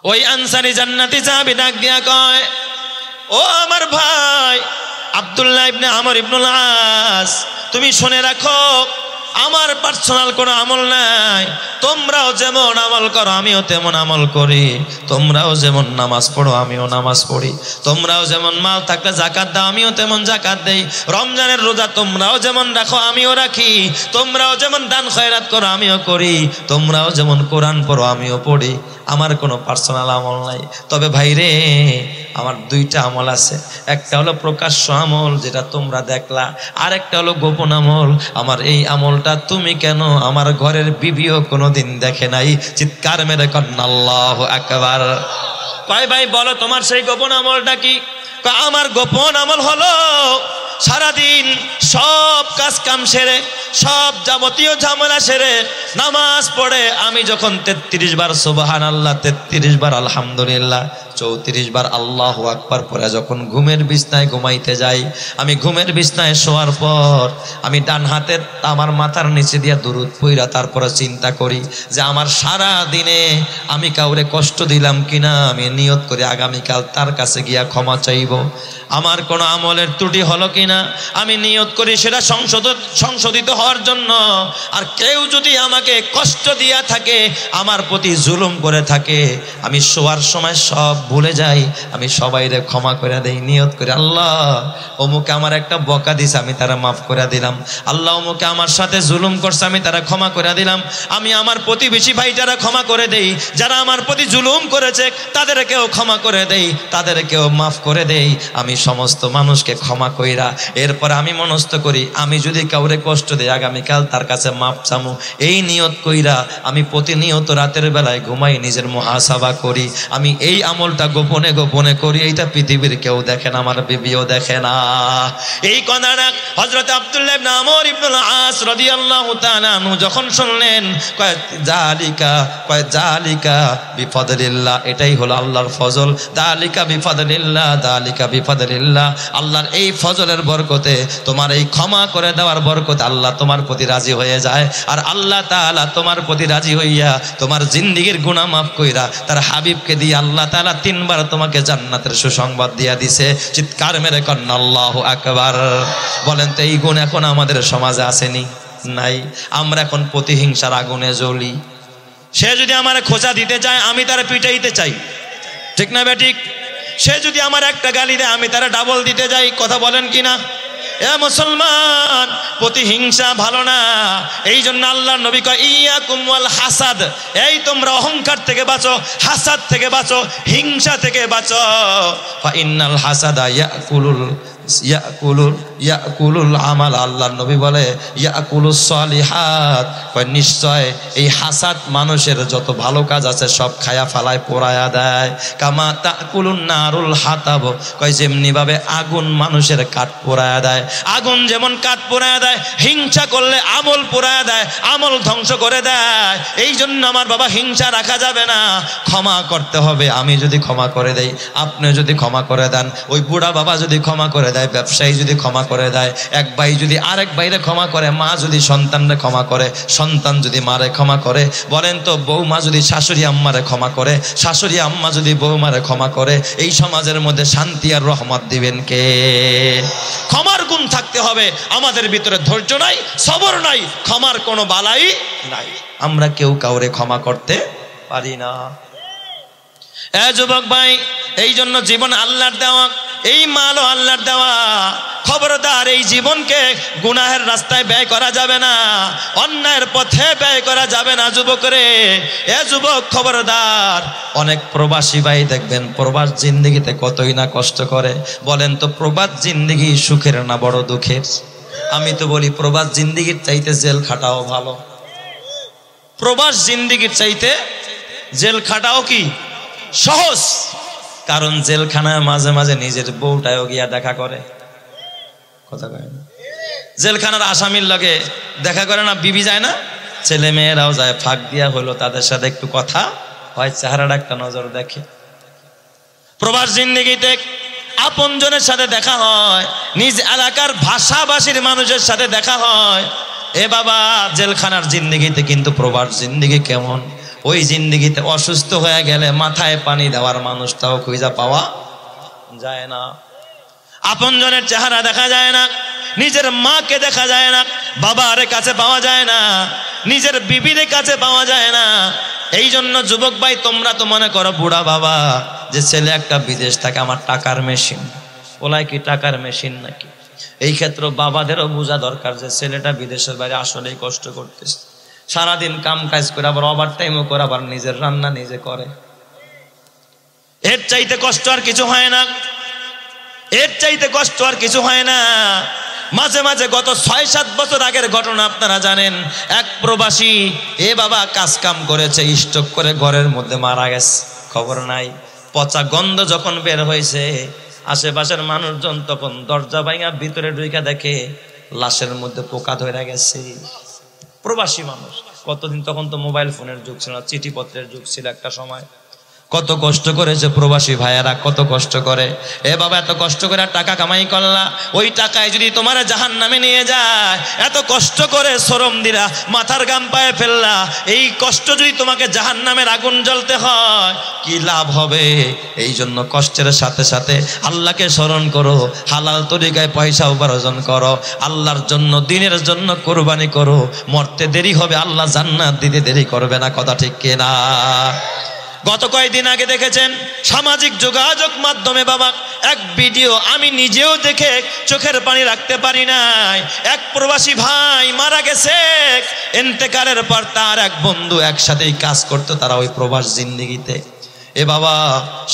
ওই আনসারী জান্নাতি সাহাবী ডাক দিয়া কয়, ও আমার ভাই আব্দুল্লাহ ইবনে আমর ইবনুল আস, তুমি শুনে রাখো, আমার পার্সোনাল কোনো আমল নাই। তোমরাও যেমন আমল করো আমিও তেমন আমল করি, তোমরাও যেমন নামাজ পড়ো আমিও নামাজ পড়ি, তোমরাও যেমন মাল থাকলে জাকাত দাও আমিও তেমন জাকাত দেই, রমজানের রোজা তোমরাও যেমন রাখো আমিও রাখি, তোমরাও যেমন দান খয়রাত করো আমিও করি, তোমরাও যেমন কোরআন পড়ো আমিও পড়ি। আমার কোনো পার্সোনাল আমল নাই। তবে ভাই রে, আমার দুইটা আমল আছে। একটা হলো প্রকাশ্য আমল, যেটা তোমরা দেখলা, আর একটা হলো গোপন আমল। আমার এই আমলটা তুমি কেন আমার ঘরের বিবিও কোনোদিন দেখে নাই। চিৎকার মেরে কন্যা আল্লাহু আকবার। কয় ভাই বলো তোমার সেই গোপন আমলটা কি? আমার গোপন আমল হলো সারাদিন সব কাজ কাম সেরে, সব যাবতীয় ঝামেলা সেরে, নামাজ পড়ে আমি যখন 33 বার সুবহানাল্লাহ, 33 বার আলহামদুলিল্লাহ, 34 বার আল্লাহু আকবার পরে যখন ঘুমের বিছনায় ঘুমাইতে যাই, আমি ঘুমের বিছনায় শোয়ার পর আমি ডান হাতের আমার মাথার নিচে দিয়া দুরূদ পইরা তারপরে চিন্তা করি যে আমার সারা দিনে আমি কাউরে কষ্ট দিলাম কিনা। আমি নিয়ত করি আগামীকাল তার কাছে গিয়া ক্ষমা চাইব। আমার কোনো আমলের ত্রুটি হলো কিনা আমি নিয়ত করি সেটা সংশোধিত হওয়ার জন্য। আর কেউ যদি আমাকে কষ্ট দিয়া থাকে, আমার প্রতি জুলুম করে থাকে, আমি শোয়ার সময় সব ভুলে যাই, আমি সবাইরে ক্ষমা করে দেই। নিয়ত করে আল্লাহ অমুকে আমার একটা বকা দিছে, আমি তারা মাফ করে দিলাম। আল্লাহ অমুকে আমার সাথে জুলুম করছে, আমি তারা ক্ষমা করে দিলাম। আমি আমার প্রতিবেশী ভাইটারা ক্ষমা করে দেই, যারা আমার প্রতি জুলুম করেছে তাদেরকেও ক্ষমা করে দেই, তাদেরকেও মাফ করে দেই। আমি সমস্ত মানুষকে ক্ষমা কইরা এরপর আমি মনস্থ করি আমি যদি কাউরে কষ্ট দেই আগামীকাল তার কাছে মাফ চামু। এই নিয়ত কইরা আমি প্রতিনিয়ত রাতের বেলায় ঘুমাই, নিজের মুহাসাবা করি। আমি এই আমলটা গোপনে গোপনে করি, এইটা পৃথিবীর কেউ দেখে না, আমার বিবিও দেখে না। এই কথাটা হযরত আব্দুল্লাহ ইবনে আমর ইবনুল আস রাদিয়াল্লাহু তাআলা আনহু যখন শুনলেন, কয় জালিকা বিফাদলিল্লাহ, এটাই হলো আল্লাহর ফজল। জালিকা বিফাদলিল্লাহ, জালিকা বিফাদলিল্লাহ, আল্লাহর এই ফজলের বরকতে, তোমার এই ক্ষমা করে দেওয়ার বরকতে আল্লাহ তোমার প্রতি রাজি হয়ে যায়। আর আল্লাহ তাআলা তোমার প্রতি রাজি হইয়া তোমার জিন্দেগীর গুনাহ মাফ কইরা তার হাবিবকে দিয়ে আল্লাহ তাআলা 3 বার তোমাকে জান্নাতের সুসংবাদ দিয়া দিছে। চিৎকার মেরে কন্যা আল্লাহু আকবার। বলেন তো এই গুণ এখন আমাদের সমাজে আসেনি? নাই। আমরা এখন প্রতিহিংসার আগুনে জ্বলি। সে যদি আমার খোঁচা দিতে চায় আমি তার পিটাইতে চাই, ঠিক না বেঠিক? সে যদি আমার একটা গালি দেয় আমি তারা ডাবল দিতে যাই। কথা বলেন কিনা? এ মুসলমান, প্রতিহিংসা ভালো না। এই জন্য আল্লাহর নবী কয় ইয়াকুম ওয়াল হাসাদ, এই তোমরা অহংকার থেকে বাঁচো, হাসাদ থেকে বাঁচো, হিংসা থেকে বাঁচো। ফা ইন্নাল হাসাদা ইয়াকুলুল আমাল, আল্লাহর নবী বলে ইয়াকুলুস সলিহাত, কয় নিশ্চয় এই হাসাদ মানুষের যত ভালো কাজ আছে সব খায়া ফালায় পোড়ায়া দেয়। কামা তাকুলুন নারুল হাতাব, কয় যেমনি ভাবে আগুন মানুষের কাঠ পোড়ায়া দেয়, আগুন যেমন কাঠ পোড়ায়া দেয়, হিংসা করলে আমল পোড়ায়া দেয়, আমল ধ্বংস করে দেয়। এই জন্য আমার বাবা হিংসা রাখা যাবে না, ক্ষমা করতে হবে। আমি যদি ক্ষমা করে দেই, আপনি যদি ক্ষমা করে দেন, ওই বুড়া বাবা যদি ক্ষমা করে দেয়, ব্যবসায়ী যদি ক্ষমা করে দেয়, এক ভাই যদি আরেক ভাইরে ক্ষমা করে, মা যদি সন্তানরে ক্ষমা করে, সন্তান যদি মারে ক্ষমা করে, বলেন তো বৌমা যদি শাশুড়ি আম্মারে ক্ষমা করে, শাশুড়ি আম্মা যদি বৌমারে ক্ষমা করে, এই সমাজের মধ্যে শান্তি আর রহমত দিবেন কে? ক্ষমার গুণ থাকতে হবে আমাদের ভিতরে। ধৈর্য নাই, সবর নাই, ক্ষমার কোনো বালাই নাই। আমরা কেউ কাউরে ক্ষমা করতে পারি না। এ যুবক ভাই, এই জন্য জীবন আল্লাহর দেওয়া, এই মালও আল্লাহর দেওয়া। খবরদার, এই জীবনকে গুনাহের রাস্তায় ব্যয় করা যাবে না, অন্যায়ের পথে ব্যয় করা যাবে না। যুবক রে, এ যুবক খবরদার। অনেক প্রবাসী ভাই দেখবেন প্রবাস জিন্দেগিতে কতই না কষ্ট করে। বলেন তো প্রবাস জিন্দেগি সুখের না বড় দুঃখের? আমি তো বলি প্রবাস জিন্দেগির চাইতে জেল খাটাও ভালো। প্রবাস জিন্দেগির চাইতে জেল খাটাও কি সহজ? কারণ জেলখানায় মাঝে মাঝে নিজের বউটাও গিয়া দেখা করে। কথা কয় না? জেলখানার আসামির লগে দেখা করে না, বিবি যায় না, ছেলে মেয়েরাও যায়, ফাঁক দিয়া হলো তাদের সাথে একটু কথা হয়, চেহারাটা একটা নজর দেখে। প্রবাস জিন্দেগিতে আপনজনের সাথে দেখা হয়, নিজ এলাকার ভাষাভাষীর মানুষের সাথে দেখা হয়। এ বাবা, জেলখানার জিন্দেগিতে কিন্তু প্রবাস জিন্দেগি কেমন? ওই জিন্দেগিতে অসুস্থ হয়ে গেলে মাথায় পানি দেওয়ার মানুষটাও খুঁজে পাওয়া যায় না। আপনজনের চেহারা দেখা যায় না, নিজের মাকে দেখা যায় না, বাবার কাছে পাওয়া যায় না, নিজের বিবির কাছে পাওয়া যায় না। এই জন্য যুবক ভাই, তোমরা তো মনে করো বুড়া বাবা যে ছেলে একটা বিদেশ থাকে, আমার টাকার মেশিন। ওলাই কি টাকার মেশিন নাকি? এই ক্ষেত্রে বাবাদেরও বোঝা দরকার যে ছেলেটা বিদেশের বাইরে আসলেই কষ্ট করতেছে, সারাদিন কাম কাজ করে, আবার ওভার টাইমও করে, আবার নিজের রান্না নিজে করে। এর চাইতে কষ্ট আর কিছু হয় না, এর চাইতে কষ্ট আর কিছু হয় না। মাঝে মাঝে গত 6-7 বছর আগের ঘটনা আপনারা জানেন, এক প্রবাসী বাবা কাজ কাম করেছে, স্ট্রোক করে ঘরের মধ্যে মারা গেছে, খবর নাই। পচা গন্ধ যখন বের হয়েছে, আশেপাশের মানুষজন তখন দরজা ভাঙা ভিতরে ঢুকে দেখে লাশের মধ্যে পোকা ধরে গেছে। প্রবাসী মানুষ, কতদিন, তখন তো মোবাইল ফোনের যুগ ছিল না, চিঠিপত্রের যুগ ছিল একটা সময়। কত কষ্ট করেছে প্রবাসী ভাইয়ারা, কত কষ্ট করে। বাবা এত কষ্ট করে টাকা কামাই করলা, ওই টাকায় যদি তোমার জাহান্নামে নিয়ে যায়, এত কষ্ট করে শ্রম দিলা, মাথার গাম পায়ে ফেললা, এই কষ্ট যদি তোমাকে জাহান্নামের আগুন জ্বলতে হয়, কি লাভ হবে? এই জন্য কষ্টের সাথে সাথে আল্লাহকে স্মরণ করো, হালাল তরিকায় পয়সা উপার্জন করো, আল্লাহর জন্য, দিনের জন্য কোরবানি করো। মরতে দেরি হবে, আল্লাহ জান্নাত দিতে দেরি করবে না, কথা ঠিক কিনা? গত কয়েকদিন আগে দেখেছেন সামাজিক যোগাযোগ মাধ্যমে বাবা এক ভিডিও, আমি নিজেও দেখে চোখের পানি রাখতে পারি নাই। এক প্রবাসী ভাই মারা গেছে, ইন্তেকালের পর তার এক বন্ধু একসাথেই কাজ করতো, তারা ওই প্রবাস জিন্দেগিতে। বাবা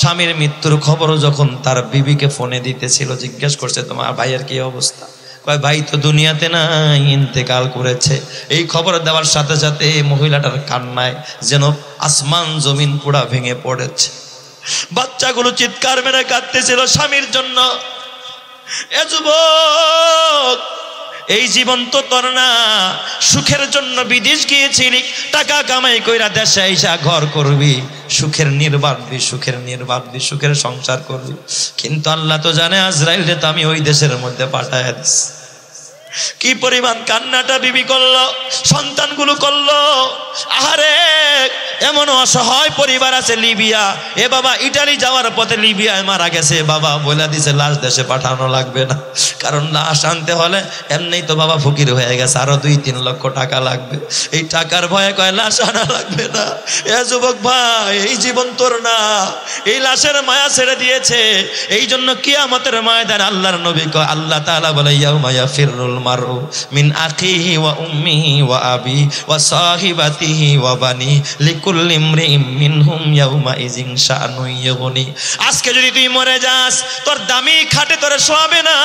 স্বামীর মৃত্যুর খবর যখন তার বিবিকে ফোনে দিতেছিল, জিজ্ঞেস করছে তোমার ভাইয়ের কি অবস্থা? কয় ভাই তো দুনিয়াতে নাই, ইন্তেকাল করেছে। এই খবর দেওয়ার সাথে সাথে মহিলাটার কান্নায় যেন আসমান জমিন পুরা ভেঙে পড়েছে। বাচ্চাগুলো চিৎকার মেরে কাঁদতেছিল স্বামীর জন্য। এ যুবক, এই জীবন তো তোর না, সুখের জন্য বিদেশ গিয়েছিলি, টাকা কামাই কইরা দেশে আইসা ঘর করবি, সুখের নির্বাণ দি, সুখের নির্বাণ দি, সুখের সংসার করবি। কিন্তু আল্লাহ তো জানে আজরাইলে তো আমি ওই দেশের মধ্যে পাঠায় দিস। কি পরিমাণ কান্নাটা বিবি করলো, সন্তানগুলো করলো। আহারে, এমন অসহায় পরিবার আছে লিবিয়া। বাবা ইটালি যাওয়ার পথে লিবিয়ায় মারা গেছে, বাবা বলে দিছে লাশ দেশে পাঠানো লাগবে না, কারণ লাশ আনতে হলে এমনিই তো বাবা ফকির হয়ে গেছে, আরো 2-3 লক্ষ টাকা লাগবে। এই টাকার ভয়ে কয় লাশ আনা লাগবে না। যুবক ভাই, এই জীবন তোর না, এই লাশের মায়া ছেড়ে দিয়েছে। এই জন্য কিয়ামতের ময়দান আল্লাহর নবী কয়, আল্লাহ তাআলা বলে ইয়াউমা ইয়াফিরুল মারউ মিন আখিহি ওয়া উম্মিহি ওয়া আবি ওয়া সাহিবাতিহি ওয়া বানি লিকুল্লি ইমরিইম মিনহুম ইয়াউমা ইযিন শাআনুন ইউগনি। আজকে যদি তুই মরে যাস, তোর দামি খাটে তোরে শোয়াবে না,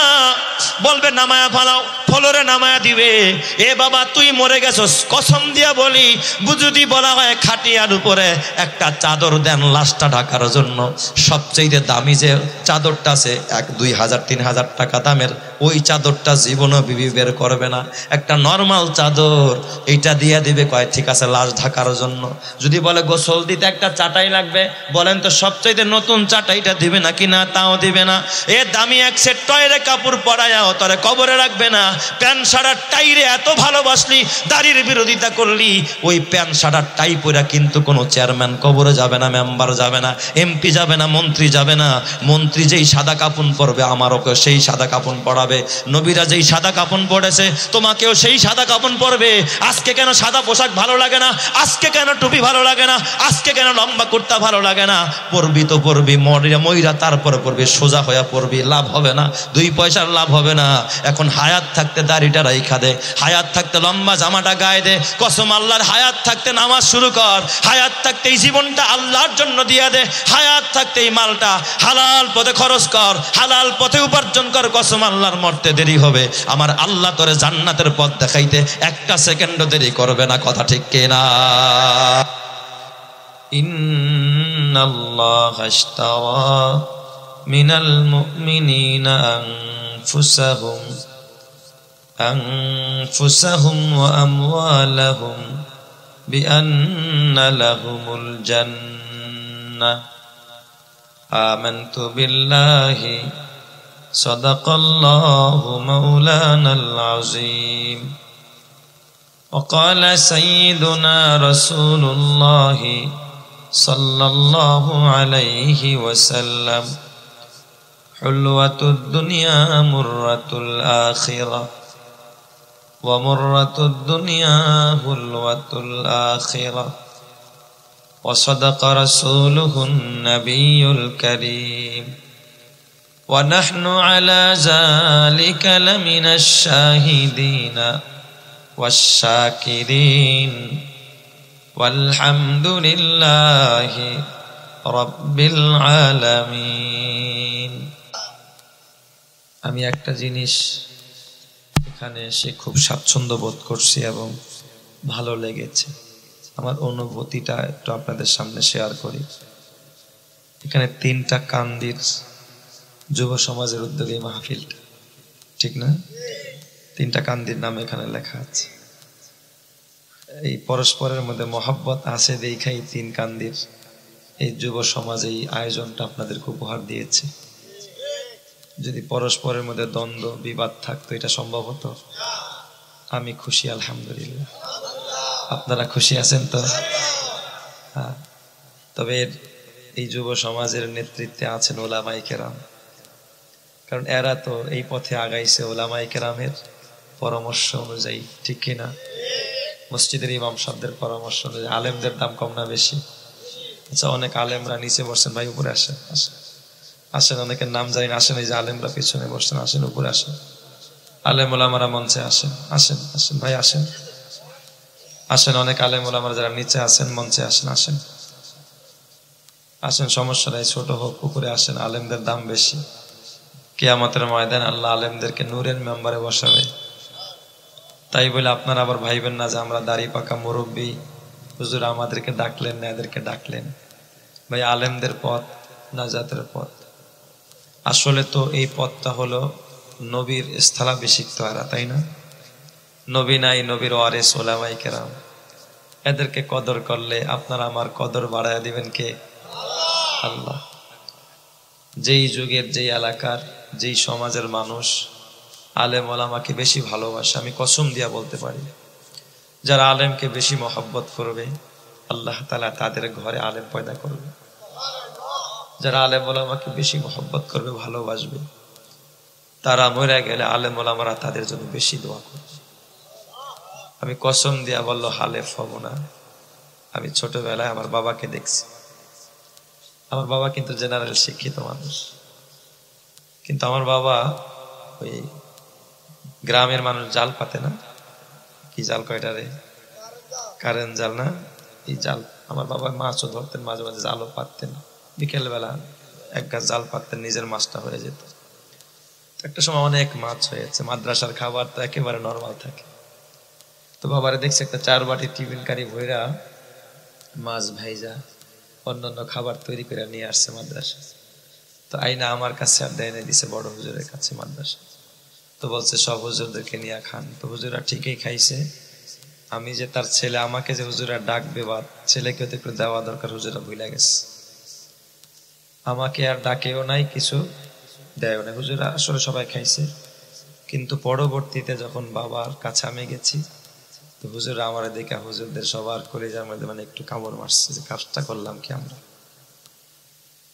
বলবে নামায়া ফালাও, ফলরে নামায়া দিবে। বাবা তুই মরে গেছস, কসম দিয়া বলি, যদি বলা হয় খাটিয়ার উপরে একটা চাদর দেন লাশটা ঢাকার জন্য, সবচেয়ে দামি যে চাদরটা আছে 1-2,000-3,000 টাকা দামের, ওই চাদরটা জীবনও বিবি বের করবে না। একটা নর্মাল চাদর এইটা দিয়ে দিবে, কয় ঠিক আছে লাশ ঢাকার জন্য। যদি বলে গোসল দিতে একটা চাটাই লাগবে, বলেন তো সবচেয়ে নতুন চাটাইটা দিবে নাকি না? তাও দিবে না। দামি এক সেট টয়রে কাপড় পরায়াও তোরে কবরে রাখবে না। প্যান্ট শার্টের টাইরে এত ভালোবাসলি, দাড়ির বিরোধিতা করলি, ওই প্যান্ট শার্টের টাই পরা কিন্তু কোনো চেয়ারম্যান কবরে যাবে না, মেম্বার যাবে না, এমপি যাবে না, মন্ত্রী যাবে না। মন্ত্রী যেই সাদা কাপড় পরবে, আমারও সেই সাদা কাপড় পরাবে। নবীরা যেই সাদা কাপড় পরেছে, তোমাকেও সেই সাদা কাপড় পরবে। আজকে কেন সাদা পোশাক ভালো লাগে না? আজকে কেন টুপি ভালো লাগে না? আজকে কেন লম্বা কুর্তা ভালো লাগে না? পরবি তো পরবি, ময়রা তারপরে পরবি, সোজা হয়ে পরবি, লাভ হবে না, 2 পয়সার লাভ হবে না। এখন হায়াত থাকতে দাড়িটা রাইখা দে, হায়াত থাকতে লম্বা জামাটা গায়ে দে, কসম আল্লাহর, হায়াত থাকতে নামাজ শুরু কর, হায়াত থাকতে এই জীবনটা আল্লাহর জন্য দিয়ে দে, হায়াত থাকতে এই মালটা হালাল পথে খরচ কর, হালাল পথে উপার্জন কর। কসম আল্লাহর, মরতে দেরি হবে, আমার আল্লাহ তোরে জান্নাতের পথ দেখাইতে 1 সেকেন্ডও দেরি করবে না, কথা ঠিক কিনা? ইন্নাল্লাহা আশতারা মিনাল মুমিনিনা আনফুসাহুম ওয়া আমওয়ালাহুম বিআন্না লাহুমুল জান্নাহ। আমানতু বিল্লাহি সাদাকাল্লাহু মাওলানাল আযীম। وقال سيدنا رسول الله صلى الله عليه وسلم حلوة الدنيا مرة الآخرة ومرة الدنيا حلوة الآخرة وصدق رسوله النبي الكريم ونحن على ذلك لمن الشاهدين والشاكرين والحمد لله رب العالمين আমি একটা জিনিস এখানে এসে খুব স্বাচ্ছন্দ্য বোধ করছি এবং ভালো লেগেছে। আমার অনুভূতিটা একটু আপনাদের সামনে শেয়ার করি। এখানে 3টা কান্দির যুব সমাজের উদ্যোগে মাহফিলটা, ঠিক না? 3টা কান্দির নাম এখানে লেখা আছে। এই পরস্পরের মধ্যে মহব্বত আছে দেখাই 3 কান্দির এই যুব সমাজ এই আয়োজনটা আপনাদেরকে উপহার দিয়েছে। যদি পরস্পরের মধ্যে দ্বন্দ্ব বিবাদ থাকতো এটা সম্ভব হতো? আমি খুশি আলহামদুলিল্লাহ। আপনারা খুশি আছেন তো? হ্যাঁ। তবে এই যুব সমাজের নেতৃত্বে আছেন ওলামায়ে কেরাম, কারণ এরা তো এই পথে আগাইছে ওলামায়ে কেরামের পরামর্শ অনুযায়ী, ঠিক কিনা? মসজিদের ইমাম সাহেবদের পরামর্শ অনুযায়ী। আলেমদের দাম কম না বেশি? আচ্ছা, অনেক আলেমরা নিচে বসছেন, ভাই উপরে আসেন, আসেন আসেন। অনেকের নাম জানি না, আসেন। এই যে আলেমরা পিছনে বসছেন, আসেন উপরে আসেন। আলেম ওলামারা মঞ্চে আসেন, আসেন আসেন ভাই আসেন আসেন। অনেক আলেম ওলামারা যারা নিচে আসেন মঞ্চে আসেন, আসেন আসেন, সমস্যা নাই, ছোট হোক উপরে আসেন। আলেমদের দাম বেশি। কিয়ামতের ময়দানে আল্লাহ আলেমদেরকে নূরের মেম্বারে বসাবে। তাই বলে আপনারা আবার ভাইবেন না যে আমরা দাড়ি পাকা মুরব্বী, হুজুর আমাদেরকে ডাকলেন না, এদেরকে ডাকলেন। ভাই, আলেমদের পথ নাজাতের পথ। আসলে তো এই পথটা হলো নবীর স্থলাভিষিক্ত এরা, তাই না? নবী নাই, নবীর ওয়ারিস ওলামায়ে কেরাম। এদেরকে কদর করলে আপনারা আমার কদর বাড়ায় দিবেন কে? আল্লাহ। যেই যুগের, যেই এলাকার, যেই সমাজের মানুষ আলেম ওলামাকে বেশি ভালোবাসে, আমি কসম দিয়া বলতে পারি, যারা আলেমকে বেশি মহব্বত করবে আল্লাহ তাআলা তাদের ঘরে আলেম পয়দা করবে। যারা আলেম ওলামাকে বেশি মহব্বত করবে, ভালোবাসবে, তারা মরে গেলে আলেম ওলামারা তাদের জন্য বেশি দোয়া করবে। আমি কসম দিয়া বললো হালেফ হব না। আমি ছোটবেলায় আমার বাবাকে দেখছি। আমার বাবা কিন্তু জেনারেল শিক্ষিত মানুষ, কিন্তু আমার বাবা ওই গ্রামের মানুষ জাল পাতে না, কি জাল কয়টা রে, কারেন্ট জাল না, এই জাল। আমার বাবা মাছও ধরতেন, মাঝে মাঝে জালও পাততেন। বিকেল বেলা এক গাছ জাল পাততেন, নিজের মাছটা হয়ে যেত। একটা সময় অনেক মাছ হয়েছে। মাদ্রাসার খাবার তো একেবারে নর্মাল থাকে। তো বাবারে দেখছি একটা 4 বাটি টিফিন কারি ভইরা মাছ ভাইজা অন্যান্য খাবার তৈরি করে নিয়ে আসছে মাদ্রাসা। তো আইনা আমার কাছে আর দেয় না, দিছে বড় হুজুরের কাছে মাদ্রাসা। তো বলছে সব হুজুরদেরকে নিয়ে খান। তো হুজুরা ঠিকই খাইছে। আমি যে তার ছেলে, আমাকে যে হুজুরা ডাকবে বা ছেলেকে তো একটু দেওয়া দরকার, হুজুরা ভুলে গেছে। আমাকে আর ডাকেও নাই, কিছু দেয়ও নাই। হুজুরা আসলে সবাই খাইছে। কিন্তু পরবর্তীতে যখন বাবার কাছে আমি গেছি, তো হুজুরা আমার দেখে হুজুরদের সবার কলিজার মধ্যে মানে একটু কামড় মারছে যে কাজটা করলাম কি আমরা।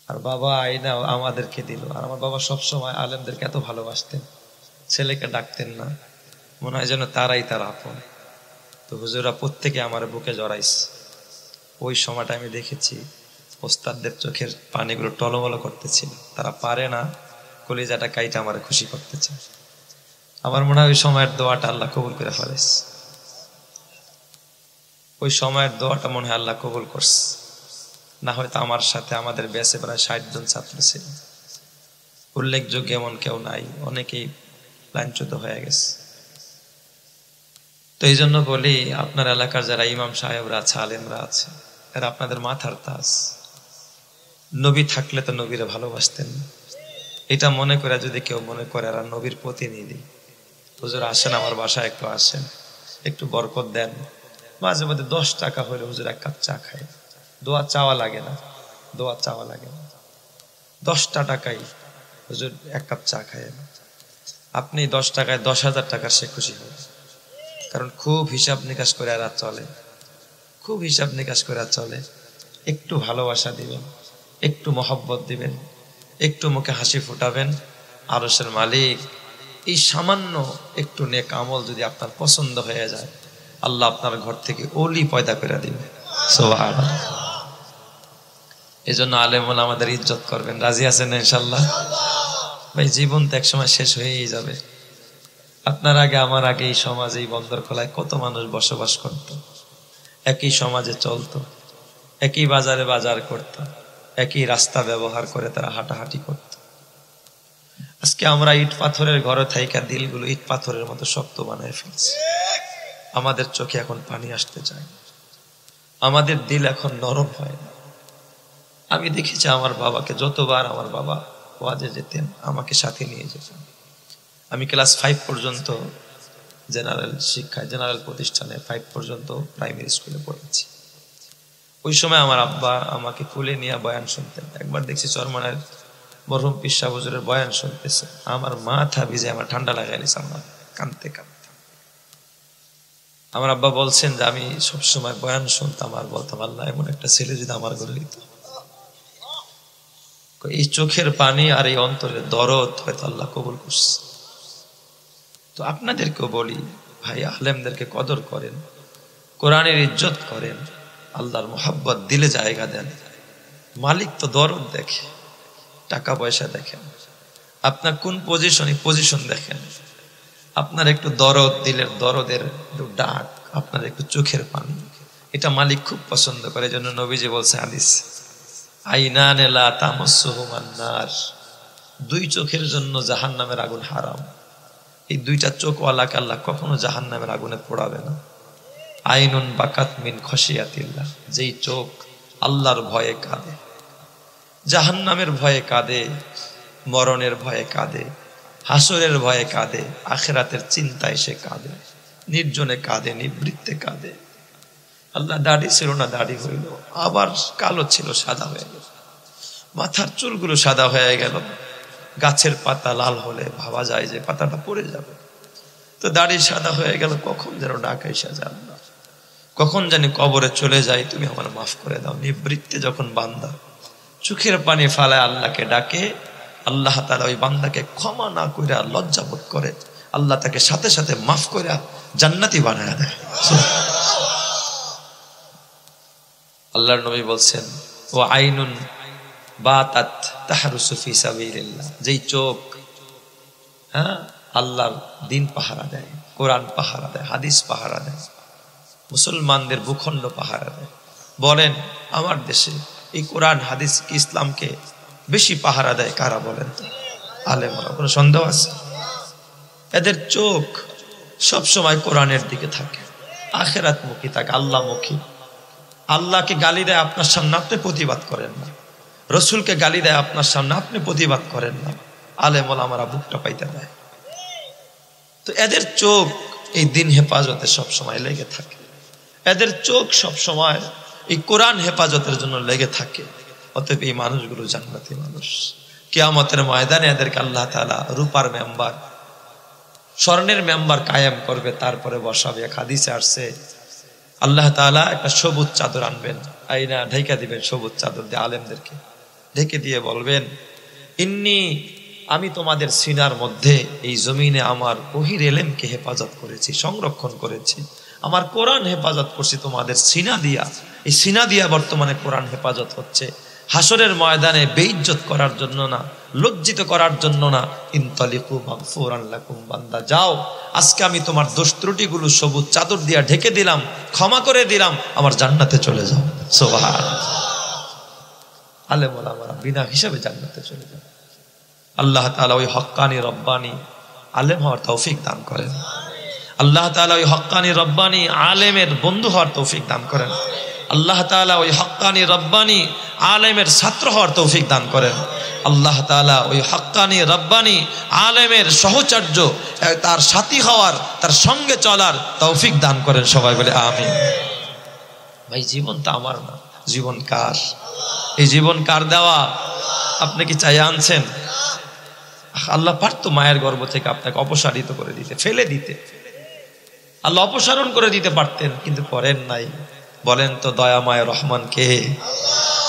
আর বাবা আইনা আমাদেরকে দিল। আর আমার বাবা সবসময় আলেমদেরকে এত ভালোবাসতেন, ছেলেকে ডাকতেন না, মনে হয় যেন তারাই তার আপন। তো হুজুরা প্রত্যেকে আমার বুকে জড়াইছে। ওই সময়টা আমি দেখেছি ওস্তাদদের চোখের পানিগুলো টলমলো করতেছিল। তারা পারে না, কলিজাটা কাইটা আমার খুশি করতে চায়। আমার মনে হয় ওই সময়ের দোয়াটা আল্লাহ কবুল করে ফেলেছে। ওই সময়ের দোয়াটা মনে হয় আল্লাহ কবুল করছে। না হয়তো আমার সাথে আমাদের ব্যাচে প্রায় 60 জন ছাত্র ছিল। উল্লেখযোগ্য এমন কেউ নাই, অনেকেই লাঞ্ছিত হয়ে গেছে। তো এই জন্য বলি, আপনার এলাকার যারা ইমাম সাহেবরা আছে, আলেমরা আছে, এরা আপনাদের মাথার তাজ। নবী থাকলে তো নবীরে ভালোবাসতেন। এটা মনে করে যদি কেউ মনে করে এরা নবীর প্রতিনিধি, হুজুর আসেন আমার বাসায়, একটু আসেন, একটু বরকত দেন। মাঝে মাঝে 10 টাকা হলে হুজুর 1 কাপ চা খায়। দোয়া চাওয়া লাগে না, দোয়া চাওয়া লাগে না। 10টা টাকাই হুজুর 1 কাপ চা খায়। আপনি 10 টাকায় 10,000 টাকার সে খুশি হবে। কারণ খুব হিসাব নিকাশ করে আর চলে, খুব হিসাব নিকাশ করে চলে। একটু ভালোবাসা দিবেন, একটু মহব্বত দিবেন, একটু মুখে হাসি ফুটাবেন, আরশের মালিক এই সামান্য একটু নেক আমল যদি আপনার পছন্দ হয়ে যায়, আল্লাহ আপনার ঘর থেকে ওলি পয়দা করে দিবে। সুবহানাল্লাহ। এই জন্য আলেম ওলামাদের ইজ্জত করবেন। রাজি আছেন না ইনশাল্লাহ? ভাই জীবন তো একসময় শেষ হয়েই যাবে। আপনার আগে আমার আগে এই সমাজে, এই বন্দরখোলায় কত মানুষ বসবাস করত, একই সমাজে চলতো, একই বাজারে বাজার করত, একই রাস্তা ব্যবহার করে তারা হাঁটাহাঁটি করত। আজকে আমরা ইট পাথরের ঘরে থাইকা দিলগুলো ইট পাথরের মতো শক্ত বানায় ফেলছি। আমাদের চোখে এখন পানি আসতে চায়, আমাদের দিল এখন নরম হয় না। আমি দেখেছি আমার বাবাকে, যতবার আমার বাবা ওয়াজে যেতেন আমাকে সাথে নিয়ে যেতেন। আমি ক্লাস 5 পর্যন্ত জেনারেল শিক্ষায়, জেনারেল প্রতিষ্ঠানে 5 পর্যন্ত প্রাইমারি স্কুলে পড়েছি। ওই সময় আমার আব্বা আমাকে কোলে নিয়ে বয়ান শুনতেন। একবার দেখছি চরমনার মরহুম পীর সাহেব হুজুরের বয়ান শুনতেছে, আমার মাথা ভিজে আমার ঠান্ডা লাগাই দিয়েছে, আমার কাঁদতে কাঁদতে। আমার আব্বা বলছেন যে আমি সবসময় বয়ান শুনতাম আর বলতাম, আল্লাহ এমন একটা ছেলে যদি আমার ঘরে দিত। এই চোখের পানি আর এই অন্তরের দরদ হয়তো আল্লাহ কবুল করছে। তো আপনাদেরকেও বলি, ভাই আলেমদেরকে কদর করেন, কোরআনের ইজ্জত করেন, আল্লাহর মোহাব্বত দিলে জায়গা দেন। মালিক তো দরদ দেখে, টাকা পয়সা দেখেন, আপনার কোন পজিশন দেখেন। আপনার একটু দরদ, দিলের দরদের একটু ডাক, আপনার একটু চোখের পানি, এটা মালিক খুব পছন্দ করে। জন্য নবীজি বলছে হাদিস, আইনানে লা তামাসসুহুমান নার, 2 চোখের জন্য জাহান্নামের আগুন হারাম। এই 2টা চোখওয়ালাকে আল্লাহ কখনো জাহান্নামের আগুনে পোড়াবে না। আইনুন বাকাত মিন খশিয়াতিল্লাহ, যেই চোখ আল্লাহর ভয়ে কাঁদে, জাহান্নামের ভয়ে কাঁদে, মরণের ভয়ে কাঁদে, হাসরের ভয়ে কাঁদে, আখিরাতের চিন্তায় সে কাঁদে, নির্জনে কাঁদে, নিবৃত্তে কাঁদে। আল্লাহ দাড়ি ছিল না, দাড়ি হইল, আবার কালো ছিল, সাদা হয়ে গেল, মাথার চুলগুলো সাদা হয়ে গেল। গাছের পাতা লাল হলে ভাবা যায় যে পাতাটা পড়ে যাবে, তো দাড়ি সাদা হয়ে গেল। কখন যেন ডাক এসে যান না, কখন জানি কবরে চলে যাই, তুমি আমার মাফ করে দাও। নিবৃত্তে যখন বান্দা চোখের পানি ফালায় আল্লাহকে ডাকে, আল্লাহ তাআলা ওই বান্দাকে ক্ষমা না কইরা লজ্জা বোধ করে, আল্লাহ তাকে সাথে সাথে মাফ কইরা জান্নাতি বানায় দেয়। আল্লাহর নবী বলছেন, ও আইনুন বাতাত তাহরুসু ফি সাবিলিল্লাহ, যেই চোখ আল্লাহর দিন পাহারা দেয়, কোরআন পাহারা দেয়, হাদিস পাহারা দেয়, মুসলমানদের ভূখণ্ড পাহারা দেয়। বলেন আমার দেশে এই কোরআন হাদিস ইসলামকে বেশি পাহারা দেয় কারা বলেন তো? আলেমরা। কোনো সন্দেহ আছে? এদের চোখ সব সময় কোরআনের দিকে থাকে, আখিরাত মুখী থাকে, আল্লাহ মুখী। আল্লাহকে গালি দেয় আপনার সামনে, আপনি প্রতিবাদ করেন না। রসুলকে গালি দেয় আপনার সামনে, আপনি প্রতিবাদ করেন না। আলেম ওলামারা বুকটা পাইতে দেয়। তো এদের চোখ এই দিন হেফাজতে সব সময় লেগে থাকে, এদের চোখ সব সময় এই কোরআন হেফাজতের জন্য লেগে থাকে। অতএব এই মানুষগুলো জান্নাতি মানুষ। কিয়ামতের ময়দানে এদেরকে আল্লাহ তাআলা রূপার মেম্বার, স্বর্ণের মেম্বার কায়েম করবে, তারপরে বসাবে। এক হাদিসে আসছে আল্লাহ তাআলা একটা সবুজ চাদর আনবেন, আইনা ঢেকে দিবেন, সবুজ চাদর দিয়ে আলেমদেরকে ঢেকে দিয়ে বলবেন, ইন্নী, আমি তোমাদের সিনার মধ্যে এই জমিনে আমার ওহির এলেমকে হেফাজত করেছি, সংরক্ষণ করেছি, আমার কোরআন হেফাজত করছি তোমাদের সিনা দিয়া। এই সিনা দিয়া বর্তমানে কোরআন হেফাজত হচ্ছে। হাসরের ময়দানে বেইজ্জত করার জন্য না, লজ্জিত করার জন্য না। ইনতালিকু মাগফুরান লাকুম, বান্দা যাও, আজকে আমি তোমার দোষ ত্রুটিগুলো সবুজ চাদর দিয়া ঢেকে দিলাম, ক্ষমা করে দিলাম, আমার জান্নাতে চলে যাও। সুবহানাল্লাহ। আলেম ওলামারা বিনা হিসাবে জান্নাতে চলে যাও। আল্লাহ তাআলা ওই হক্কানি রব্বানি আলেম হওয়ার তৌফিক দান করেন। আল্লাহ তাআলা ওই হক্কানি রব্বানি আলেমের বন্ধু হওয়ার তৌফিক দান করেন। আল্লাহ তাআলা ওই হক্কানি রব্বানি আলেমের ছাত্র হওয়ার তৌফিক দান করেন। আল্লাহ তাআলা ওই হক্কানি রব্বানি আলেমের সহচর্য, তার সাথী হওয়ার, তার সঙ্গে চলার তৌফিক দান করেন। সবাই বলে আমিন। ভাই জীবনটা আমার না, জীবন কার? এই জীবন কার দেওয়া? আপনি কি চাই আনছেন? আল্লাহ পারতো মায়ের গর্ভ থেকে আপনাকে অপসারিত করে দিতে, ফেলে দিতে। আল্লাহ অপসারণ করে দিতে পারতেন, কিন্তু করেন নাই। বলেন তো দয়াময় রহমান কে?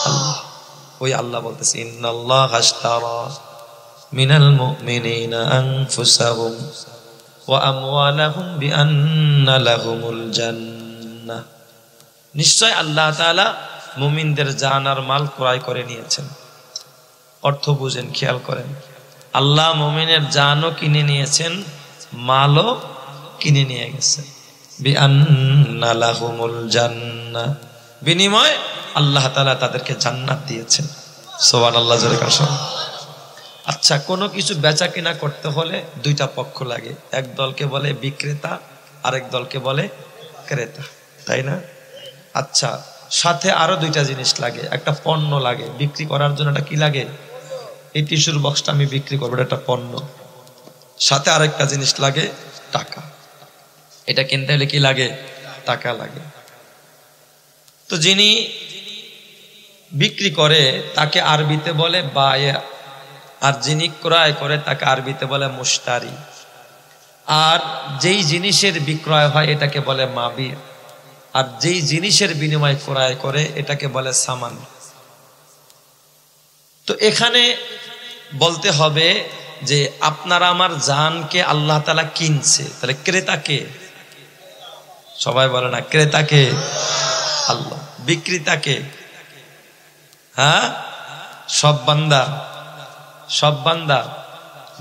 আল্লাহ। ওই আল্লাহ বলতেছে ইন্নাল্লাহা আশতারা মিনাল মুমিনিনা আনফুসাহুম ওয়া আমওয়ালাহুম বিআন্না লাহুমুল জান্নাহ। নিশ্চয় আল্লাহ তাআলা মুমিনদের জান আর মাল ক্রয় করে নিয়েছেন। অর্থ বুঝেন, খেয়াল করেন। আল্লাহ মুমিনের জানও কিনে নিয়েছেন, মালও কিনে নিয়ে গেছেন। বিআন্না লাহুমুল জান্নাহ, বিনিময় আল্লাহ তাআলা তাদেরকে জান্নাত দিয়েছেন। সুবহানাল্লাহ জোরে কাশো। আচ্ছা, কোনো কিছু বেচা কিনা করতে হলে দুইটা পক্ষ লাগে, এক দলকে বলে বিক্রেতা, আরেক দলকে বলে ক্রেতা, তাই না? আচ্ছা, সাথে আরো দুইটা জিনিস লাগে, একটা পণ্য লাগে বিক্রি করার জন্য। এটা কি লাগে? এই টিস্যুর বক্সটা আমি বিক্রি করবো, এটা একটা পণ্য। সাথে আরেকটা জিনিস লাগে, টাকা। এটা কিনতে হলে কি লাগে? টাকা লাগে। তো যিনি বিক্রি করে তাকে আরবিতে বলে বায়ে, আর যিনি ক্রয় করে তাকে আরবিতে বলে মুশতারি। আর যেই জিনিসের বিক্রয় হয় এটাকে বলে মাবি, আর যেই জিনিসের বিনিময় ক্রয় করে এটাকে বলে সামান। তো এখানে বলতে হবে যে আপনারা আমার জানকে আল্লাহ তাআলা কিনছে, তাহলে ক্রেতাকে? সবাই বলে না, ক্রেতাকে আল্লাহ, বিক্রেতাকে? হ্যাঁ, সব বান্দা, সব বান্দা।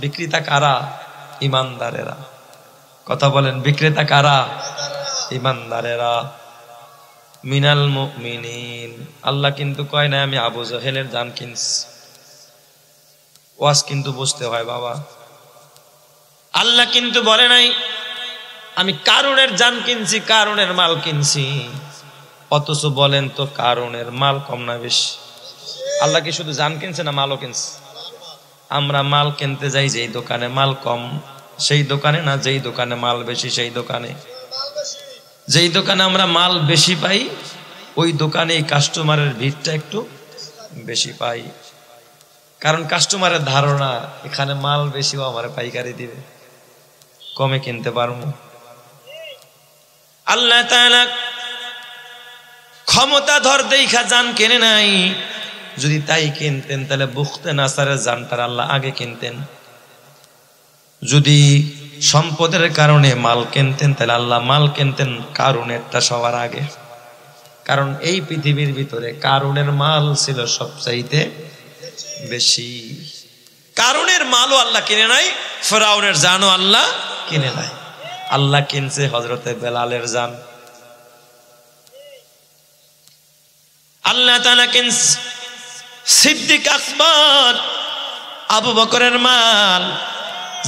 বিক্রেতা কারা? ইমানদারেরা। কথা বলেন, বিক্রেতা কারা? ইমানদারেরা। মিনাল মুমিনিন। আল্লাহ কিন্তু কয় না আমি আবু জাহেলের জান কিনছি। ওয়াজ কিন্তু বুঝতে হয় বাবা। আল্লাহ কিন্তু বলে নাই আমি কারুনের জান কিনছি, কারুনের মাল কিনছি। অথচ বলেন তো কারুনের মাল কম না বেশি? আল্লাহ কি শুধু জান কিনছে না মালও কিনছে? আমরা মাল কিনতে যাই যেই দোকানে মাল কম সেই দোকানে না, যেই দোকানে মাল বেশি সেই দোকানে। যেই দোকানে আমরা মাল বেশি পাই ওই দোকানে কাস্টমারের ভিড়টা একটু বেশি পাই, কারণ কাস্টমারের ধারণা এখানে মাল বেশি, আমার পাইকারি দিবে, কমে কিনতে পারবো। আল্লাহ তাআলা ক্ষমতা ধর দেখা জান কেনে নাই। যদি তাই কিনতেন তাহলে বুখতে নাসারের জানটার আল্লাহ আগে কিনতেন। যদি সম্পদের কারণে মাল কিনতেন তাহলে আল্লাহ মাল কিনতেন কারুনেরটা সবার আগে। কারণ এই পৃথিবীর ভিতরে কারুনের মাল ছিল সবচাইতে বেশি। কারুনের মালও আল্লাহ কিনে নাই, ফেরাউনের জানও আল্লাহ কিনে নাই। আল্লাহ কিনছে হযরতে বেলালের জান। আল্লাহ তাআলা কিনছে সিদ্দিক আকবর আবু বকরের মাল।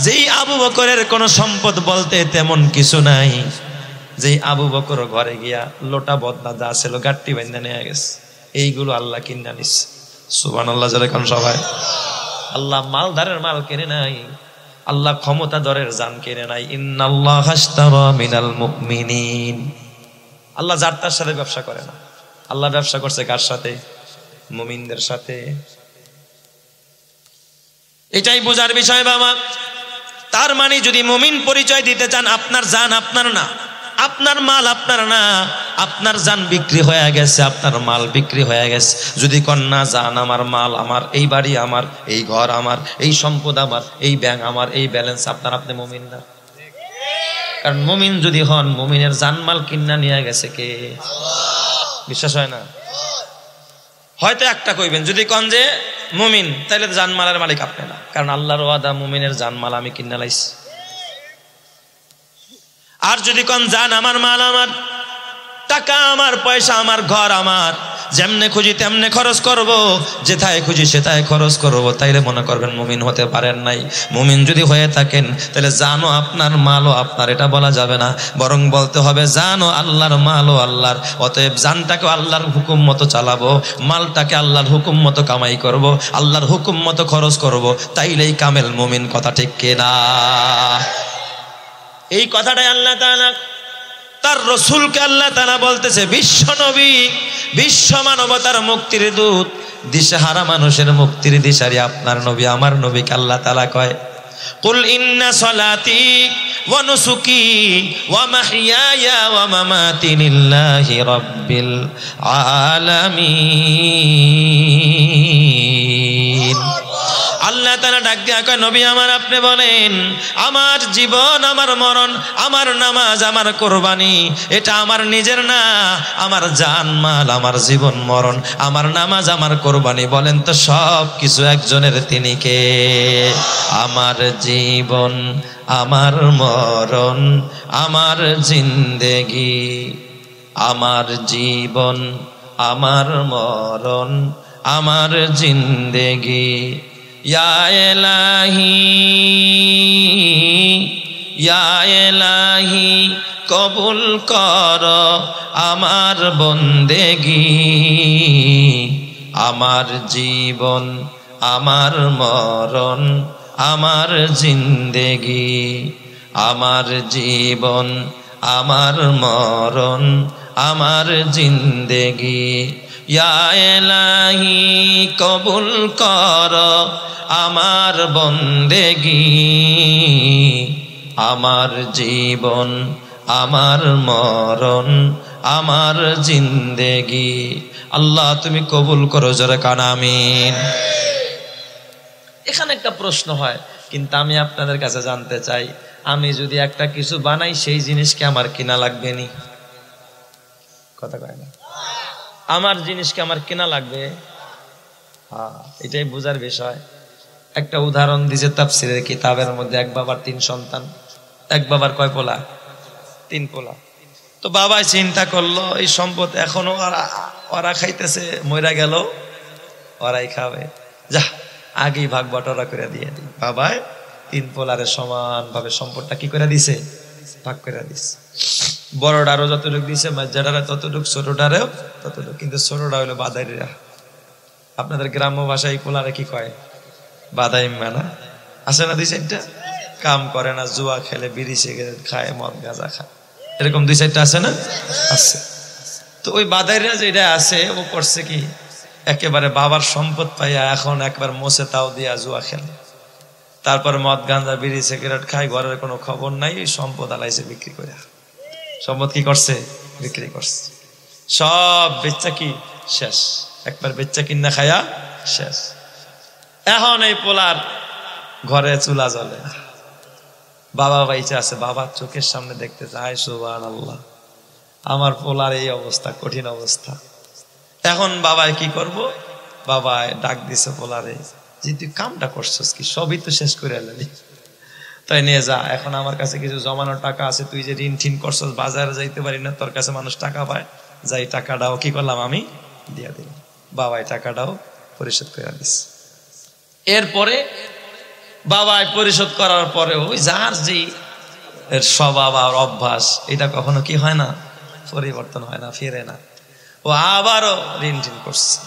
যেই আবু বকরের কোনো সম্পদ বলতে তেমন কিছু নাই, যেই আবু বকর ঘরে গিয়া লোটা বদনা যা ছিল গাট্টি বেঁধে নিয়ে গেছে, এইগুলো আল্লাহ কিনে নিছে। সুবহানাল্লাহ জোরে কোন সবাই। আল্লাহ মালদারের মাল কিনে নাই, আল্লাহ ক্ষমতাধরের জান কিনে নাই। ইন্নাল্লাহা আশতারা মিনাল মুমিনিন। আল্লাহ যার তার সাথে ব্যবসা করে না, আল্লাহ ব্যবসা করছে কার সাথে? মুমিনদের সাথে। এটাই বোঝার বিষয় বাবা। তার মানে যদি মুমিন পরিচয় দিতে চান, আপনার জান আপনার না, আপনার মাল আপনার না, আপনার জান বিক্রি হয়ে গেছে, আপনার মাল বিক্রি হয়ে গেছে। যদি কন্যা জান আমার, মাল আমার, এই বাড়ি আমার, এই ঘর আমার, এই সম্পদ আমার, এই ব্যাংক আমার, এই ব্যালেন্স আপনার, আপনি মুমিন না। কারণ মুমিন যদি হন, মুমিনের জান মাল কিন্না নিয়ে গেছে কে? বিশ্বাস হয় না? হয়তো একটা কইবেন, যদি কন যে মুমিন তাহলে জানমালের মালিক আপনি না, কারণ আল্লাহর ওয়াদা মুমিনের জানমাল আমি কিনে লাইছি। আর যদি কন জান আমার, মাল আমার, টাকা আমার, পয়সা আমার, ঘর আমার, যেমনে খুঁজি তেমনে খরচ করব, যেথায় খুঁজি সেথায় খরচ করব, তাইলে মনে করবেন মুমিন হতে পারেন নাই। মুমিন যদি হয়ে থাকেন তাহলে জানো আপনার, মালও আপনার, এটা বলা যাবে না। বরং বলতে হবে জানো আল্লাহর, মালও আল্লাহর। অতএব জানটাকে আল্লাহর হুকুম মতো চালাবো, মালটাকে আল্লাহর হুকুম মতো কামাই করব, আল্লাহর হুকুম মতো খরচ করব, তাইলেই কামেল মুমিন। কথা ঠিক কিনা? এই কথাটাই আল্লাহ তাআলা তার রসুলকে আল্লাহ তাআলা বলতেছে, বিশ্ব নবী, বিশ্ব মানবতার মুক্তির দূত, দিশাহারা মানুষের মুক্তির দিশারি আপনার নবী, আমার নবীকে আল্লাহ তাআলা কয় কুল ইন্না সলাতি ওয়া নুসুকি ওয়া মাহইয়ায়া ওয়া মামাতি লিল্লাহি রাব্বিল আলামিন। আল্লাহ তাআলা ডাক দিয়া কয় নবী আমার আপনি বলেন আমার জীবন আমার মরণ আমার নামাজ আমার কুরবানি এটা আমার নিজের না, আমার জান মাল আমার জীবন মরণ আমার নামাজ আমার কুরবানি বলেন তো সব কিছু একজনের, তিনি কে? আমার জীবন আমার মরণ আমার জিন্দেগি, আমার জীবন আমার মরণ আমার জিন্দেগি। ইয়া ইলাহি ইয়া ইলাহি কবুল কর আমার বন্দেগি, আমার জীবন আমার মরণ আমার জিন্দেগি, আমার জীবন আমার মরণ আমার জিন্দেগি। ইয়া ইলাহি কবুল কর আমার বন্দেগি, আমার জীবন আমার মরণ আমার জিন্দেগি। আল্লাহ তুমি কবুল করো, জোরে কান আমিন। এখানে একটা প্রশ্ন হয়, কিন্তু আমি আপনাদের কাছে জানতে চাই, আমি যদি একটা কিছু বানাই সেই জিনিসকে আমার কিনা লাগবে নি? কথা কয় না? আমার জিনিসকে আমার কিনা লাগবে? হ্যাঁ, এটাই বোঝার বিষয়। একটা উদাহরণ দিছে তাফসীরের কিতাবের মধ্যে, এক বাবার 3 সন্তান। এক বাবার কয় পোলা? 3 পোলা। তো বাবা চিন্তা করলো এই সম্পদ এখনো ওরা খাইতেছে, মইরা গেল ওরাই খাবে, যা আগেই ভাগ বাটোয়ারা করে দিয়ে দিই। বাবায় 3 পোলারে সমান ভাবে সম্পদটা কি করে দিছে? ভাগ করে দিছে। বড়ডারও যতটুকু দিছে, মাঝাডারে ততটুকু, ছোটডারেও ততটুকু। কিন্তু ছোটডা হইলো বাদাইরা। আপনাদের গ্রাম্য ভাষায় পোলারে কি কয়? বাদাইম্মা না? আছে না 2-4টা? কাম করে না, জুয়া খেলে, বিড়ি সিগারেট খায়, মদ গাঁজা খায়, এরকম 2-4টা আছে না? আছে। তো ওই বাদাইরা যেটা আছে ও করছে কি, একেবারে বাবার সম্পদ পাইয়া এখন একবার মোছে তাও দিয়া জুয়া খেলে, তারপর মদ গাঁজা বিড়ি সিগারেট খায়, ঘরের কোনো খবর নাই, ওই সম্পদ আলাইছে বিক্রি করে। সম্পদ কি করছে? বিক্রি করছে। সব বেচ্চা কি শেষ, একবার বেচ্চা কিনা খায়া শেষ। এখন এই পোলার ঘরে চুলা জ্বলে, বাবা বাইচে আছে, বাবার চোখের সামনে দেখতে চায়, সুবহানাল্লাহ আমার পোলার এই অবস্থা, কঠিন অবস্থা। এখন বাবায় কি করব? বাবায় ডাক দিছে পোলারে, যে তুই কামটা করছস কি, সবই তো শেষ করে এলি, তাই নিয়ে যা, এখন আমার কাছে কিছু জমানোর টাকা আছে, তুই যে ঋণ ঠিন করছস, বাজারে যাইতে পারি না, তোর কাছে মানুষ টাকা পায়, যাই টাকাটাও কি করলাম আমি দিয়া দিলাম। বাবাই টাকাটাও পরিশোধ করে দিস। এরপরে বাবায় পরিশোধ করার পরেও যার যে এর স্বভাব আর অভ্যাস, এটা কখনো কি হয় না? পরিবর্তন হয় না, ফিরে না। ও আবারও ঋণ ঠিন করছে।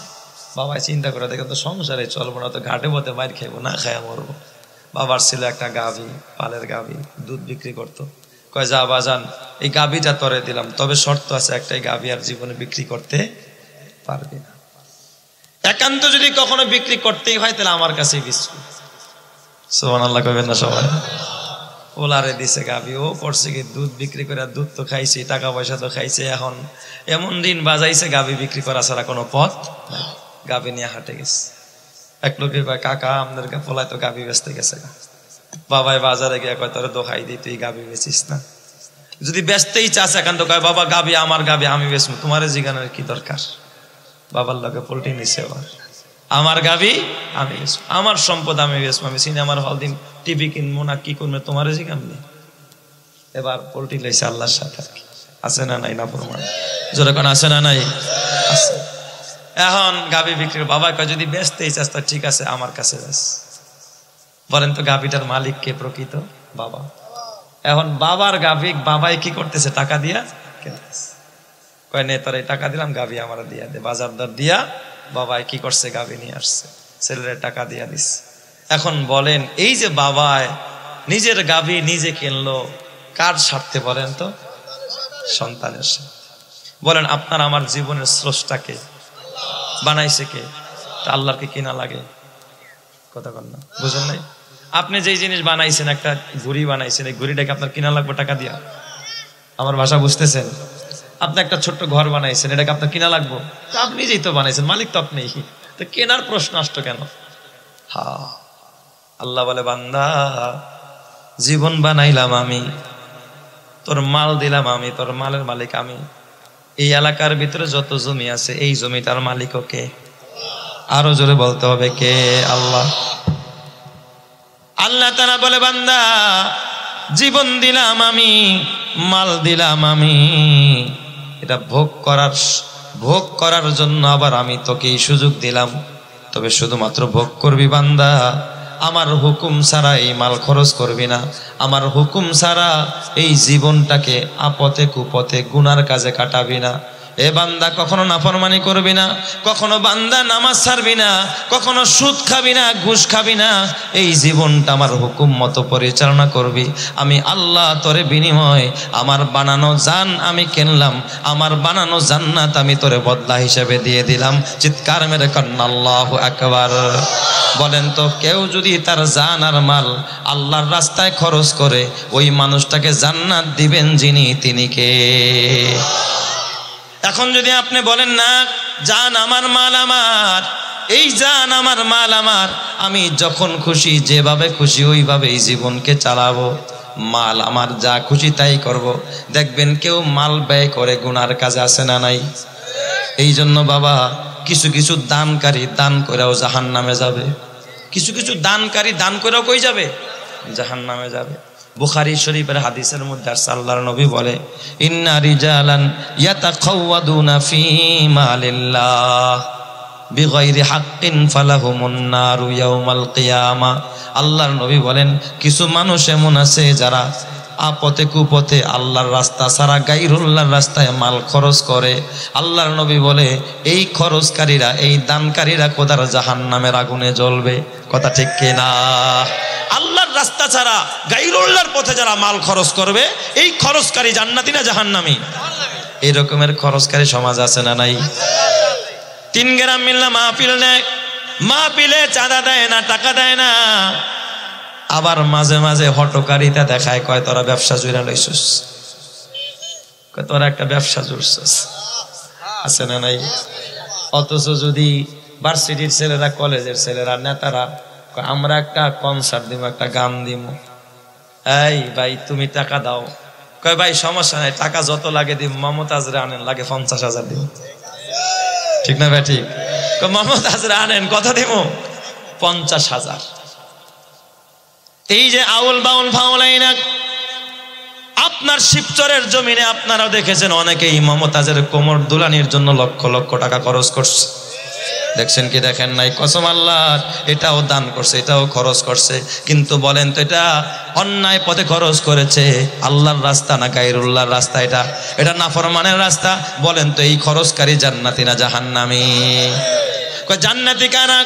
বাবাই চিন্তা করে দেখেন তো সংসারে চলবো না, তো ঘাটে পথে মাইর খাইবো, না খায়া মরবো। বাবার ছিল একটা গাভী, পালের গাভী, দুধ বিক্রি করতো। কয় যা বাজান, এই গাভীটা তরে দিলাম, তবে শর্ত আছে একটাই, গাভী আর জীবনে বিক্রি করতে পারবি না। একান্ত যদি কখনো বিক্রি করতেই হয় তাহলে আমার কাছেই বিক্রি। সুবহানাল্লাহ কইবেন না সবাই? ওলারে দিছে গাভী, ও করছে কি দুধ বিক্রি করে, দুধ তো খাইছে, টাকা পয়সা তো খাইছে, এখন এমন ঋণ বাজাইছে গাভী বিক্রি করা ছাড়া কোনো পথ নাই। গাভী নিয়ে হাটে গেছে। এক লোকে কয় কাকা আমাদের পোলায় তো গাভী বেচতে গেছে। বাবাই বাজারে গিয়ে কয় তোরে দোহাই দিই, তুই গাভী বেচিস না। যদি বেচতেই চাস একান্ত কয় বাবা গাভী আমার, গাভী আমি বেচবো, তোমার জিগানোর কি দরকার? বাবার লগে পোল্ট্রি নিছে, আমার গাভী আমি বেচবো, আমার সম্পদ আমি বেচবো, আমি সিনেমার হল দিন, টিভি কিনবো না, কি করবে তোমার জিগামনি। এবার পোল্ট্রি লইছে আল্লাহর সাথে, আছে না নাই? না প্রমাণ জোরে কোন আছে না নাই? আছে। এখন গাভী বিক্রি, বাবা কয় যদি বেচতেই চাস তো ঠিক আছে, আমার কাছে বেচ। বলেন তো গাভীটার মালিক কে প্রকৃত? বাবা। এখন বাবার গাভী বাবাই কি করতেছে? টাকা দিয়া কিনতেছে। কয় নে তোর এই টাকা দিলাম, গাভী আমার দিয়া দে। বাজার দর দিয়া বাবাই কি করছে? গাভী নিয়ে আসছে, ছেলের টাকা দিয়া দিচ্ছে। এখন বলেন এই যে বাবায় নিজের গাভী নিজে কিনলো, কার স্বার্থে বলেন তো? সন্তানের স্বার্থে। বলেন আপনার আমার জীবনের স্রষ্টাকে বানাইছে কে? তা আল্লাহর কি কিনা লাগে? কথা বল না, বুঝেন নাই? আপনি যেই জিনিস বানাইছেন, একটা ঘড়ি বানাইছেন, এই ঘড়িটাকে আপনার কিনা লাগবে টাকা দিয়া? আমার ভাষা বুঝতেছেন? আপনি একটা ছোট্ট ঘর বানাইছেন, এটাকে আপনার কিনা লাগবে? আপনি যেই তো বানাইছেন, মালিক তো আপনি, তো কেনার প্রশ্ন আসতো কেন? হ্যাঁ, আল্লাহ বলে বান্দা জীবন বানাইলাম আমি, তোর মাল দিলাম আমি, তোর মালের মালিক আমি। এই এলাকার ভিতরে যত জমি আছে এই জমিটার মালিকও কে? আরো জোরে বলতে হবে কে? আল্লাহ। আল্লাহ তাআলা বলে বান্দা জীবন দিলাম আমি, মাল দিলাম আমি, এটা ভোগ করার জন্য আবার আমি তোকে এই সুযোগ দিলাম। তবে শুধুমাত্র ভোগ করবি বান্দা, আমার হুকুম ছাড়া এই মাল খরচ করবি না, আমার হুকুম ছাড়া এই জীবনটাকে আপথে কুপথে গুনার কাজে কাটাবি না। এ বান্দা কখনো নাফরমানি করবি না, কখনো বান্দা নামাজ ছাড়বি না, কখনো সুদ খাবি না, ঘুষ খাবি না। এই জীবনটা আমার হুকুম মতো পরিচালনা করবি। আমি আল্লাহ তোরে বিনিময় আমার বানানো জান আমি কিনলাম, আমার বানানো জান্নাত আমি তোরে বদলা হিসেবে দিয়ে দিলাম। চিৎকার মেরে কন্না আল্লাহু আকবার। বলেন তো কেউ যদি তার জান আর মাল আল্লাহর রাস্তায় খরচ করে, ওই মানুষটাকে জান্নাত দিবেন যিনি, তিনি কে? এখন যদি আপনি বলেন না জান আমার মাল আমার, এই জান আমার মাল আমার, আমি যখন খুশি যেভাবে খুশি ওইভাবে এই জীবনকে চালাবো, মাল আমার যা খুশি তাই করব। দেখবেন কেউ মাল ব্যয় করে গুনার কাজে আসে না নাই? এই জন্য বাবা কিছু কিছু দানকারী দান করেও জাহান্নামে যাবে, কিছু কিছু দানকারী দান করেও কই যাবে? জাহান্নামে যাবে। বুখারী শরীফের হাদিসের মধ্যে আল্লাহর নবী বলে ইন্না রিজালান ইয়াতাখাওয়াদুনা ফি মালিল্লাহ বিগাইরি হাক্কিন ফালাহুমুন নারু ইয়াউমাল কিয়ামা। আল্লাহর নবী বলেন কিছু মানুষ এমন আছে যারা আপথে কুপথে আল্লাহর রাস্তা ছাড়া গায়রুল্লাহর রাস্তায় মাল খরচ করে। আল্লাহর নবী বলে এই খরচকারীরা, এই দানকারীরা খোদার জাহান্নামের আগুনে জ্বলবে। কথা ঠিক কিনা? আল্লাহর রাস্তা ছাড়া গায়রুল্লাহর পথে যারা মাল খরচ করবে, এই খরচকারী জান্নাতি না জাহান্নামী? এই রকমের খরচকারী সমাজ আছে না নাই? 3 গ্রাম মিলনা মাহফিল নেয়, মাহফিলে চাঁদা দেয় না, টাকা দেয় না, আবার মাঝে মাঝে হটকারিতা দেখায়, কয় তোরা ব্যবসা জুড়া লইছিস, কয় তোরা একটা ব্যবসা জুড়ছিস, আছে না নাই? অথচ যদি ভার্সিটির ছেলেরা, কলেজের ছেলেরা, নেতারা আমরা একটা কনসার্ট দিব, একটা গান দিব, এই ভাই তুমি টাকা দাও, কয় ভাই সমস্যা নাই, টাকা যত লাগে দিব, মমতাজরে আনেন, লাগে 50,000 দিব। ঠিক না ভাই? ঠিক। মমতাজরে আনেন, কত দিব? 50,000। এই যে আউল বাউল ফাউলাইনা, আপনার শিবচরের জমিনে আপনারাও দেখেছেন অনেকেই মমতাজের কোমর দুলানির জন্য লক্ষ লক্ষ টাকা খরচ করছে। দেখছেন কি দেখেন নাই? কসম আল্লাহর, এটাও দান করছে, এটাও খরচ করছে। কিন্তু বলেন তো এটা অন্যায় পথে খরচ করেছে, আল্লাহর রাস্তা না গায়রুল্লাহর রাস্তা? এটা নাফরমানের রাস্তা। বলেন তো এই খরচকারী জান্নাতি না জাহান্নামী? কয় জান্নাতি কারা?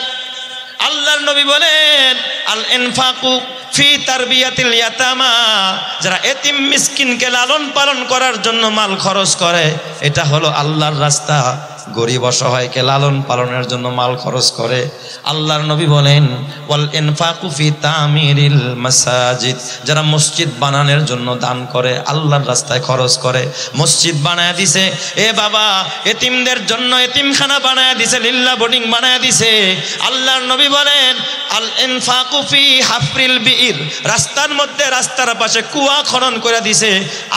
আল্লাহর নবী বলেন আল ইনফাকু ফি তারবিয়াতিল ইয়াতামা, যারা এতিম মিসকিনকে লালন পালন করার জন্য মাল খরচ করে, এটা হলো আল্লাহর রাস্তা। গরিব অসহায়কে লালন পালনের জন্য মাল খরচ করে। আল্লাহর নবী বলেন ওয়াল ইনফাকু ফি তামিরিল মাসাজিদ, যারা মসজিদ বানানোর জন্য দান করে, আল্লাহর রাস্তায় খরচ করে, মসজিদ বানায় দিছে, এ বাবা এতিমদের জন্য এতিমখানা বানায় দিছে, লিল্লা বোর্ডিং বানায় দিছে। আল্লাহর নবী বলেন আল ইনফাকু ফি হাফরিল বিইর, রাস্তার মধ্যে, রাস্তার পাশে কুয়া খনন করে দিছে।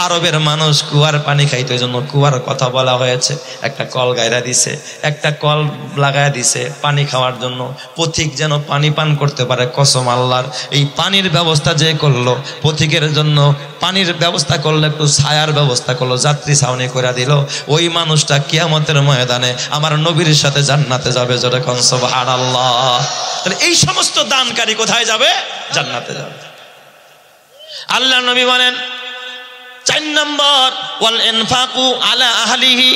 আরবের মানুষ কুয়ার পানি খাইতো, এই জন্য কুয়ার কথা বলা হয়েছে। একটা কল গায়রা দিছে, একটা কল লাগায় দিছে পানি খাওয়ার জন্য, পথিক যেন পানি পান করতে পারে। কসম আল্লাহর, এই পানির ব্যবস্থা যে করলো, পথিকের জন্য পানির ব্যবস্থা করলো, একটু ছায়ার ব্যবস্থা করলো, যাত্রী ছাউনি করে দিল, ওই মানুষটা কিয়ামতের ময়দানে আমার নবীর সাথে জান্নাতে যাবে। জোরে কোন সুবহানাল্লাহ। তাহলে এই সমস্ত দানকারী কোথায় যাবে? জান্নাতে যাবে। আল্লাহর নবী বলেন 4 নম্বর ওয়াল ইনফাকু আলা আহলিহি,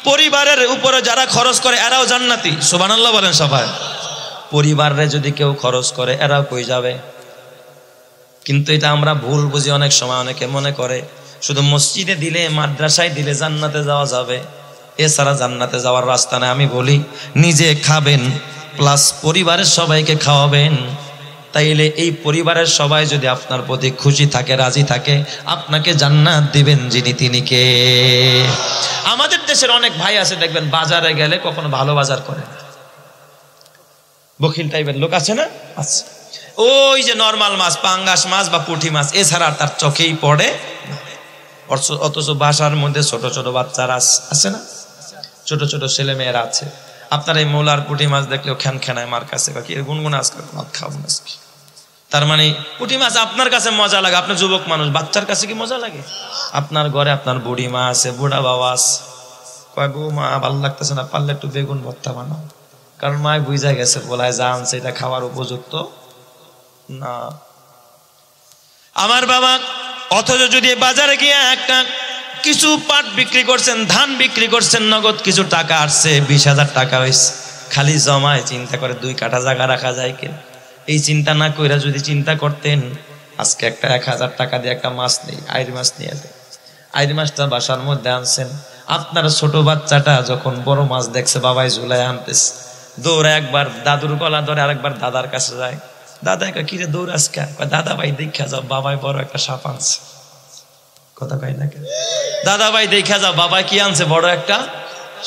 পরিবারের উপরে যারা খরচ করে এরাও জান্নাতি। সুবহানাল্লাহ বলেন সবাই। পরিবারে যদি কেউ খরচ করে এরাও কই যাবে? কিন্তু এটা আমরা ভুল বুঝি অনেক সময়। অনেকে মনে করে শুধু মসজিদে দিলে, মাদ্রাসায় দিলে জান্নাতে যাওয়া যাবে, এছাড়া জান্নাতে যাওয়ার রাস্তা নেই। আমি বলি নিজে খাবেন প্লাস পরিবারের সবাইকে খাওয়াবেন, তাইলে এই পরিবারের সবাই যদি আপনার প্রতি খুশি থাকে, রাজি থাকে, আপনাকে জান্নাত দিবেন যিনি তিনি কে? আমাদের দেশের অনেক ভাই আছে দেখবেন বাজারে গেলে কখনো ভালো বাজার করে না, বখিল টাইপের লোক আছে না? আচ্ছা, ওই যে নরমাল মাছ, পাঙ্গাস মাছ বা পুঁটি মাছ এছাড়া তার চোখেই পড়ে। অথচ বাসার মধ্যে ছোট ছোট বাচ্চারা আছে না, ছোট ছোট ছেলে মেয়েরা আছে, আপনার এই মৌলার পুঁটি মাছ দেখলেও খ্যান খেনায় মার কাছে কি গুনগুন আজকে ভাত খাবো না। তার মানে পুঁটি মাছ আপনার কাছে মজা লাগে, আপনার যুবক মানুষ, বাচ্চার কাছে কি মজা লাগে? আপনার ঘরে আপনার বুড়ি মা আছে, বুড়া বাবা আছে, কয় বউ মা ভালো লাগতেছে না, পারলে একটু বেগুন ভর্তা বানাও, কারণ মায় বুঝা গেছে বলায় যা আনছে এটা খাওয়ার উপযুক্ত না আমার বাবা। অথচ যদি বাজারে গিয়ে একটা কিছু পাট বিক্রি করছেন, ধান বিক্রি করছেন, নগদ কিছু টাকা আসছে, 20,000 টাকা হয়েছে, খালি জমায় চিন্তা করে 2 কাঠা জায়গা রাখা যায় কিনা। এই চিন্তা না কইরা যদি চিন্তা করতেন আজকে একটা 1,000 টাকা দিয়ে একটা মাছ নেই, আইড় মাছ নিয়ে আসে, আইড় মাছটা বাসার মধ্যে আনছেন, আপনার ছোট বাচ্চাটা যখন বড় মাছ দেখছে বাবাই ঝুলাই আনতেছে, দৌড়ে একবার দাদুর গলা ধরে আরেকবার দাদার কাছে যায়, দাদা কিরে দৌড় আজকে, দাদা ভাই দেখা যাও বাবাই বড় একটা সাপ আনছে, কথা কয় না কেন? দাদা ভাই দেখা যাও বাবা কি আনছে, বড় একটা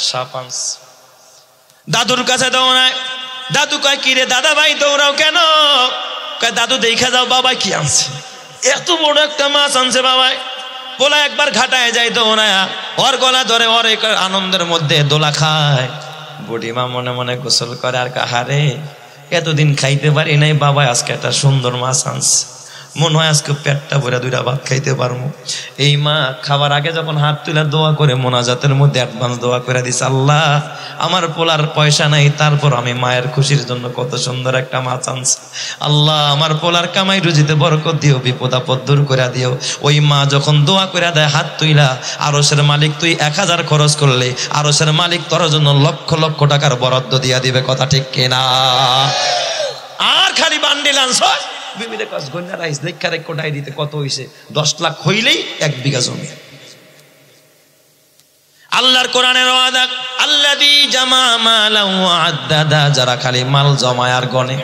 সাপ আনছে। দাদুর কাছে দৌড়ায়, দাদু কয় কিরে দাদা ভাই দৌড়াও কেন? কয় দাদু দেখা যাও বাবা কি আনছে, এত বড় একটা মাছ আনছে বাবাই। বলা একবার ঘাটায় যায় দৌড়ায়, ওর গলা ধরে ওর আনন্দের মধ্যে দোলা খায়। বুড়িমা মনে মনে গোসল করে আর কাহারে এতদিন খাইতে পারি নাই, বাবা আজকে একটা সুন্দর মাছ আনছে, মনে হয় আজকে পেটটা ভরে 2টা ভাত খাইতে পারবো। এই মা খাবার আগে যখন হাত তুলে দোয়া করে মোনাজাতের মধ্যে অ্যাডভান্স দোয়া করে দিছে, আল্লাহ আমার পোলার পয়সা নাই, তারপর আমি মায়ের খুশির জন্য কত সুন্দর একটা মাছ আনছি, আল্লাহ আমার পোলার কামাই রুজিতে বরকত দিও, বিপদ আপদ দূর করে দিও। ওই মা যখন দোয়া করে দেয় হাত তুইলা, আরশের মালিক তুই 1000 খরচ করলে আরশের মালিক তোর জন্য লক্ষ লক্ষ টাকার বরাদ্দ দিয়া দিবে, কথা ঠিক কিনা? আর খালি বান্ডিল আনছ বিবিরে কাজ গন্যা রাইস লেখা রেখ কোটাই দিতে কত হইছে, 10 লাখ হইলেই 1 বিঘা জমি। আল্লাহর কোরআনের ওয়াদা, আল্লাযী জামা মালান ওয়া আদ্দাদা, যারা খালি মাল জমায় আর গনে,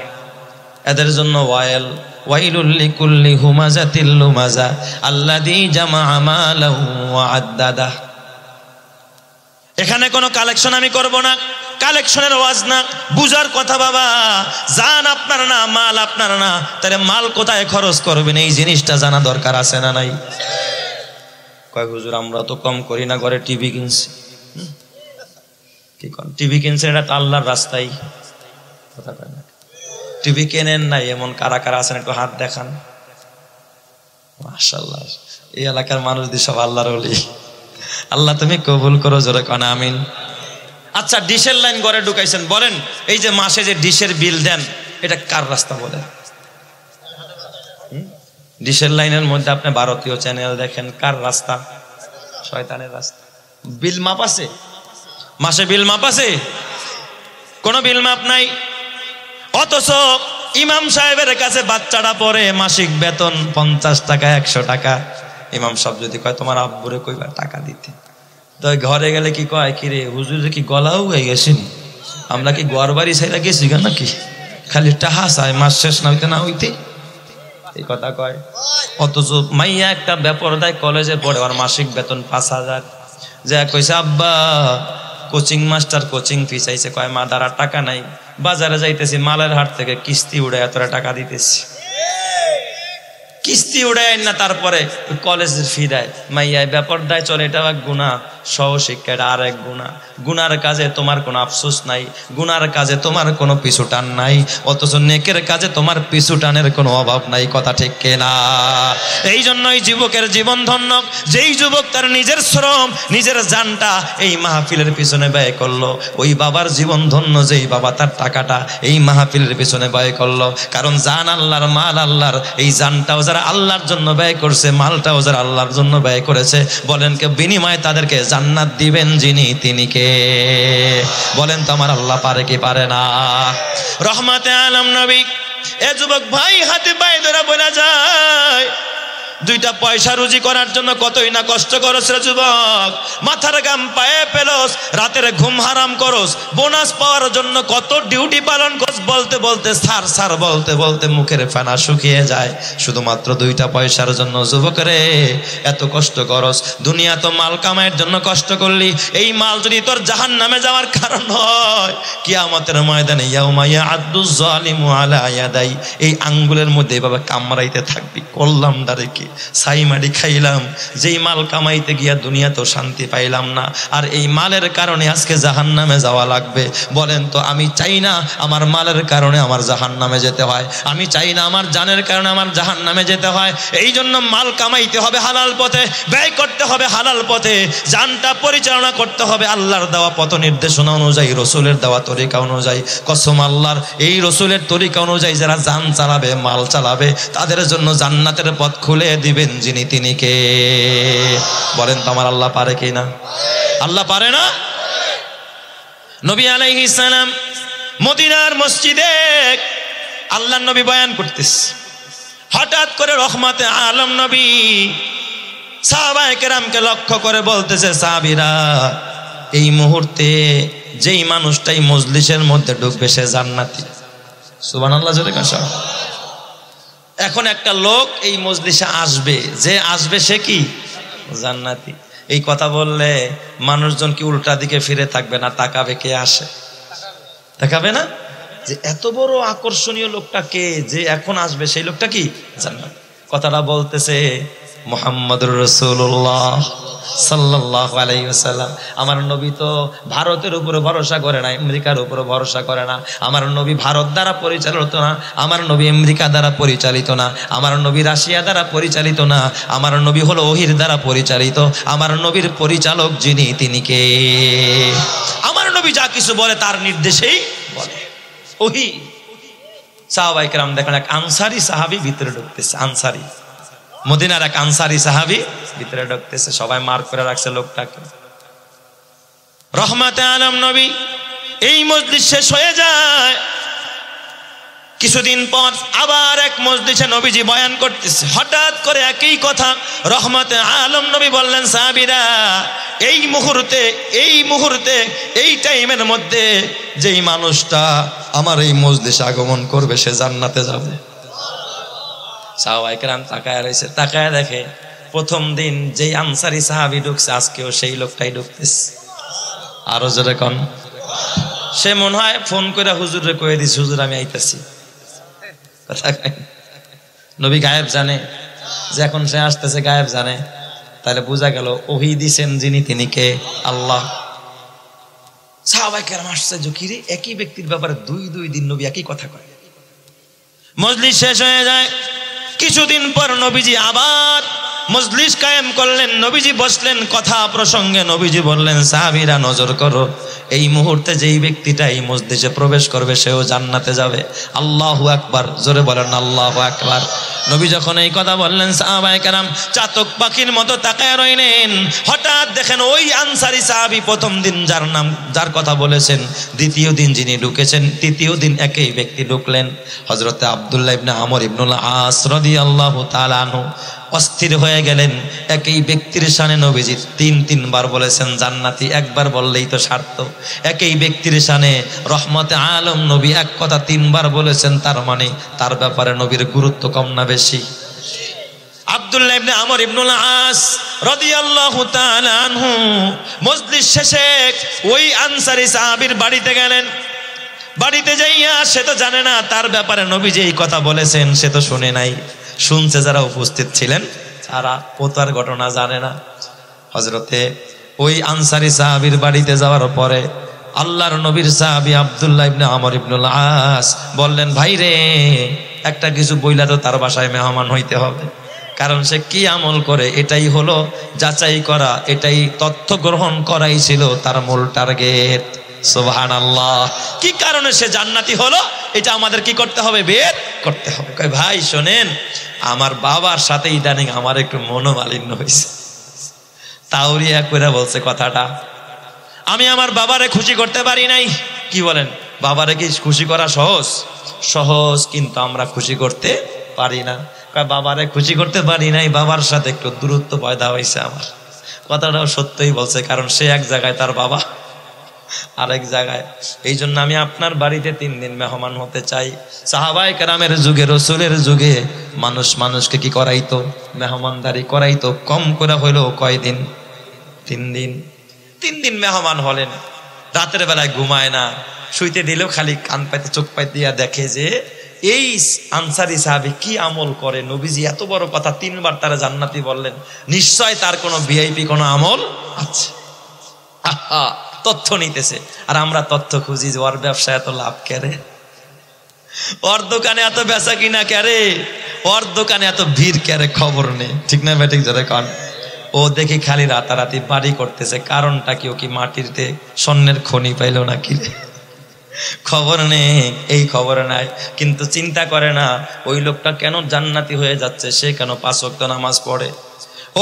এদের জন্য ওয়াইলুল লিকুল্লি হুমাজাতিল লুমাজা আল্লাযী জামা মালান ওয়া আদ্দাদা। এখানে কোনো কালেকশন আমি করব না, কালেকশনের ওয়াজ না, বুঝার কথা বাবা। জান আপনার না, মাল আপনার না, তাহলে মাল কোথায় খরচ করবেন এই জিনিসটা জানা দরকার আছে না নাই? কয় হুজুর আমরা তো কম করি না, ঘরে টিভি কিনছি, কি কোন টিভি কিনছেন, এটা তো আল্লাহর রাস্তায়, কথা কয় না। টিভি কেনেন নাই এমন কারা কারা আছেন একটু হাত দেখান। মাশাআল্লাহ, এই এলাকার মানুষ দিয়ে সব আল্লাহর ওলি, আল্লাহ তুমি কবুল করো, জোরে কোন আমিন। আচ্ছা, ডিশের লাইন ঘরে ঢুকাইছেন, বলেন এই যে মাসে যে ডিশের বিল দেন এটা কার রাস্তা বলেন? ডিশের লাইনের মধ্যে আপনি ভারতীয় চ্যানেল দেখেন, কার রাস্তা? শয়তানের রাস্তা। বিল মাপ আছে? মাসে বিল মাপ আছে? কোনো বিল মাপ নাই। অথচ ইমাম সাহেবের কাছে বাচ্চাটা পড়ে, মাসিক বেতন 50 টাকা 100 টাকা। ইমাম সাহেব যদি কয় তোমার আব্বুরে কইবা টাকা দিতে, তো ঘরে গেলে কি কয়, কিরে হুজুর কি গলাও হয়ে গেছেন, আমরা কি ঘর বাড়ি ছাইরা গেছি গা নাকি, খালি টাহা চায় মাস শেষ না হইতে না হইতে, এই কথা কয়। অথচ মাইয়া একটা বেপরদায় কলেজে পড়ে, আর মাসিক বেতন 5000। যা কইছে আব্বা কোচিং মাস্টার কোচিং ফি চাইছে, কয় মা দ্বারা টাকা নাই, বাজারে যাইতেছি মালের হাট থেকে কিস্তি উড়ে এতটা টাকা দিতেছি, কিস্তি উড়ায় না, তারপরে কলেজের ফি দেয়। মাইয়া ব্যাপার দেয় চলে, এটা এক গুনাহ, সহশিক্ষা এটা আর এক গুনাহ। গুনার কাজে তোমার কোনো আফসোস নাই, গুনার কাজে তোমার কোনো পিছু টান নাই, অথচ নেকের কাজে তোমার পিছু টানের কোনো অভাব নাই, কথা ঠিক কিনা? এই জন্যই যুবকের জীবন ধন্য, যেই যুবক তার নিজের শ্রম নিজের জানটা এই মাহফিলের পিছনে ব্যয় করলো, ওই বাবার জীবন ধন্য যেই বাবা তার টাকাটা এই মাহফিলের পিছনে ব্যয় করলো। কারণ জান আল্লাহর, মাল আল্লাহর, এই জানটাও যারা আল্লাহর জন্য ব্যয় করছে, মালটাও যারা আল্লাহর জন্য ব্যয় করেছে, বলেন কে বিনিময়ে তাদেরকে জান্নাত দিবেন যিনি তিনি কে? বলেন তো আমার আল্লাহ পারে কি পারে না? রহমাতে আলম নবী এ যুবক ভাই হাতে পায়ে ধরে বলা যায়, দুইটা পয়সা রুজি করার জন্য কতই না কষ্ট করস রে যুবক, মাথার ঘাম পায়ে পেলস, রাতের ঘুম হারাম করস, বোনাস পাওয়ার জন্য কত ডিউটি পালন করস, বলতে বলতে স্যার স্যার বলতে বলতে মুখের ফেনা শুকিয়ে যায় শুধুমাত্র দুইটা পয়সার জন্য। যুবক রে, এত কষ্ট করস, দুনিয়া তো মাল কামাইয়ের জন্য কষ্ট করলি, এই মাল যদি তোর জাহান্নামে যাওয়ার কারণ হয়, কিয়ামতের ময়দানে ইয়াউমা ইয়া'আদ্দুজ যালিমু আলা ইয়াদাই, এই আঙ্গুলের মধ্যে এভাবে কামড়াইতে থাকবি, করলাম ডারে কি সাইমারি খাইলাম, যেই মাল কামাইতে গিয়া দুনিয়া তো শান্তি পাইলাম না, আর এই মালের কারণে আজকে জাহান্নামে যাওয়া লাগবে। বলেন তো, আমি চাই না আমার মালের কারণে আমার জাহান্নামে যেতে হয়, আমি চাই না আমার জানের কারণে আমার জাহান্নামে যেতে হয়। এই জন্য মাল কামাইতে হবে হালাল পথে, ব্যয় করতে হবে হালাল পথে, জানটা পরিচালনা করতে হবে আল্লাহর দেওয়া পথ নির্দেশনা অনুযায়ী, রসুলের দেওয়া তরিকা অনুযায়ী। কসম আল্লাহর, এই রসুলের তরিকা অনুযায়ী যারা জান চালাবে, মাল চালাবে, তাদের জন্য জান্নাতের পথ খুলে দিবেন যিনি, তিনি কে? বলেন তো আমার আল্লাহ পারে কি না? আল্লাহ পারে না? নবী আলাইহিস সালাম মদিনার মসজিদে আল্লাহর নবী বয়ান করতেছে, হঠাৎ করে রহমতে আলম নবী সাহাবায়ে কেরামকে লক্ষ্য করে বলতেছে, সাহাবীরা, এই মুহূর্তে যেই মানুষটাই মজলিসের মধ্যে ঢুকবে সে জান্নাতি। সুবহানাল্লাহ জোরে কাশা। এখন একটা লোক এই মজলিসে আসবে, যে আসবে সে কি? জান্নাতি। এই কথা বললে মানুষজন কি উল্টা দিকে ফিরে থাকবে না? তাকাবে, কে আসে? তাকাবে না? যে এত বড় আকর্ষণীয় লোকটা কে, যে এখন আসবে সেই লোকটা কি? জান্নাত। কথাটা বলতেছে মুহাম্মদুর রাসূলুল্লাহ সাল্লাল্লাহু আলাইহি ওয়াসাল্লাম। আমার নবী তো ভারতের উপরে ভরসা করে না, আমেরিকার উপরে ভরসা করে না। আমার নবী ভারত দ্বারা পরিচালিত না, আমার নবী আমেরিকা দ্বারা পরিচালিত না, আমার নবী রাশিয়া দ্বারা পরিচালিত না, আমার নবী হলো ওহীর দ্বারা পরিচালিত। আমার নবীর পরিচালক যিনি, তিনি কে? আমার নবী যা কিছু বলে তার নির্দেশেই বলে, ওহী। সাহাবায়ে কেরাম দেখেন, এক আনসারী সাহাবী ভিতরে ঢুকতেছে, আনসারী, মদিনার এক আনসারী সাহাবী ভিতরে ঢুকতেছে, সবাই মার্ক করে রাখছে লোকটাকে। রহমতে আলম নবী, এই মজলিস শেষ হয়ে যায়, কিছুদিন পর আবার এক মজলিসে নবীজি বয়ান করতেছে, হঠাৎ করে একই কথা রহমতে আলম নবী বললেন, সাহাবীরা, এই মুহূর্তে এই টাইমের মধ্যে যেই মানুষটা আমার এই মজলিসে আগমন করবে সে জান্নাতে যাবে। সাহাবায়ে কেরাম তাকায় রয়েছে, তাকায় দেখে প্রথম দিন যেই আনসারী সাহাবী ঢুকছে আজকেও সেই লোকটাই ঢুকতেছে। আরো জোরে কোন? সে মনে হয় ফোন করে হুজুরে কয়ে দিস, হুজুর আমি আইতাছি। নবী গায়েব জানে যে এখন সে আসতেছে, গায়েব জানে, তাহলে বোঝা গেল ওহী দিছেন যিনি, তিনি কে? আল্লাহ। সাহাবায়ে কেরাম আশ্চর্য, কি রে, একই ব্যক্তির ব্যাপারে দুই দিন নবী একই কথা কয়। মজলিস শেষ হয়ে যায়, কিছুদিন পর নবীজি আবার মজলিস কায়েম করলেন, নবীজি বসলেন, কথা প্রসঙ্গে নবীজি বললেন, সাহাবীরা নজর করো, এই মুহূর্তে যেই ব্যক্তিটা এই মজলিসে প্রবেশ করবে সেও জান্নাতে যাবে। আল্লাহু আকবার, জোরে বলেন আল্লাহু আকবার। নবী যখন এই কথা বললেন, সাহাবায়ে কেরাম চাতক পাখির মতো তাকায় রইলেন। হঠাৎ দেখেন ওই আনসারী সাহাবী প্রথম দিন যার কথা বলেছেন, দ্বিতীয় দিন যিনি ঢুকেছেন, তৃতীয় দিন একই ব্যক্তি ঢুকলেন। হযরতে আব্দুল্লাহ ইবনে আমর ইবনুল আস রাদিয়াল্লাহু তাআলা আনহু অস্থির হয়ে গেলেন। একই ব্যক্তির শানে নবীজি তিনবার বলেছেন জান্নাতি, একবার বললেই তো সার্থ। একই ব্যক্তির শানে রহমতে আলম নবী এক কথা তিনবার বলেছেন, তার মানে তার ব্যাপারে নবীর গুরুত্ব কম না বেশি? আব্দুল্লাহ ইবনে আমর ইবনুল আস রাদিয়াল্লাহু তাআলা আনহু মজলিস শেষে ওই আনসারী সাহাবীর বাড়িতে গেলেন। বাড়িতে যাইয়া, সে তো জানে না তার ব্যাপারে নবীজি এই কথা বলেছেন, সে তো শুনে নাই। শুনছে যারা উপস্থিত ছিলেন তারা, ও তার ঘটনা জানে না। হযরতে ওই আনসারী সাহাবীর বাড়িতে যাওয়ার পরে আল্লাহর নবীর সাহাবী আব্দুল্লাহ ইবনে আমর ইবনুল আস বললেন, ভাই রে, একটা কিছু বইলা তো তার বাসায় মেহমান হইতে হবে, কারণ সে কি আমল করে এটাই হলো যাচাই করা, এটাই তথ্য গ্রহণ করাই ছিল তার মূল টার্গেট। সুবহানাল্লাহ। কি কারণে সে জান্নাতি হলো এটা আমাদের কি করতে হবে? বের করতে হবে। কয় ভাই শোনেন, আমার বাবার সাথে ইদানিং আমার একটু মনোমালিন্য হয়েছে। তাওরিয়া কইরা বলছে কথাটা, আমি আমার বাবারে খুশি করতে পারি নাই। কি বলেন? বাবারে কি খুশি করা সহজ? সহজ, কিন্তু আমরা খুশি করতে পারি না। বাবারে খুশি করতে পারি নাই, বাবার সাথে একটু দূরত্ব পয়দা হয়েছে আমার। কথাটাও সত্যই বলছে, কারণ সে এক জায়গায়, তার বাবা আরেক জায়গায়। এই জন্য আমি আপনার বাড়িতে 3 দিন মেহমান হতে চাই। সাহাবায়ে কেরামের যুগে, রসুলের যুগে মানুষ মানুষকে কি করাইতো? মেহমানদারি করাইতো। কম করে হইলো কয়দিন? 3 দিন। 3 দিন মেহমান হলেন। রাতের বেলায় ঘুমায় না, শুইতে দিলেও খালি কান পাইতে চোখ পাইতে দিয়া দেখে যে এই আনসারী সাহাবী কি আমল করে। নবীজি এত বড় কথা 3 বার তারা জান্নাতি বললেন, নিশ্চয় তার কোনো ভিআইপি কোনো আমল আছে। আহা, তথ্য নিতেছে। আর আমরা তথ্য খুঁজি যে ওর ব্যবসা এত লাভ কেরে, ওর দোকানে এত বেচা কিনা কেরে, ওর দোকানে এত ভিড় কেরে, খবর নেই। ঠিক না ব্যাটিক যারা কন? ও দেখি খালি রাতারাতি বাড়ি করতেছে, কারণটা কি? ও কি মাটিতে স্বর্ণের খনি পাইল নাকি? খবর নেই, এই খবর নাই। কিন্তু চিন্তা করে না ওই লোকটা কেন জান্নাতি হয়ে যাচ্ছে, সে কেন 5 ওয়াক্ত নামাজ পড়ে,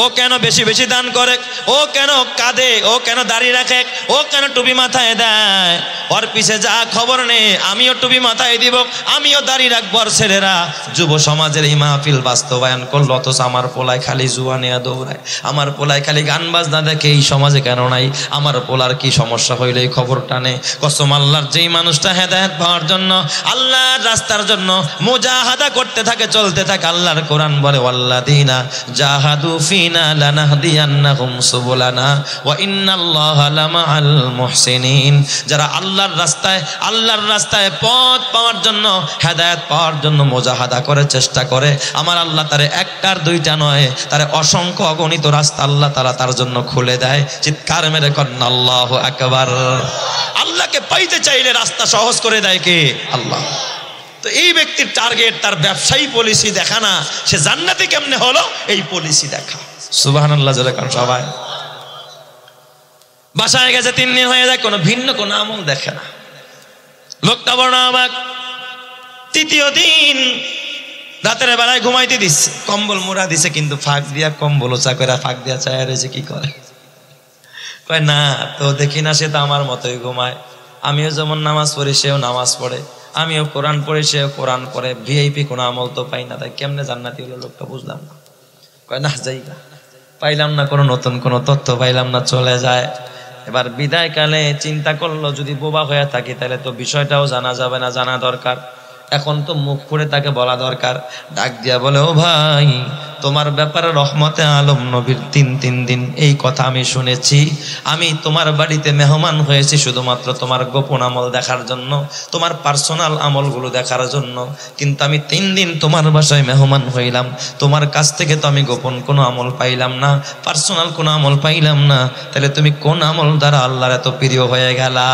ও কেন বেশি বেশি দান করে, ও কেন কাঁদে, ও কেন দাড়ি রাখে, ও কেন টুপি মাথায় দেয়। ওর পিছে যা খবর নেই, আমিও টুপি মাথায় দিব, আমিও দাড়ি রাখবো। আর ছেলেরা যুব সমাজের এই মাহফিল বাস্তবায়ন করলো, অথচ আমার পোলায় খালি জুয়া নিয়ে দৌড়ায়, আমার পোলায় খালি গান বাজনা দেখে। এই সমাজে কেন নাই? আমার পোলার কি সমস্যা হইলে এই খবরটা নেই। কসম আল্লাহর, যেই মানুষটা হেদায়েত পাওয়ার জন্য, আল্লাহর রাস্তার জন্য মুজাহাদা করতে থাকে, চলতে থাকে, আল্লাহর কোরআন বলে ওয়াল্লাযীনা জাহাদু ফিনা লানাহদিয়ান্নাহুম সুবুলানা ওয়া ইন্নাল্লাহা লামাআল মুহসিনিন। যারা আল্লাহর রাস্তায় পথ পাওয়ার জন্য, হেদায়েত পাওয়ার জন্য মুজাহাদা করে, চেষ্টা করে, আমার আল্লাহ তারে 1টার 2টা নয়, তারে অসংখ্য অগণিত রাস্তা আল্লাহ তাআলা তার জন্য খুলে দেয়। চিৎকার মেরে কন্না আল্লাহু আকবার। আল্লাহকে পাইতে চাইলে রাস্তা সহজ করে দেয় কে? আল্লাহ। তো এই ব্যক্তির টার্গেট তার ব্যবসায়ী পলিসি দেখা না, সে জান্নাতি কেমনে হলো এই পলিসি দেখা। সুবহানাল্লাহ জোরে কান সবাই। বাসায় গেছে 3 দিন হয়ে যায়, কোনো ভিন্ন কোনো আমল দেখে না। লোকটা বড় অবাক। 3য় দিন রাতের বেলায় ঘুমাইতে দিচ্ছে, কম্বল মুড়া দিছে, কিন্তু ফাঁক দিয়া কম্বল ওচা করে ফাঁক দিয়া চায় রয়েছে। কি করে? কয় না তো দেখি না, সে তো আমার মতোই ঘুমায়। আমিও যেমন নামাজ পড়ি সেও নামাজ পড়ে, আমিও কোরআন পড়ি সেও কোরআন পড়ে, ভিআইপি কোনো আমল তো পাই না, তাই কেমনে জান্নাতি হলো লোকটা বুঝলাম না। কয় না যাইগা, পাইলাম না, কোনো নতুন কোনো তথ্য পাইলাম না, চলে যায়। এবার বিদায় কালে চিন্তা করলো, যদি বোবা হয়ে থাকি তাহলে তো বিষয়টাও জানা যাবে না, জানা দরকার। এখন তো মুখ করে তাকে বলা দরকার। ডাক দিয়া বলে, ও ভাই, তোমার ব্যাপারে রহমতে আলম নবীর 3 দিন এই কথা আমি শুনেছি। আমি তোমার বাড়িতে মেহমান হয়েছি শুধুমাত্র তোমার গোপন আমল দেখার জন্য, তোমার পার্সোনাল আমলগুলো দেখার জন্য। কিন্তু আমি 3 দিন তোমার বাসায় মেহমান হইলাম, তোমার কাছ থেকে তো আমি গোপন কোনো আমল পাইলাম না, পার্সোনাল কোনো আমল পাইলাম না। তাহলে তুমি কোন আমল দ্বারা আল্লাহর এত প্রিয় হয়ে গেলা?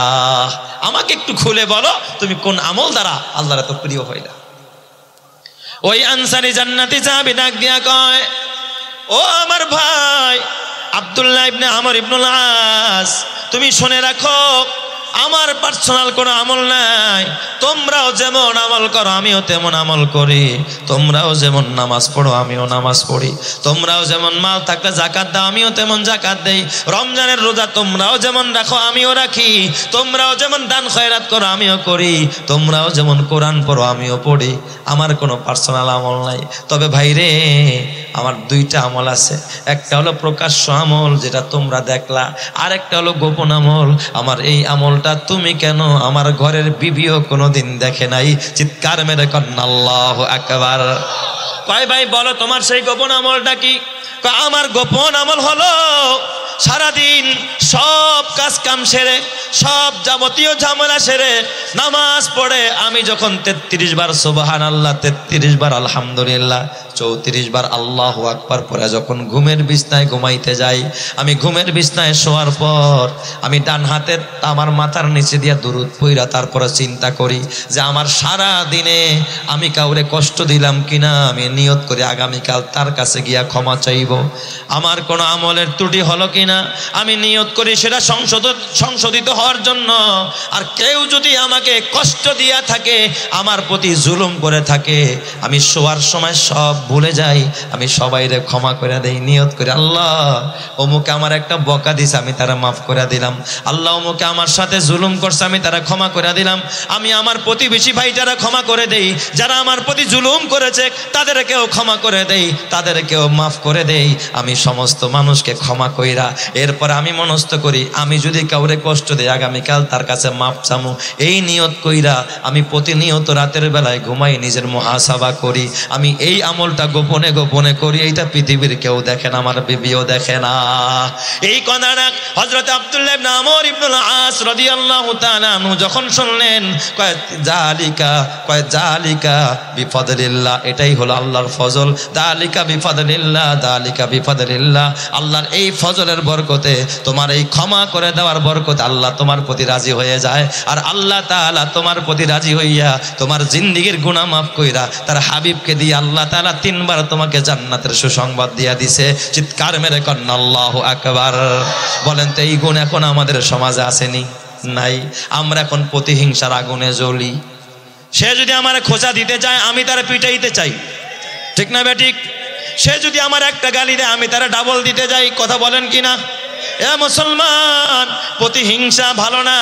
আমাকে একটু খুলে বলো, তুমি কোন আমল দ্বারা আল্লাহর এত প্রিয় হইলা? ওই আনসারী জান্নাতি সাহাবী ডাক দিয়া কয়, ও আমার ভাই আব্দুল্লাহ ইবনে আমর ইবনুল আস, তুমি শুনে রাখো, আমার পার্সোনাল কোনো আমল নাই। তোমরাও যেমন আমল করো আমিও তেমন আমল করি, তোমরাও যেমন নামাজ পড়ো আমিও নামাজ পড়ি, তোমরাও যেমন মাল থাকলে যাকাত দাও আমিও তেমন যাকাত দেই, রমজানের রোজা তোমরাও যেমন রাখো আমিও রাখি, তোমরাও যেমন দান খয়রাত করো আমিও করি, তোমরাও যেমন কোরআন পড়ো আমিও পড়ি। আমার কোনো পার্সোনাল আমল নাই। তবে ভাই রে, আমার 2টা আমল আছে। একটা হলো প্রকাশ্য আমল, যেটা তোমরা দেখলা, আর একটা হলো গোপন আমল। আমার এই আমলটা তুমি কেন আমার ঘরের বিবিও কোনোদিন দেখে নাই। চিৎকার মেরে কন্না আল্লাহু আকবার। কয় ভাই বলো তোমার সেই গোপন আমলটা কি? আমার গোপন আমল হলো সারাদিন সব কাজ কাম সেরে, সব যাবতীয় ঝামেলা সেরে, নামাজ পড়ে আমি যখন 33 বার সুবহানাল্লাহ, 33 বার আলহামদুলিল্লাহ, 34 বার আল্লাহু আকবার পরে যখন ঘুমের বিছনায় ঘুমাইতে যাই, আমি ঘুমের বিছনায় শোয়ার পর আমি ডান হাতের আমার মাথার নিচে দিয়া দুরূদ পইরা তারপরে চিন্তা করি যে আমার সারা দিনে আমি কাউরে কষ্ট দিলাম কিনা। আমি নিয়ত করি আগামীকাল তার কাছে গিয়া ক্ষমা চাইব। আমার কোনো আমলের ত্রুটি হলো কিনা আমি নিয়ত করি সেটা সংশোধিত হওয়ার জন্য। আর কেউ যদি আমাকে কষ্ট দিয়া থাকে, আমার প্রতি জুলুম করে থাকে, আমি শোয়ার সময় সব ভুলে যাই, আমি সবাইরে ক্ষমা করে দেই, নিয়ত করে আল্লাহ অমুকে আমার একটা বকা দিছে আমি তারা মাফ করে দিলাম, আল্লাহ অমুকে আমার সাথে জুলুম করছে আমি তারা ক্ষমা করে দিলাম, আমি আমার প্রতিবেশী ভাইটারা ক্ষমা করে দেই, যারা আমার প্রতি জুলুম করেছে তাদেরকেও ক্ষমা করে দেই, তাদেরকেও মাফ করে দেই, আমি সমস্ত মানুষকে ক্ষমা কইরা এরপর আমি মনস্থ করি আমি যদি কাউরে কষ্ট দেই আগামীকাল তার কাছে মাপ চামু, এই নিয়ত কইরা আমি প্রতিনিয়ত রাতের বেলায় ঘুমাই, নিজের মুহাসাবা করি, আমি এই আমলটা গোপনে গোপনে করি, এইটা পৃথিবীর কেউ দেখে না, আমার বিবিও দেখে না। এই কথাটা হযরত আব্দুল্লাহ ইবনে আমর ইবনুল আস রাদিয়াল্লাহু তাআলা আনহু যখন শুনলেন কয় জালিকা বিফাদলিল্লাহ, এটাই হলো আল্লাহর ফজল, যালিকা বিফাদলিল্লাহ, যালিকা বিফাদলিল্লাহ, আল্লাহর এই ফজলের বরকতে, তোমার এই ক্ষমা করে দেওয়ার বরকতে আল্লাহ তোমার প্রতি রাজি হয়ে যায়, আর আল্লাহ তাআলা তোমার প্রতি রাজি হইয়া তোমার জিন্দেগীর গুনাহ মাফ কইরা তার হাবিবকে দিয়ে আল্লাহ তাআলা 3 বার তোমাকে জান্নাতের সুসংবাদ দিয়া দিছে। চিৎকার মেরে কন্না আল্লাহু আকবার। বলেন তো এই গুণ এখন আমাদের সমাজে আসেনি? নাই। আমরা এখন প্রতিহিংসার আগুনে জ্বলি। সে যদি আমার খোঁচা দিতে চায় আমি তার পিটাইতে চাই, ঠিক না বেঠিক? সে যদি আমার একটা গালি দেয় আমি তারা ডাবল দিতে যাই, কথা বলেন কিনা? এ মুসলমান, প্রতিহিংসা ভালো না।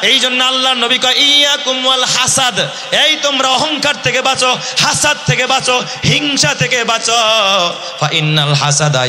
এই জন্য আল্লাহর নবী কয় ইয়াকুম ওয়াল হাসাদ, এই তোমরা অহংকার থেকে বাঁচো, হাসাদ থেকে বাঁচো, হিংসা থেকে বাঁচো। ফা ইন্নাল হাসাদা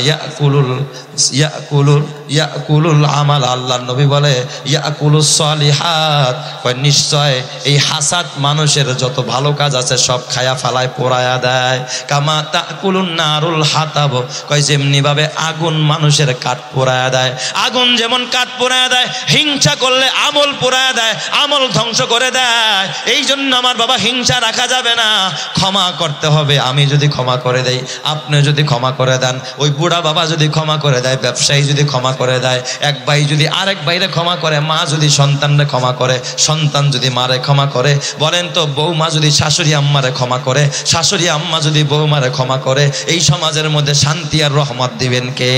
ইয়াকুলুল আমাল, আল্লাহর নবী বলে ইয়াকুলুস সলিহাত, কয় নিশ্চয় এই হাসাদ মানুষের যত ভালো কাজ আছে সব খায়া ফালায় পোড়ায়া দেয়। কামা তাকুলুন নারুল হাতাব, কয় যেমনি ভাবে আগুন মানুষের কাঠ পোড়ায়া দেয়, আগুন যেমন কাঠ পোড়ায়া দেয়, হিংসা করলে আমল পোড়ায়া দেয়, আমল ধ্বংস করে দেয়। এই জন্য আমার বাবা হিংসা রাখা যাবে না, ক্ষমা করতে হবে। আমি যদি ক্ষমা করে দেই, আপনি যদি ক্ষমা করে দেন, ওই বুড়া বাবা যদি ক্ষমা করে দেয়, ব্যবসায়ী যদি ক্ষমা করে দেয়, এক ভাই যদি আরেক ভাইরে ক্ষমা করে, মা যদি সন্তানরে ক্ষমা করে, সন্তান যদি মারে ক্ষমা করে, বলেন তো বৌমা যদি শাশুড়ি আম্মারে ক্ষমা করে, শাশুড়ি আম্মা যদি বৌমারে ক্ষমা করে, এই সমাজের মধ্যে শান্তি আর রহমত দিবেন কে?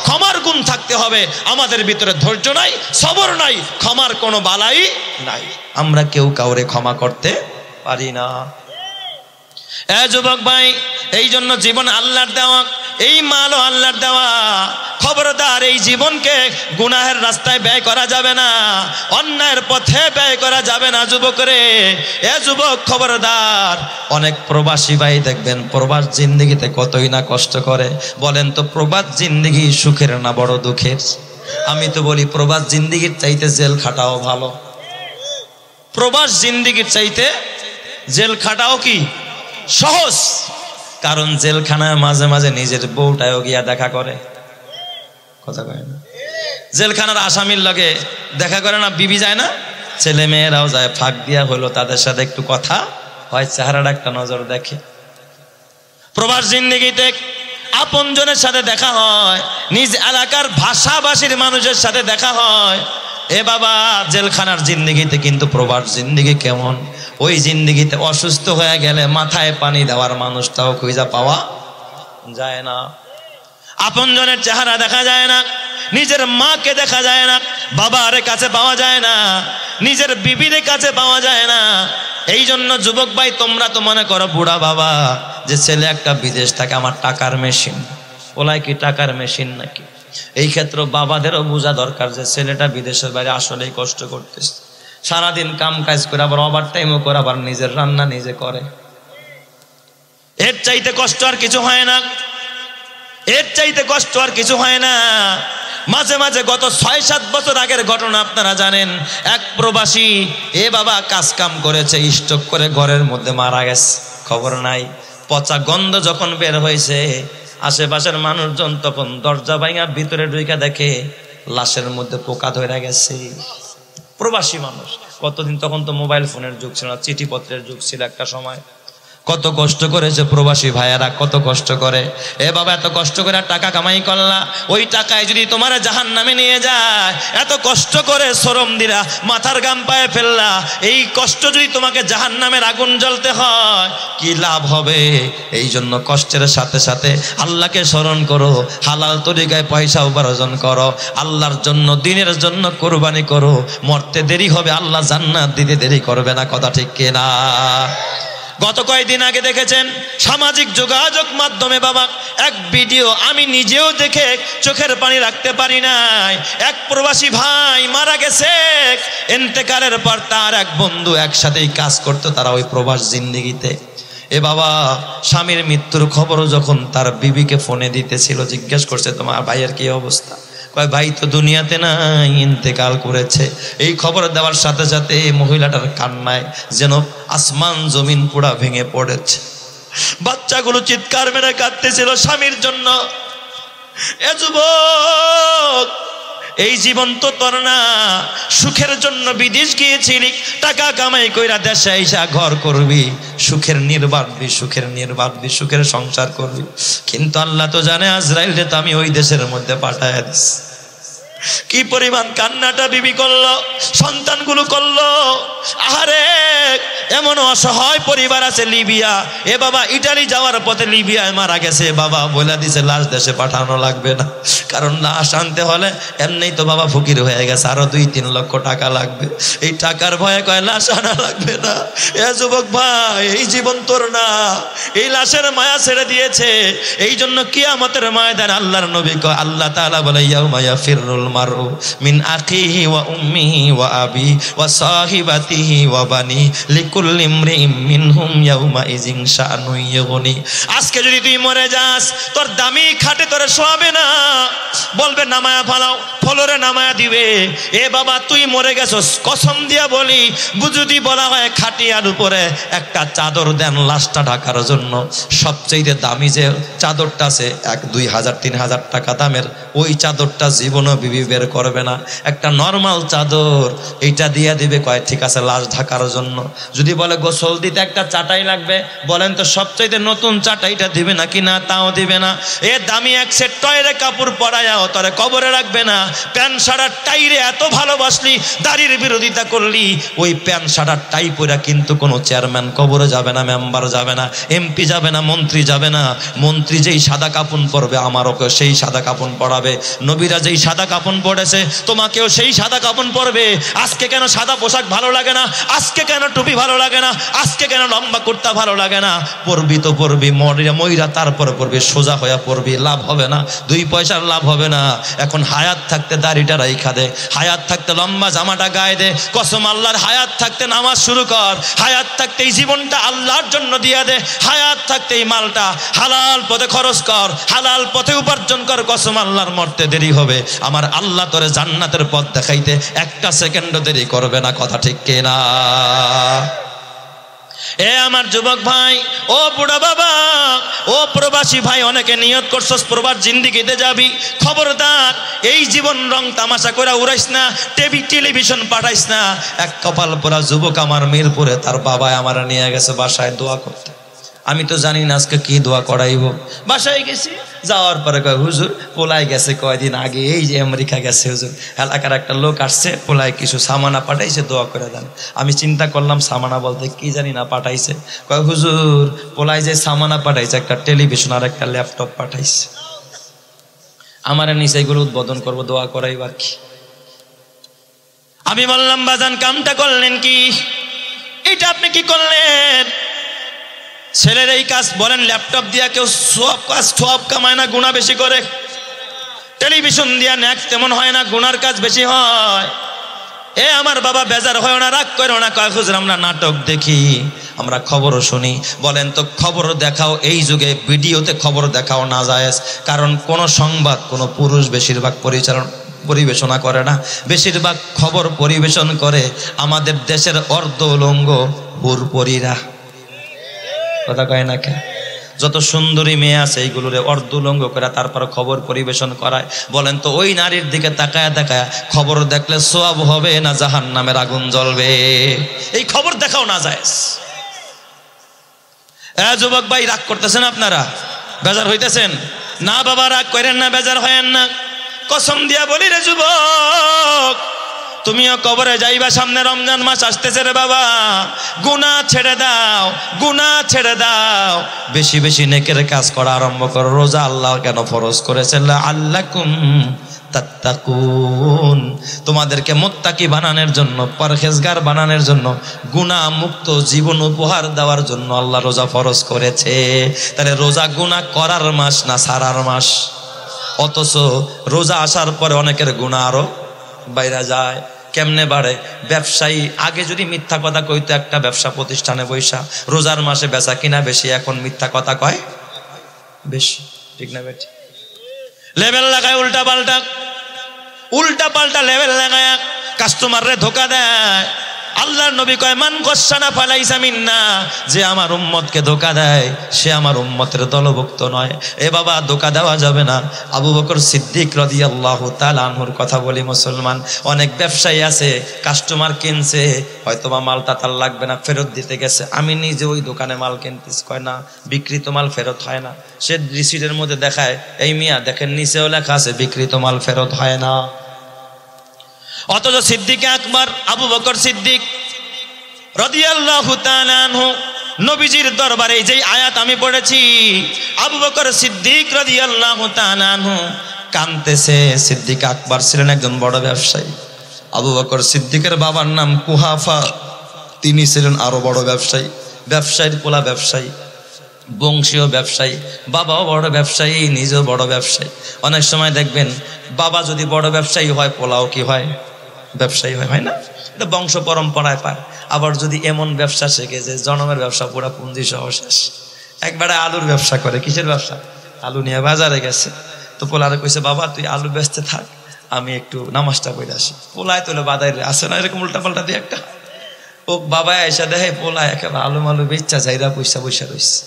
ক্ষমার গুণ থাকতে হবে আমাদের ভিতরে, ধৈর্য নাই, সবর নাই, ক্ষমার কোনো বালাই নাই। আমরা কেউ কাউরে ক্ষমা করতে পারি না। এ যুবক ভাই, এই জন্য জীবন আল্লাহর দেওয়া, এই মালও আল্লাহর দেওয়া। খবরদার এই জীবনকে গুনাহের রাস্তায় ব্যয় করা যাবে না, অন্যায়ের পথে ব্যয় করা যাবে না যুবকরে। এ যুবক খবরদার। অনেক প্রবাসী ভাই দেখবেন প্রবাস জিন্দেগিতে কতই না কষ্ট করে। বলেন তো প্রবাস জিন্দেগি সুখের না বড় দুঃখের? আমি তো বলি প্রবাস জিন্দেগির চাইতে জেল খাটাও ভালো। প্রবাস জিন্দেগির চাইতে জেল খাটাও কি সহজ? কারণ জেলখানায় মাঝে মাঝে নিজের বউটাও গিয়া দেখা করে, কথা কয় না? জেলখানার আসামির লগে দেখা করে না, বিবি যায় না, ছেলে মেয়েরাও যায়, ফাঁক দিয়া হলো তাদের সাথে একটু কথা হয়, চেহারাটা একটা নজর দেখে। প্রবাস জিন্দেগিতে আপনজনের সাথে দেখা হয়, নিজ এলাকার ভাষাভাষীর মানুষের সাথে দেখা হয়। এ বাবা, জেলখানার জিন্দেগিতে কিন্তু প্রবাস জিন্দেগি কেমন? ওই জিন্দেগিতে অসুস্থ হয়ে গেলে মাথায় পানি দেওয়ার মানুষটাও খুঁজা পাওয়া যায় না, আপনজনের চেহারা দেখা যায় না, নিজের মাকে দেখা যায় না, বাবার কাছে পাওয়া যায় না, নিজের বিবির কাছে পাওয়া যায় না। এই জন্য যুবক ভাই, তোমরা তো মনে করো বুড়া বাবা যে ছেলে একটা বিদেশ থাকে, আমার টাকার মেশিন, ওলাই কি টাকার মেশিন নাকি? এই ক্ষেত্রে বাবাদেরও বোঝা দরকার যে ছেলেটা বিদেশের বাইরে আসলেই কষ্ট করতেছে, সারাদিন কাম কাজ করে, আবার ওভার টাইমও করে, আবার নিজের রান্না নিজে করে। এর চাইতে কষ্ট আর কিছু হয় না, এর চাইতে কষ্ট আর কিছু হয় না। মাঝে মাঝে গত ৬-৭ বছর আগের ঘটনা আপনারা জানেন, এক প্রবাসী এ বাবা কাজ কাম করেছে, স্ট্রোক করে ঘরের মধ্যে মারা গেছে, খবর নাই। পচা গন্ধ যখন বের হয়েছে, আশেপাশের মানুষজন তখন দরজা ভাঙা ভিতরে ঢুকে দেখে লাশের মধ্যে পোকা ধরে গেছে। প্রবাসী মানুষ কতদিন, তখন তো মোবাইল ফোনের যুগ ছিল না, চিঠিপত্রের যুগ ছিল একটা সময়। কত কষ্ট করেছে প্রবাসী ভাইয়ারা, কত কষ্ট করে। এ বাবা, এত কষ্ট করে টাকা কামাই করলা, ওই টাকায় যদি তোমার জাহান্নামে নিয়ে যায়, এত কষ্ট করে শ্রম দিলা, মাথার গাম পায়ে ফেললা, এই কষ্ট যদি তোমাকে জাহান্নামের আগুন জ্বলতে হয়, কি লাভ হবে? এই জন্য কষ্টের সাথে সাথে আল্লাহকে স্মরণ করো, হালাল তরিকায় পয়সা উপার্জন করো, আল্লাহর জন্য, দিনের জন্য কোরবানি করো। মরতে দেরি হবে, আল্লাহ জান্নাত দিতে দেরি করবে না, কথা ঠিক কিনা? গত কয়েকদিন আগে দেখেছেন সামাজিক যোগাযোগ মাধ্যমে বাবা এক ভিডিও, আমি নিজেও দেখে চোখের পানি রাখতে পারি নাই। এক প্রবাসী ভাই মারা গেছে, ইন্তেকালের পর তার এক বন্ধু একসাথেই কাজ করতো, তারা ওই প্রবাস জিন্দেগিতে। এ বাবা স্বামীর মৃত্যুর খবর যখন তার বিবিকে ফোনে দিতেছিল, জিজ্ঞেস করছে তোমার ভাইয়ের কি অবস্থা? কয় ভাই তো দুনিয়াতে নাই, ইন্তেকাল করেছে। এই খবর দেওয়ার সাথে সাথে মহিলাটার কান্নায় যেন আসমান জমিন পুরা ভেঙে পড়েছে। বাচ্চাগুলো চিৎকার মেরে কাঁদতেছিল স্বামীর জন্য। এ যুবক, এই জীবন তো তোর না, সুখের জন্য বিদেশ গিয়েছিলি, টাকা কামাই কইরা দেশে আইসা ঘর করবি, সুখের নির্বাধবি, সুখের নির্বাধবি, সুখের সংসার করবি। কিন্তু আল্লাহ তো জানে আজরাইলরে তো আমি ওই দেশের মধ্যে পাঠায় দিছি। কি পরিমাণ কান্নাটা বিবি করলো, সন্তানগুলো করলো। আহারে, এমন অসহায় পরিবার আছে লিবিয়া। এ বাবা ইটালি যাওয়ার পথে লিবিয়ায় মারা গেছে, বাবা বলে দিছে লাশ দেশে পাঠানো লাগবে না, কারণ লাশ আনতে হলে এমনিই তো বাবা ফকির হয়ে গেছে, আরো 2-3 লক্ষ টাকা লাগবে। এই টাকার ভয়ে কয় লাশ আনা লাগবে না। এ যুবক ভাই, এই জীবন তোর না, এই লাশের মায়া ছেড়ে দিয়েছে। এই জন্য কিয়ামতের ময়দানে আল্লাহর নবী কয়, আল্লাহ তাআলা বলে ইয়াউমা ইয়াফিরুল মারউ মিন আখিহি ওয়া উম্মিহি ওয়া আবি ওয়া সাহিবাতিহি ওয়া বানি লিকুল্লি ইমরিইম মিনহুম ইয়াউমা ইযিন শাআনু ইয়ুগনি। আজকে যদি তুই মরে যাস, তোর দামি খাটে তোরে শোয়াবে না, বলবে নামায়া ফালাও, ফলরে নামায়া দিবে। এ বাবা তুই মরে গেছস, কসম দিয়া বলি, যদি বলা হয় খাটিয়ার উপরে একটা চাদর দেন লাশটা ঢাকার জন্য, সবচেয়ে দামি যে চাদরটা আছে 1-2,000-3,000 টাকা দামের, ওই চাদরটা জীবনও বিবি বের করবে না। একটা নর্মাল চাদর এইটা দিয়ে দিবে, কয় ঠিক আছে লাশ ঢাকার জন্য। যদি বলে গোসল দিতে একটা চাটাই লাগবে, বলেন তো সবচাইতে নতুন চাটাইটা দিবে নাকি না? তাও দিবে না। এ দামি এক সেট টয়রে কাপড় পরায়াও তোরে কবরে রাখবে না। প্যান্ট শার্টার টাইরে এত ভালোবাসলি, দাড়ির বিরোধিতা করলি, ওই প্যান্ট শার্টার টাই পরা কিন্তু কোনো চেয়ারম্যান কবরে যাবে না, মেম্বার যাবে না, এমপি যাবে না, মন্ত্রী যাবে না। মন্ত্রী যেই সাদা কাপড় পরবে আমারও সেই সাদা কাপড় পরাবে। নবীরা যেই সাদা কাপড় পরেছে তোমাকেও সেই সাদা কাপড় পরবে। আজকে কেন সাদা পোশাক ভালো লাগে না? আজকে কেন টুপি ভালো লাগে না? আজকে কেন লম্বা কুর্তা ভালো লাগে না? পরবি তো পরবি, ময়রা তারপরে পরবি, সোজা হয়ে পরবি, লাভ হবে না, 2 পয়সার লাভ হবে না। এখন হায়াত থাকতে দাড়িটা রাইখা দে, হায়াত থাকতে লম্বা জামাটা গায়ে দে, কসম আল্লাহর, হায়াত থাকতে নামাজ শুরু কর, হায়াত থাকতে এই জীবনটা আল্লাহর জন্য দিয়ে দে, হায়াত থাকতে এই মালটা হালাল পথে খরচ কর, হালাল পথে উপার্জন কর। কসম আল্লাহর, মরতে দেরি হবে, আমার আল্লাহ তোরে জান্নাতের পথ দেখাইতে 1 সেকেন্ডও দেরি করবে না। কথা ঠিক কিনা? এ আমার যুবক ভাই, ও বুড়া বাবা, ও প্রবাসী ভাই, অনেকে নিয়ত করছস প্রবাস জিন্দেগিতে যাবি, খবরদার এই জীবন রং তামাশা করে উড়াইস না, টেলিভিশন পাঠাইস না। এক কপাল পোড়া যুবক আমার মিরপুরে, তার বাবা আমার নিয়ে গেছে বাসায় দোয়া করতে। আমি তো জানি না আজকে কি দোয়া করাইব। বাসায় গেছি, যাওয়ার পরে কয় হুজুর পোলাই গেছে কয়দিন আগে, এই যে আমেরিকা গেছে হুজুর, এলাকার একটা লোক আসছে, পোলায় কিছু সামানা পাঠাইছে, দোয়া করে দেন। আমি চিন্তা করলাম সামানা বলতে কি জানি না পাঠাইছে। কয় হুজুর পোলাই যে সামানা পাঠাইছে, একটা টেলিভিশন আর একটা ল্যাপটপ পাঠাইছে, আমার নিচে এগুলো উদ্বোধন করবো, দোয়া করাইবার কি? আমি বললাম বাজান কামটা করলেন কি? এটা আপনি কি করলেন? ছেলের এই কাজ বলেন, ল্যাপটপ দিয়া কেউ সব কামায় না, গুণা বেশি করে। টেলিভিশন দিয়া ন্যাক তেমন হয় না, গুনার কাজ বেশি হয়। এ আমার বাবা বেজার হয় না, রাগ করো না। কয় হুজুর আমরা নাটক দেখি, আমরা খবরও শুনি। বলেন তো খবর দেখাও, এই যুগে ভিডিওতে খবর দেখাও না জায়েজ, কারণ কোন সংবাদ কোন পুরুষ বেশিরভাগ পরিবেশনা করে না, বেশিরভাগ খবর পরিবেশন করে আমাদের দেশের অর্ধ উলঙ্গ হুরপরীরা। কথা কয় না কে? যত সুন্দরী মেয়ে আছে এইগুলোর অর্ধুলঙ্গ করে তারপর খবর পরিবেশন করায়। বলেন তো ওই নারীর দিকে তাকায় তাকায় খবর দেখলে সওয়াব হবে না জাহান্নামের আগুন জ্বলবে? এই খবর দেখাও না জায়েজ। যুবক ভাই রাগ করতেছেন আপনারা, বেজার হইতেছেন না? বাবা রাগ করেন না, বেজার হয়েন না। কসম দিয়া বলি রে যুবক, তুমিও কবরে যাইবা, সামনে রমজান মাস আসতেছে রে বাবা। গুনাহ ছেড়ে দাও, গুনাহ ছেড়ে দাও, বেশি বেশি নেকের কাজ করা আরম্ভ করো। রোজা আল্লাহ কেন ফরজ করেছেন? আল্লাকুম তাত্তাকুন, তোমাদেরকে মুত্তাকি বানানোর জন্য, পরহেজগার বানানোর জন্য, গুনাহ মুক্ত জীবন উপহার দেওয়ার জন্য আল্লাহ রোজা ফরজ করেছে। তাহলে রোজা গুনাহ করার মাস না ছাড়ার মাস? অথচ রোজা আসার পরে অনেকের গুনাহ আরো বাইরে যায়। কেমনে বাড়ে? ব্যবসায়ী আগে যদি মিথ্যা কথা কইতো একটা ব্যবসা প্রতিষ্ঠানে বৈশা, রোজার মাসে বেচা কিনা বেশি, এখন মিথ্যা কথা কয় বেশি। ঠিক না বেটি? লেভেল লাগায় উল্টা পাল্টা লেভেল লাগায় কাস্টমাররে ধোকা দেয়। আল্লাহর নবী কয় মান গসানা ফালাইসা মিন্না, যে আমার উম্মতকে ধোকা দেয় সে আমার উম্মতের দলভুক্ত নয়। এ বাবা, ধোকা দেওয়া যাবে না। আবু বকর সিদ্দিক রাদিয়াল্লাহু তাআলা আনহুর কথা বলি মুসলমান, অনেক ব্যবসায়ী আছে কাস্টমার কিনছে, হয়তোবা মালটা তার লাগবে না, ফেরত দিতে গেছে। আমি নিজে ওই দোকানে মাল কিনতেছি, কয় না বিক্রিত মাল ফেরত হয় না। সে রিসিটের মধ্যে দেখায়, এই মিয়া দেখেন নিচেও লেখা আছে বিক্রিত মাল ফেরত হয় না। অথচ সিদ্দিক আকবর আবু বকর সিদ্দিক রাদিয়াল্লাহু তাআলা আনহু নবীজির দরবারে যেই আয়াত আমি পড়েছি, আবু বকর সিদ্দিক রাদিয়াল্লাহু তাআলা আনহু কাঁদতেছে। সিদ্দিক আকবর ছিলেন একজন বড় ব্যবসায়ী। আবু বকর সিদ্দিকের বাবার নাম কুহাফা, তিনি ছিলেন আরো বড় ব্যবসায়ী, ব্যবসায়ীর পোলা ব্যবসায়ী, বংশীয় ব্যবসায়ী, বাবাও বড় ব্যবসায়ী, নিজেও বড় ব্যবসায়ী। অনেক সময় দেখবেন বাবা যদি বড় ব্যবসায়ী হয়, পোলাও কি হয়? ব্যবসায়ী হয় না? এটা বংশ পরম্পরায় পায়। আবার যদি এমন ব্যবসা শেখে যে জনমের ব্যবসা পুরা পুঁজি সহ শেষ, একবারে আলুর ব্যবসা করে। কিসের ব্যবসা? আলু নিয়ে বাজারে গেছে, তো পোলারে কইছে বাবা তুই আলু বেচতে থাক, আমি একটু নামাজটা পড়ে আসি। পোলায় তোলে বাদায় আসে না, এরকম উল্টা পাল্টা দিয়ে একটা ও বাবায় এসে দেখে পোলায় একেবারে আলু মালু বেচা যাইরা পয়সা পয়সা রয়েছে।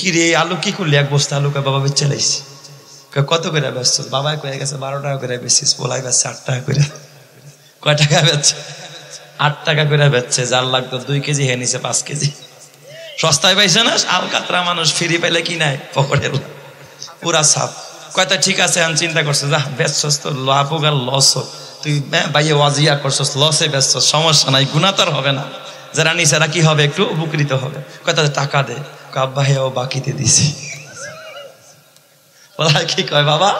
কি রে আলু কি করলি? এক বস্তা আলু বাবা বেচে লাইছি। কত করে বেচছ? বাবায় কয়ে গেছে 12 টাকা করে বেচিস। পোলায় বেচছে 8 টাকা করে। কয় টাকা বেচছে? 8 টাকা করে বেচছে। যার লাগতো 2 কেজি হে নিছে 5 কেজি। সস্তায় পাইছে না? আলকাতরা মানুষ ফ্রি পাইলে কি নাই পকেটের পুরা সাপ। কয়টা ঠিক আছে, আমি চিন্তা করছে যা বেচছস তো লাভ হোক আর লস হোক, তুই ভাইয়ে ওয়াজিয়া করছস, লসে বেচছস, সমস্যা নাই, গুনাহ তোর হবে না। যারা নিচেরা কি হবে? একটু উপকৃত হবে। কয়টা টাকা দে, আব্বা হেও বাকিতে দিছি। বলা কি কয় বাবা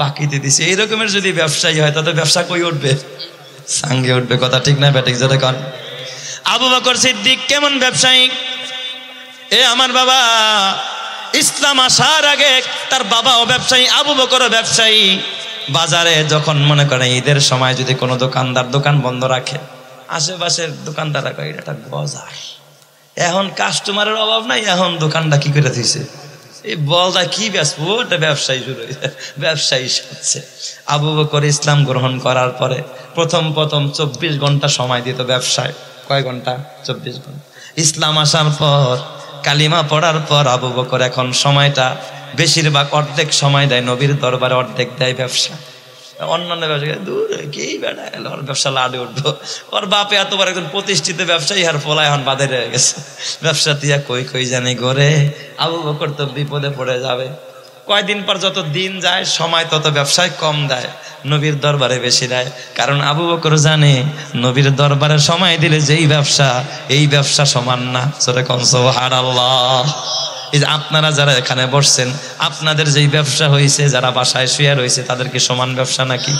বাকিতে দিছি। এই রকমের যদি ব্যবসায়ী হয় তাহলে ব্যবসা কই উঠবে? সাঙ্গে উঠবে। কথা ঠিক না ব্যাটিক? যেটা কন আবু বকর সিদ্দিক কেমন ব্যবসায়ী? এ আমার বাবা ইসলাম আসার আগে তার বাবাও ব্যবসায়ী, আবু বকরও ব্যবসায়ী। বাজারে যখন মনে করে ঈদের সময় যদি কোনো দোকানদার দোকান বন্ধ রাখে, আশেপাশের দোকানদাররা কয় এটা বাজার, এখন কাস্টমারের অভাব নাই, এখন দোকানটা কি করে দিছে, এই বলটা কি বেচবো, এটা ব্যবসায়ী শুরু হয়েছে, ব্যবসায়ী হচ্ছে। আবু বকর ইসলাম গ্রহণ করার পরে প্রথম 24 ঘন্টা সময় দিত ব্যবসায়। কয় ঘন্টা? 24 ঘন্টা। ইসলাম আসার পর কালিমা পড়ার পর আবু বকর এখন সময়টা বেশিরভাগ অর্ধেক সময় দেয় নবীর দরবারে, অর্ধেক দেয় ব্যবসা। অন্যান্য ব্যবসা দূর কি বেড়া এলো, ওর ব্যবসা লাডে উঠবো। ওর বাপে এতবার একজন প্রতিষ্ঠিত ব্যবসায়ী, আর পোলা এখন বাদে রয়ে গেছে। ব্যবসা দিয়া কই জানি ঘরে। আবু বকর তো বিপদে পড়ে যাবে। কয়দিন পর যত দিন যায় সময় তত ব্যবসায় কম দেয়, নবীর দরবারে বেশি দেয়। কারণ আবু বকর জানে নবীর দরবারে সময় দিলে যেই ব্যবসা, এই ব্যবসা সমান না। যেরকম সুবহানাল্লাহ। এই যে আপনারা যারা এখানে বসছেন, আপনাদের যেই ব্যবসা হয়েছে, যারা বাসায় শুয়ে রয়েছে, তাদের কি সমান ব্যবসা নাকি?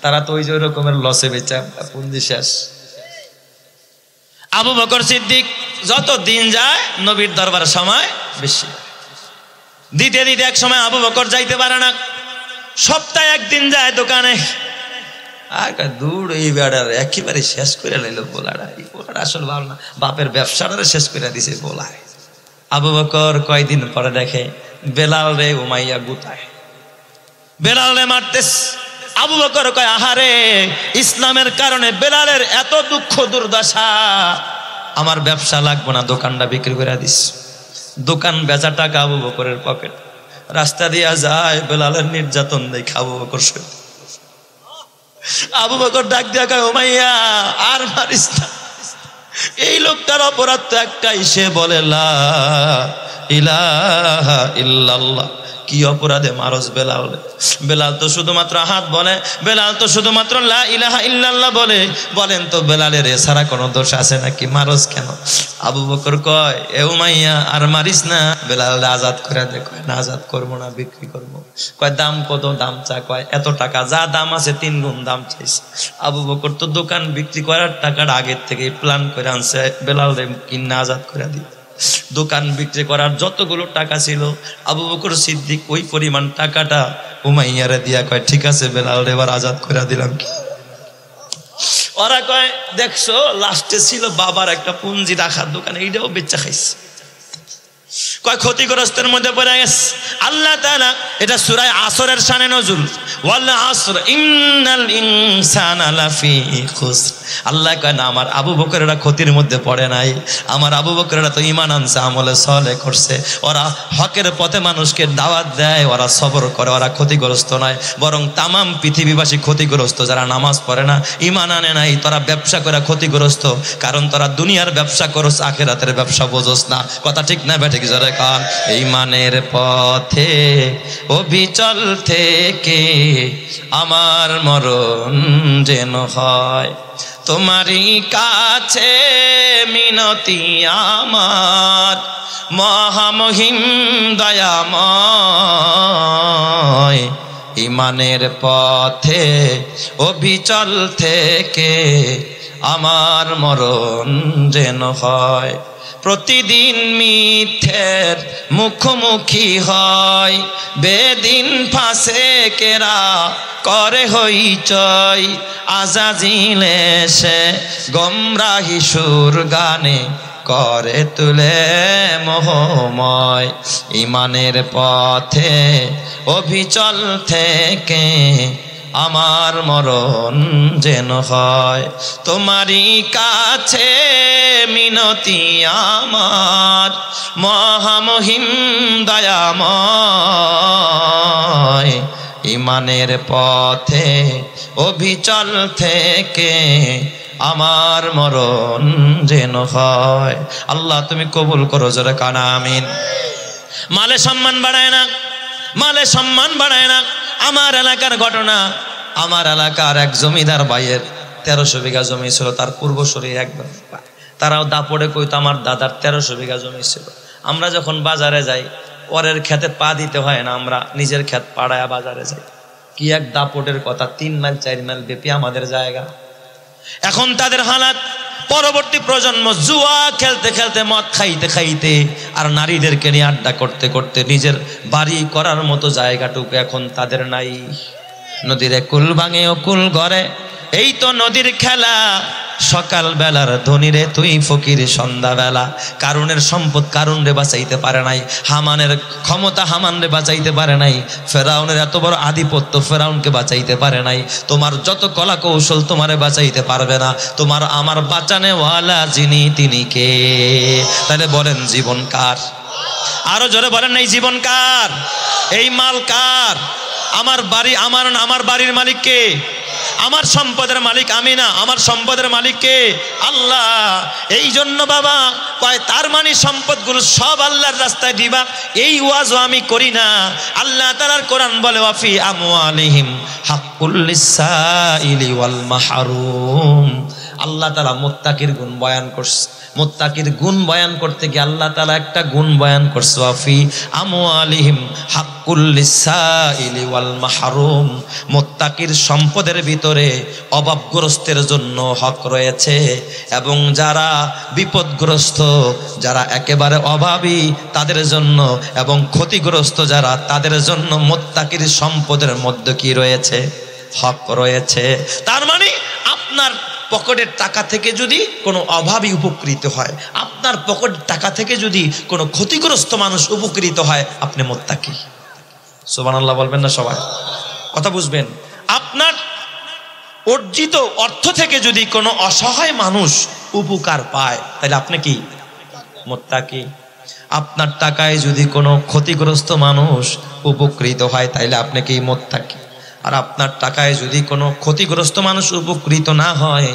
তারা তো ওই যে রকমের লসে বেচা পুঁজি শেষ। আবু বকর সিদ্দিক যত দিন যায় নবীর দরবারে সময় বেশি দিতে দিতে এক সময় আবু বকর যাইতে পারে না। সপ্তাহে একদিন যায় দোকানে, আর দূর এই বেড়ার একেবারে শেষ করে লাইল পোলাটা। এই পোলাটা আসলে ভালো না, বাপের ব্যবসাটা শেষ করে দিছে পোলায়। আবু বকর কয়দিন পরে দেখে বেলাল রে উমাইয়া গুতায়, বেলাল রে মারতেস। আবু বকর কয় আহারে, ইসলামের কারণে বেলালের এত দুঃখ দুর্দশা, আমার ব্যবসা লাগবো না, দোকানটা বিক্রি করে দিস। দোকান বেচা টাকা আবু বকরের পকেট। রাস্তা দিয়া যায়, বেলালের নির্যাতন দেখে আবু বকর সইতে। আবু বকর ডাক দিয়া কয় উমাইয়া আর মারিস না, এই লোকটার অপরাধ তো একটাই, সে বলে লা ইলাহা ইল্লাল্লাহ, কি অপরাধে মারস বেলাল? বেলাল তো শুধুমাত্র হাত বলে, বেলাল তো শুধুমাত্র লা ইলাহা ইল্লাল্লাহ বলে। বলেন তো বেলালের এছাড়া কোনো দোষ আছে নাকি? মারস কেন? আবু বকর কয়, এ উমাইয়া আর মারিস না, বেলাল আজাদ করে দে। কয় না, আজাদ করবো না, বিক্রি করবো। কয় দাম কত? দাম চা। কয় এত টাকা, যা দাম আছে 3 গুণ দাম চাইছে। আবু বকর তো দোকান বিক্রি করার টাকার আগের থেকে প্ল্যান করে আনছে বেলাল রে কিনা আজাদ করে দিতে। দোকান বিক্রি করার যতগুলো টাকা ছিল আবু বকর সিদ্দিক ওই পরিমাণ টাকাটা উমাইয়ারে দিয়া কয়, ঠিক আছে বেলাল রে এবার আজাদ করে দিলাম। কি ওরা কয়, দেখছো লাস্টে ছিল বাবার একটা পুঞ্জি রাখার দোকান, এইটাও বেচা খাইছে। কয় ক্ষতিগ্রস্তের মধ্যে পড়ে গেছে। আল্লাহ তাআলা, এটা সূরা আসরের শানে নজুল, ওয়াল আসর ইন্নাল ইনসানা লাফি খুসর। আল্লাহ কয় না, আমার আবু বকরেরা ক্ষতির মধ্যে পড়ে নাই, আমার আবু বকরেরা তো ঈমান আনছে, আমলে সালেহ করছে, ওরা হকের পথে মানুষকে দাওয়াত দেয়, ওরা সবর করে, ওরা ক্ষতিগ্রস্ত নয়। বরং তামাম পৃথিবীবাসী ক্ষতিগ্রস্ত, যারা নামাজ পড়ে না, ঈমান আনে নাই, তোরা ব্যবসা করে ক্ষতিগ্রস্ত। কারণ তোরা দুনিয়ার ব্যবসা করস, আখিরাতের ব্যবসা বোঝস না। কথা ঠিক না বেঠিক? জোরে কান। ঈমানের পথে অবিচল থেকে আমার মরণ যেন হয়, তোমারই কাছে মিনতি আমার, মহামহিম দয়াময়। ঈমানের পথে অবিচল থেকে আমার মরণ যেন হয়, প্রতিদিন মিথ্যের মুখোমুখি হয়, বেদিন ফাসেকেরা করে হইচই, আজাজিল এসে গোমরাহি সুর গানে করে তুলে মোহময়। ঈমানের পথে অবিচল থেকে আমার মরণ যেন হয়, তোমারই কাছে মিনতি আমার, মহামহিম দয়াময়। ঈমানের পথে অবিচল থেকে আমার মরণ যেন হয়। আল্লাহ তুমি কবুল করো, জোরে কানা আমিন। মালে সম্মান বাড়ায় না, মালে সম্মান বাড়ায় না। আমার এলাকার ঘটনা, আমার এলাকার এক জমিদার ভাইয়ের 1300 বিঘা জমি ছিল, তার পূর্বসূরি একদম। তারাও দাপড়ে কইতো আমার দাদার 1300 বিঘা জমি ছিল। আমরা যখন বাজারে যাই, পরের ক্ষেতে পা দিতে হয় না, আমরা নিজের ক্ষেত পাড়ায় বাজারে যাই। কি এক দাপটের কথা, 3 মাইল 4 মাইল ব্যাপী আমাদের জায়গা। এখন তাদের হালাত, পরবর্তী প্রজন্ম জুয়া খেলতে খেলতে, মদ খাইতে খাইতে, আর নারীদেরকে নিয়ে আড্ডা করতে করতে নিজের বাড়ি করার মতো জায়গাটুকু এখন তাদের নাই। নদীর কুল ভাঙে ও কুল গড়ে, এই তো নদীর খেলা। সকাল বেলার ধনীরে তুই ফকির সন্ধ্যাবেলা। কারুনের সম্পদ কারুন রে বাঁচাইতে পারে নাই, হামানের ক্ষমতা হামান রে বাঁচাইতে পারে নাই, ফেরাউনের এত বড় আধিপত্য ফেরাউনকে বাঁচাইতে পারে নাই। তোমার যত কলা কৌশল তোমারে বাঁচাইতে পারবে না। তোমার আমার বাঁচানে ওয়ালা যিনি, তিনি কে? তাহলে বলেন জীবন কার? আরো জোরে বলেন, এই জীবন কার? এই মাল কার? আমার বাড়ি, আমার বাড়ির মালিক কে? আমার সম্পদের মালিক আমি না, আমার সম্পদের মালিক কে? আল্লাহ। এই জন্য বাবা কয়, তার মানে সম্পদগুলো সব আল্লাহর রাস্তায় দিবা, এই ওয়াজও আমি করি না। আল্লাহ তাআলার কোরআন বলে, ওয়াফি আমওয়ালিহিম হাক্কুল লিসাইলি ওয়াল মাহরুম। আল্লাহ তাআলা মুত্তাকির গুণ বয়ান করছে। মুত্তাকির গুণ বয়ান করতে গিয়ে আল্লাহ তাআলা একটা গুণ বয়ান করছে, ওয়াফি আমওয়ালিহিম হাক্কুল লিসাইলি ওয়াল মাহরুম। মুত্তাকির সম্পদের ভিতরে অভাবগ্রস্তের জন্য হক রয়েছে, এবং যারা বিপদগ্রস্ত, যারা একেবারে অভাবী তাদের জন্য, এবং ক্ষতিগ্রস্ত যারা, তাদের জন্য মুত্তাকির সম্পদের মধ্যে কি রয়েছে? হক রয়েছে। তার মানে আপনার পকেটের টাকা থেকে যদি কোনো অভাবী উপকৃত হয়, আপনার পকেটের টাকা থেকে যদি কোনো ক্ষতিগ্রস্ত মানুষ উপকৃত হয়, আপনি মুত্তাকি। সুবহানাল্লাহ বলবেন না সবাই? কথা বুঝবেন? আপনার অর্জিত অর্থ থেকে যদি কোনো অসহায় মানুষ উপকার পায়, তাহলে আপনি কি? মুত্তাকি। আপনার টাকায় যদি কোনো ক্ষতিগ্রস্ত মানুষ উপকৃত হয়, তাইলে আপনি কি? মুত্তাকি। আর আপনার টাকায় যদি কোনো ক্ষতিগ্রস্ত মানুষ উপকৃত না হয়,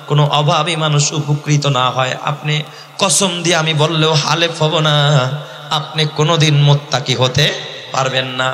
কোনো অভাবী মানুষ উপকৃত না হয়, আপনি কসম দিয়ে আমি বললেও হালেফ হব না, আপনি কোনোদিন মুত্তাকি হতে পারবেন না,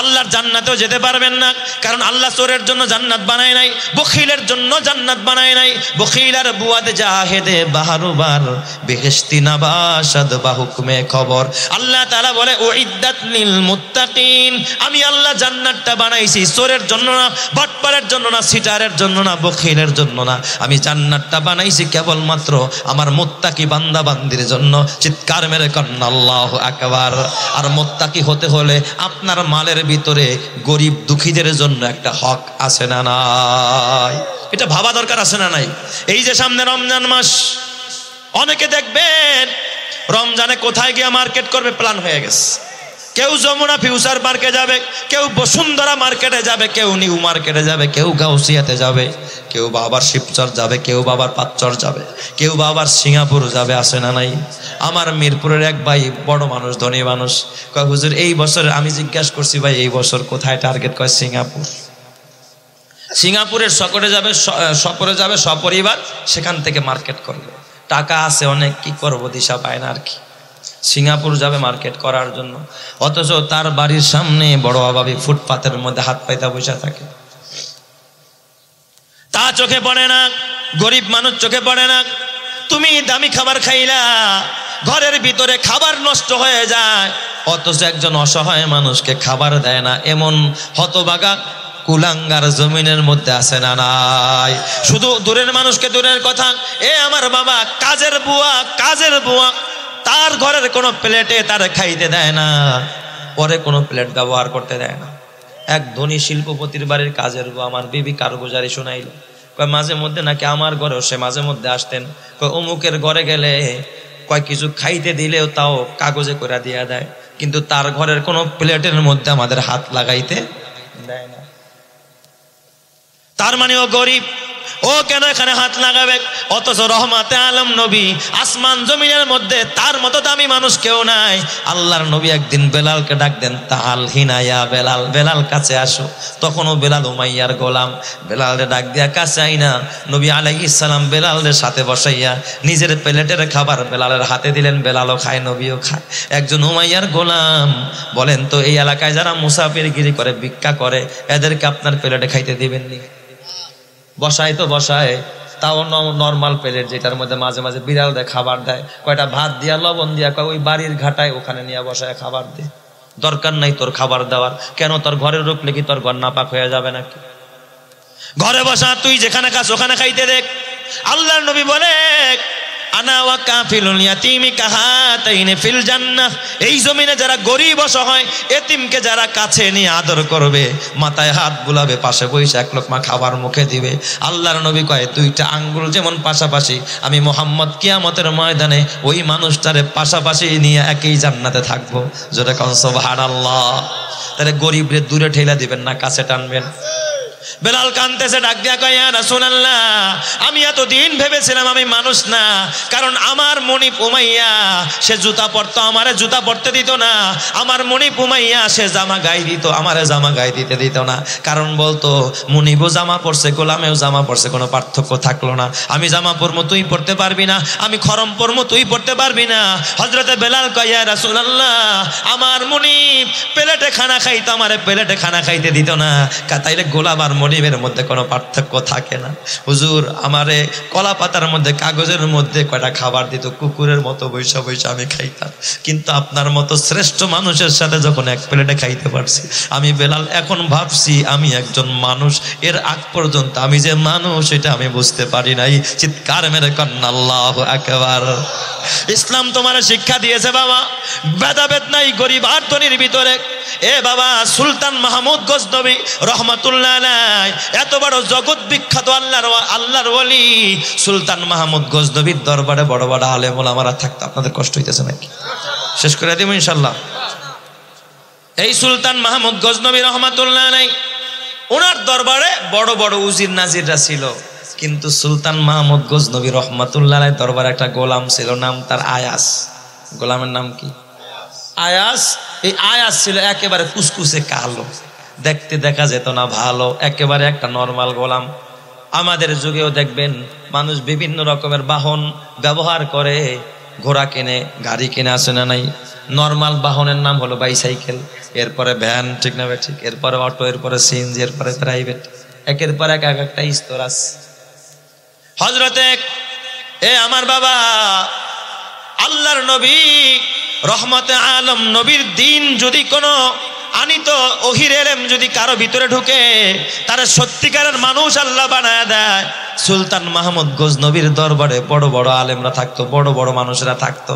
আল্লাহর জান্নাতেও যেতে পারবেন না। কারণ আল্লাহ চোরের জন্য জান্নাত বানায় নাই, বখিলের জন্য জান্নাত বানায় নাই। বখিল আর বুয়াদে জাহেদে বাহারুবার বেহেশতি নাবাসাদ বা হুকমে খবর। আল্লাহ তাআলা বলে উইদ্দাত লিল মুত্তাকিন, আমি আল্লাহ জান্নাতটা বানাইছি চোরের জন্য না, বটপারের জন্য না, সিটারের জন্য না, বখিলের জন্য না। আমি জান্নাতটা বানাইছি কেবলমাত্র আমার মুত্তাকি বান্দা বান্দির জন্য। চিৎকার মেরে কন্না আল্লাহু আকবার। আর মুত্তাকি হতে হলে আপনার মালের ভিতরে গরিব দুঃখীদের জন্য একটা হক আছে না নাই? এটা ভাবা দরকার আছে না নাই? এই যে সামনে রমজান মাস, অনেকে দেখবেন রমজানে কোথায় গিয়ে মার্কেট করবে প্ল্যান হয়ে গেছে। কেউ যমুনা ফিউচার পার্কে যাবে, কেউ বসুন্ধরা মার্কেটে যাবে, কেউ নিউ মার্কেটে যাবে, কেউ গাউসিয়াতে যাবে, কেউ বাবার শিবচর যাবে, কেউ বাবার পাঁচচর যাবে, কেউ বাবার সিঙ্গাপুর যাবে। আসে না নাই? আমার মিরপুরের এক ভাই বড় মানুষ, ধনী মানুষ, কয় হুজুর এই বছর, আমি জিজ্ঞাসা করছি ভাই এই বছর কোথায় টার্গেট? কয় সিঙ্গাপুর। সিঙ্গাপুরের সফরে যাবে সপরিবার, সেখান থেকে মার্কেট করবে। টাকা আছে অনেক, কি করব দিশা পায় না আর কি। সিঙ্গাপুর যাবে মার্কেট করার জন্য, অথচ তার বাড়ির সামনে বড় অভাবী ফুটপাতের মধ্যে হাত পাইতা বসে থাকে। তা চোখে পড়ে না, গরিব মানুষ চোখে পড়ে না। তুমি দামি খাবার খাইলা, ঘরের ভিতরে খাবার নষ্ট হয়ে যায়, অথচ একজন অসহায় মানুষকে খাবার দেয় না। এমন হতভাগা কুলাঙ্গার জমিনের মধ্যে আছে না নাই? শুধু দূরের মানুষকে দূরের কথা, এ আমার বাবা কাজের বুয়া তার ঘরের কোনো প্লেটে তার খাইতে দেয় না, পরে কোনো প্লেট ব্যবহার করতে দেয় না। এক ধনী শিল্পপতির বাড়ির কাজের বুয়া আমার বিবি কারগুজারি শোনাইল, কয় মাঝে মধ্যে নাকি আমার ঘরেও সে মাঝে মধ্যে আসতেন। কয় অমুকের ঘরে গেলে কয় কিছু খাইতে দিলেও তাও কাগজে করে দিয়া দেয়, কিন্তু তার ঘরের কোনো প্লেটের মধ্যে আমাদের হাত লাগাইতে দেয় না। তার মানে ও গরিব, ও কেন এখানে হাত লাগাবে? অথচ রহমাতে আলম নবী, আসমান জমিনের মধ্যে তার মতো দামি মানুষ কেউ নাই। আল্লাহর নবী একদিন বেলালকে ডাক দেন, তাআল হিনায়া বেলাল, বেলাল কাছে আসো। তখনও বেলাল উমাইয়ার গোলাম। বেলালরে ডাক দিয়া কাছে আইনা নবী আলাইহিস সালাম বেলালের সাথে বসাইয়া নিজের প্লেটের খাবার বেলালের হাতে দিলেন। বেলালও খায়, নবীও খায়। একজন উমাইয়ার গোলাম, বলেন তো এই এলাকায় যারা মুসাফিরগিরি করে, ভিক্ষা করে, এদেরকে আপনার প্লেটে খাইতে দিবেন নি? বসায় তো বসায়, তাও নর্মাল প্লেট, যেটার মধ্যে মাঝে মাঝে বিড়াল দেয় খাবার দেয়, কয়টা ভাত দিয়া লবণ দিয়া, কয় ওই বাড়ির ঘাটায় ওখানে নিয়ে বসায় খাবার দে। দরকার নাই তোর খাবার দেওয়ার। কেন? তোর ঘরে রুখলে কি তোর ঘর নাপাক হয়ে যাবে নাকি? ঘরে বসা, তুই যেখানে খাস ওখানে খাইতে দেখ। আল্লাহর নবী বলে আনা ওয়া কাফিলুল ইয়াতীমি কাহাতাইনি ফিল জান্নাহ। এই জমিনে যারা গরিব অসহায় এতিমকে যারা কাছে নিয়ে আদর করবে, মাথায় হাত বুলাবে, পাশে বসে এক লোকমা খাবার মুখে দিবে, আল্লাহর নবী কয় দুইটা আঙ্গুল যেমন পাশাপাশি, আমি মুহাম্মদ কিয়ামতের ময়দানে ওই মানুষটারে পাশাপাশি নিয়ে একই জান্নাতে থাকবো। যেটা কোন সুবহানাল্লাহ। তাহলে গরিবরে দূরে ঠেলা দিবেন না, কাছে টানবেন। বেলাল কানতেছে, ডাক দিয়া কয়, ইয়া রাসূলুল্লাহ, আমি এতদিন ভেবেছিলাম আমি মানুষ না, কারণ আমার মনিব উমাইয়া সে জুতা পরতো, আমারে জুতা পরতে দিত না। আমার মনিব উমাইয়া সে জামা গায়ে দিত, আমারে জামা গায়ে দিতে দিত না। কারণ বলতো মনিবও জামা পরছে, গোলামেও জামা পরছে, কোনো পার্থক্য থাকলো না। আমি জামা পরমো, তুই পরতে পারবি না, আমি খরম পরমো, তুই পরতে পারবি না। হযরতে বেলাল কয়, ইয়া রাসূলুল্লাহ, আমার মনিব প্লেটে খানা খাইতো, আমারে প্লেটে খানা খাইতে দিত না। তাইলে গোলাম আর মনিবের মধ্যে কোনো পার্থক্য থাকে না। হুজুর আমারে কলা পাতার মধ্যে, কাগজের মধ্যে কয়টা খাবার দিত, কুকুরের মতো বৈশা বৈশা আমি খাইতাম। কিন্তু আপনার মতো শ্রেষ্ঠ মানুষের সাথে যখন এক প্লেটে খাইতে পারছি, আমি বেলাল এখন ভাবছি আমি একজন মানুষ। এর আগ পর্যন্ত আমি যে মানুষ এটা আমি বুঝতে পারি নাই। চিৎকার মেরে কন্না আল্লাহু আকবার। ইসলাম তোমার শিক্ষা দিয়েছে বাবা, ভেদাভেদ নাই গরিব আর ধনীর ভিতরে। এ বাবা, সুলতান মাহমুদ গজনবী রহমাতুল্লাহ আলাইহি, এত বড় জগৎ বিখ্যাত আল্লাহর ওলি সুলতান মাহমুদ গজনবীর দরবারে বড় বড় আলেম ওলামারা থাকতো। আপনাদের কষ্ট হইতেছে নাকি? শেষ করে দিব ইনশাল্লাহ। এই সুলতান মাহমুদ গজনবী রহমাতুল্লাহ আলাইহি, ওনার দরবারে বড় বড় উজির নাজিররা ছিল। কিন্তু সুলতান মাহমুদ গজনবী রহমাতুল্লাহ আলাইহি দরবারে একটা গোলাম ছিল, নাম তার আয়াস। গোলামের নাম কি? আয়াস। এই আয়াস ছিল একেবারে কুসকুসে কালো, দেখতে দেখা যেত না ভালো, একেবারে একটা নর্মাল গোলাম। আমাদের যুগেও দেখবেন মানুষ বিভিন্ন রকমের বাহন ব্যবহার করে, ঘোড়া কেনে, গাড়ি কেনে, আছে না নাই? নর্মাল বাহনের নাম হলো বাইসাইকেল, এরপরে ভ্যান, ঠিক না ঠিক, এরপরে অটো, এরপরে সিএনজি, এরপরে প্রাইভেট, একের পর এক একটা স্তর আছে। হযরতে আমার বাবা আল্লাহর নবী রহমতে আলম নবীর দিন যদি কোনো আনিত ওহির এলেম যদি কারো ভিতরে ঢুকে, তারা সত্যিকারের মানুষ আল্লাহ বানায় দেয়। সুলতান মাহমুদ গজনবীর দরবারে বড় বড় আলেমরা থাকতো, বড় বড় মানুষরা থাকতো,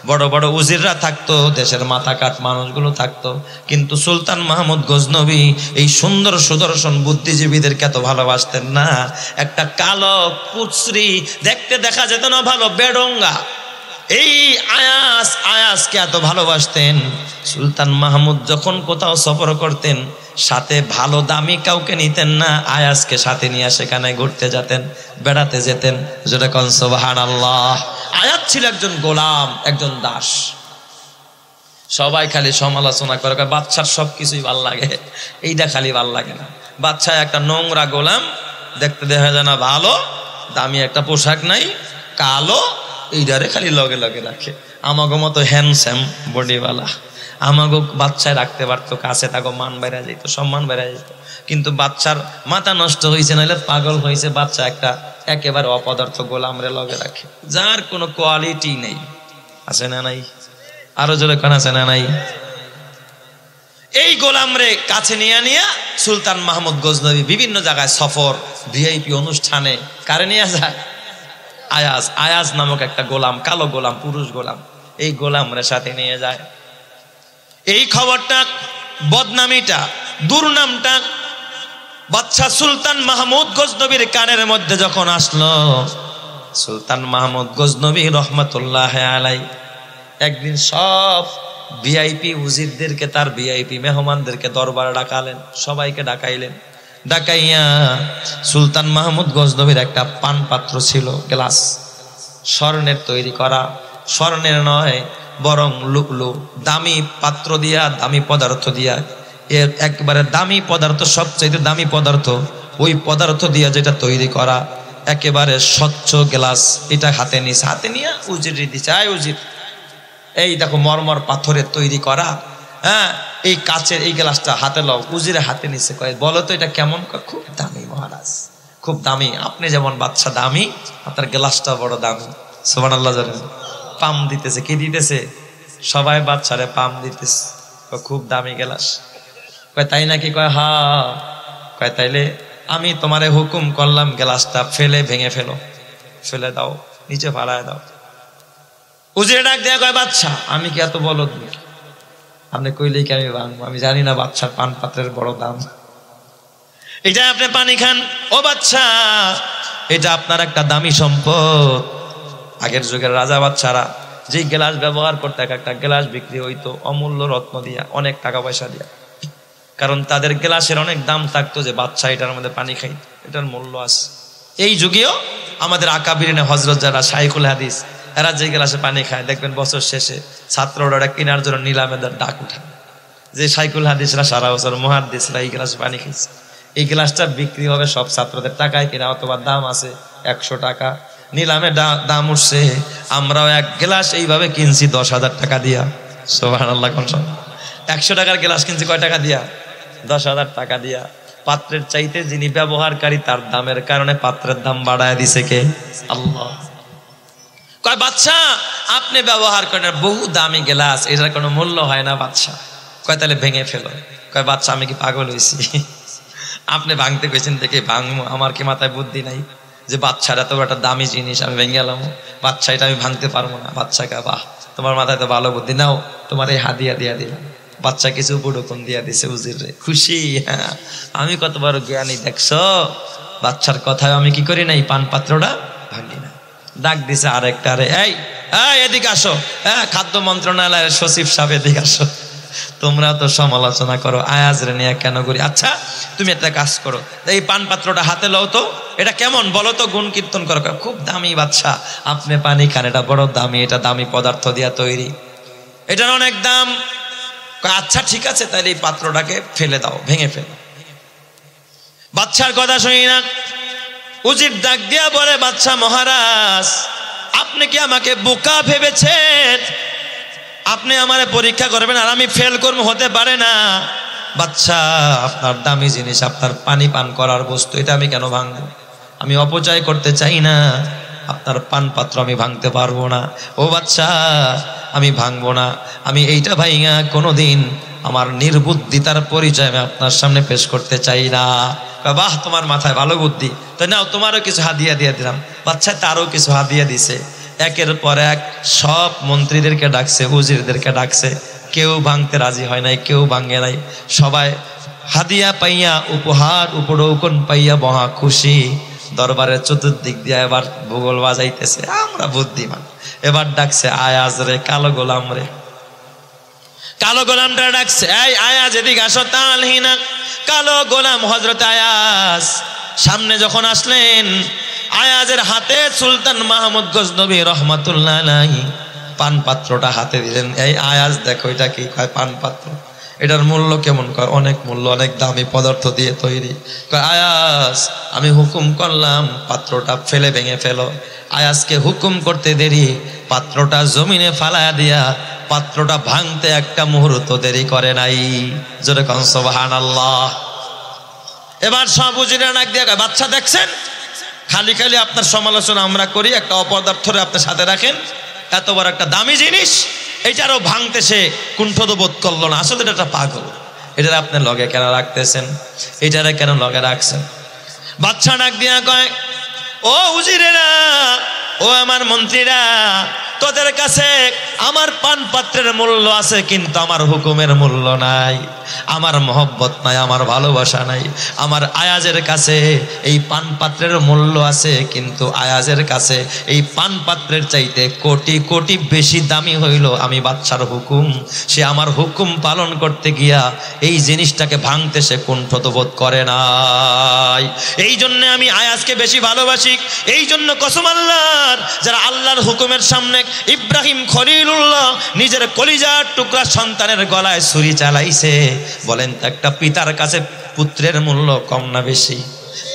বড় বড় উজিররা থাকতো, দেশের মাথা কাট মানুষগুলো থাকতো। কিন্তু সুলতান মাহমুদ গজনবী এই সুন্দর সুদর্শন বুদ্ধিজীবীদেরকে এত ভালোবাসতেন না। একটা কালো কুচরি, দেখতে দেখা যেত না ভালো, বেডঙ্গা, এই আয়াসকে এত ভালোবাসতেন। সুলতান মাহমুদ যখন কোথাও সফর করতেন, সাথে ভালো দামি কাউকে নিতেন না, আয়াসকে সাথে নিয়ে সেখানে ঘুরতে যেতেন, বেড়াতে যেতেন। যেটা কোন সুবহানাল্লাহ। আয়াস ছিল একজন গোলাম, একজন দাস। সবাই খালি সমালোচনা করে, বাচ্চার সবকিছুই ভাল লাগে, এইটা খালি ভাল লাগে না। বাচ্চা একটা নোংরা গোলাম, দেখতে দেখা যায় না ভালো, দামি একটা পোশাক নাই, কালো, এইটারে খালি লগে লগে রাখে। আমাগো মতো হ্যান্ডসাম বডিওয়ালা আমাগো বাচ্চায় রাখতে পারতো, কাছে তাকে মান বেড়া যেত, সম্মান বেড়া যেত। কিন্তু বাচ্চার মাথা নষ্ট হয়েছে, নাহলে পাগল হয়েছে, বাচ্চা একটা একেবারে অপদার্থ গোলামরে লগে রাখে, যার কোনো কোয়ালিটি নেই। আছে না নাই? আরো জোরে কোন আছে না নাই? এই গোলামরে কাছে নিয়ে নিয়ে সুলতান মাহমুদ গজনবী বিভিন্ন জায়গায় সফর, ভিআইপি অনুষ্ঠানে কারে নিয়ে যায়? আয়াজ নামক একটা গোলাম, কালো গোলাম, পুরুষ গোলাম, এই গোলামরে সাথে নিয়ে যায়। এই খবরটা, বদনামিটা, দুর্নামটা বাদশা সুলতান মাহমুদ গজনবীর কানের মধ্যে যখন আসলো, সুলতান মাহমুদ গজনবী রহমতুল্লাহ আলাই একদিন সব ভিআইপি উজিরদেরকে, তার ভিআইপি মেহমানদেরকে দরবারে ডাকালেন, সবাইকে ডাকাইলেন। ডাকাইয়া সুলতান মাহমুদ গজনবীর একটা পান পাত্র ছিল, গ্লাস, স্বর্ণের তৈরি করা, স্বর্ণের নয় বরং লুকলু, দামি পাত্র দিয়া, দামি পদার্থ দিয়া, এর একবারে দামি পদার্থ, সবচাইতে দামি পদার্থ, ওই পদার্থ দিয়া যেটা তৈরি করা, একেবারে স্বচ্ছ গ্লাস, এটা হাতে নিছে, হাতে নিয়ে উজির দিছে, আয় উজির, এই দেখো মরমর পাথরের তৈরি করা, হ্যাঁ, এই কাচের এই গ্লাসটা হাতে লও। উজিরে হাতে নিছে, কয় বলো তো এটা কেমন? খুব দামি মহারাজ, খুব দামি। আপনি যেমন বাদশা দামি, আপনার গ্লাসটা বড় দামি। সুবহানাল্লাহ। জানেন পাম দিতেছে, কি দিতেছে? সবাই বাদশারে পাম দিতেছে, খুব দামি গ্লাস। কয় তাই নাকি? কয় হা। কয় তাইলে আমি তোমারে হুকুম করলাম, গ্লাসটা ফেলে ভেঙে ফেলো, ফেলে দাও, নিচে ফালায় দাও। উজিরে ডাক দেয়া কয় বাদশা, আমি কি এত বলদ নাকি? আপনি কইলেই কি আমি ভাঙবো? আমি জানি না বাদশার পান পাত্রের বড় দাম। এটা আপনি পানি খান, ও বাদশা, এটা আপনার একটা দামি সম্পদ। আগের যুগের রাজা বাদশারা যে গ্লাস ব্যবহার করতে, একটা গ্লাস বিক্রি হইতো অমূল্য রত্ন দিয়া, অনেক টাকা পয়সা দিয়া, কারণ তাদের গ্লাসের অনেক দাম থাকতো, যে বাদশা এটার মধ্যে পানি খাই, এটার মূল্য আছে। এই যুগেও আমাদের আকাবিরিনে হজরত যারা শাইখুল হাদিস, এরা যে গ্লাসে পানি খায়, দেখবেন বছর শেষে ছাত্ররা ওটা কেনার জন্য নিলামে ডাক উঠায়, যে শাইখুল হাদিসরা সারা বছর মুহাদ্দিসরা এই গ্লাসে পানি খাইছে, এই গ্লাসটা বিক্রি হবে সব ছাত্রদের টাকায় কিনা, অথবা দাম আছে 100 টাকা, নিলামে দাম উঠছে, আমরাও এক গ্লাস এইভাবে কিনছি 10,000 টাকা দিয়া। সুবহানাল্লাহ। 100 টাকার গ্লাস কিনছি কয় টাকা দিয়া? 10,000 টাকা দিয়া। পাত্রের চাইতে যিনি ব্যবহারকারী, তার দামের কারণে পাত্রের দাম বাড়ায় দিছে কে? আল্লাহ। কয় বাদশা, আপনি ব্যবহার করেন বহু দামি গ্লাস, এটার কোনো মূল্য হয় না বাদশা। কয় তাহলে ভেঙে ফেলো। কয় বাদশা, আমি কি পাগল হয়েছি? আপনি ভাঙতে গেছেন দেখে ভাঙবো, আমার কি মাথায় বুদ্ধি নাই যে বাদশার এত একটা দামি জিনিস আমি ভেঙে গেলাম? বাদশা, এটা আমি ভাঙতে পারবো না। বাদশাকে, বাহ, তোমার মাথায় তো ভালো বুদ্ধি, নাও তোমার এই হাদিয়া দিয়া দিলাম। বাচ্চা কিছু বুড়োকন দিয়া দিছে উজির রে, খুশি। হ্যাঁ, আমি কত বড় জ্ঞানী দেখছো? বাচ্চার কথায় আমি কি করি না, এই পান পাত্রটা ভাঙি না। ডাক দিছে আরেকটা, রে এই এদিকে আসো, হ্যাঁ, খাদ্য মন্ত্রণালয়ের সচিব সাহেব এদিকে আসো। তোমরা তো সমালোচনা করো আয়াজ রে নিয়ে কেন করি? আচ্ছা তুমি একটা কাজ করো, এই পান পাত্রটা হাতে লও তো, এটা কেমন বলো তো, গুণ কীর্তন করো। খুব দামি বাদশা, আপনি পানি খান, এটা বড় দামি, এটা দামি পদার্থ দিয়া তৈরি, এটার অনেক দাম। আচ্ছা ঠিক আছে, তাহলে এই পাত্রটাকে ফেলে দাও, ভেঙে ফেলো। বাদশার কথা শুনি না, উজির ডাক দিয়া বলে, বাদশা মহারাজ, আপনি কি আমাকে বোকা ভেবেছেন? আপনি আমারে পরীক্ষা করবেন আর আমি ফেল করব? হতে পারে না। বাচ্চা, আপনার দামি জিনিস, আপনার পানি পান করার বস্তু, এটা আমি কেন ভাঙবো? আমি অপচয় করতে চাই না। আপনার পান পাত্র আমি ভাঙতে পারবো না। ও বাচ্চা, আমি ভাঙবো না। আমি এইটা ভাইঙা কোনোদিন আমার নির্বুদ্ধিতার পরিচয় আমি আপনার সামনে পেশ করতে চাই না। বাহ, তোমার মাথায় ভালো বুদ্ধি, তো নাও তোমারও কিছু হাদিয়া দিয়ে দিলাম। বাচ্চা তারও কিছু হাদিয়া দিছে। একের পর এক সব মন্ত্রীদেরকে ডাকছে, উজিরদেরকে ডাকছে, কেউ ভাঙতে রাজি হয় নাই, কেউ ভাঙে নাই। সবাই হাদিয়া পাইয়া, উপহার উপঢৌকন পাইয়া মহা খুশি। দরবারের চতুর্দিক দিয়ে এবার ভূগোল বাজাইতেছে, আমরা বুদ্ধিমান। এবার ডাকছে আয়াজ রে, কালো গোলাম রে। কালো গোলামটা ডাকছে, এই আয়াজ এদিকে আসো। তালহিনা কালো গোলাম হযরত আয়াজ সামনে যখন আসলেন, আয়াজের হাতে সুলতান মাহমুদ গজনবী রহমাতুল্লাহ আলাইহি পান পাত্রটা হাতে দিলেন। এই আয়াজ দেখো, এটা কি? কয় পান পাত্র। এটার মূল্য কেমন? কয় অনেক মূল্য, অনেক দামি পদার্থ দিয়ে তৈরি। কয় আয়াজ, আমি হুকুম করলাম পাত্রটা ফেলে ভেঙে ফেলো। আয়াজকে হুকুম করতে দেরি, পাত্রটা জমিনে ফালায়া দিয়া পাত্রটা ভাঙতে একটা মুহূর্ত দেরি করে নাই। জোরে কোন সুবহানাল্লাহ। এবার সব উজিরা ডাক দিয়া কয়, বাচ্চা দেখছেন, খালি খালি আপনার সমালোচনা আমরা করি, একটা অপদার্থরে আপনার সাথে রাখেন, এত বড় একটা দামি জিনিস এইটারও ভাঙতে সে কুণ্ঠত বোধ করলো না। আসলে এটা একটা পাগল, এটার আপনি লগে কেন রাখতেছেন? এটারে কেন লগে রাখছেন? বাচ্চা ডাক দিয়া কয়, ও উজিরেরা, ও আমার মন্ত্রীরা, তোদের কাছে আমার পান পাত্রের মূল্য আছে, কিন্তু আমার হুকুমের মূল্য নাই, আমার মহব্বত নাই, আমার ভালোবাসা নাই। আমার আয়াজের কাছে এই পান পাত্রের মূল্য আছে, কিন্তু আয়াজের কাছে এই পান পাত্রের চাইতে কোটি কোটি বেশি দামি হইল আমি বাদশার হুকুম। সে আমার হুকুম পালন করতে গিয়া এই জিনিসটাকে ভাঙতে সে কুণ্ঠত বোধ করে নাই। এই জন্যে আমি আয়াজকে বেশি ভালোবাসি। এই জন্য কসম আল্লাহর, যারা আল্লাহর হুকুমের সামনে, ইব্রাহিম খলিলুল্লাহ নিজের কলিজার টুকরা সন্তানের গলায় ছুরি চালাইছে, বলেন তো একটা পিতার কাছে পুত্রের মূল্য কম না বেশি?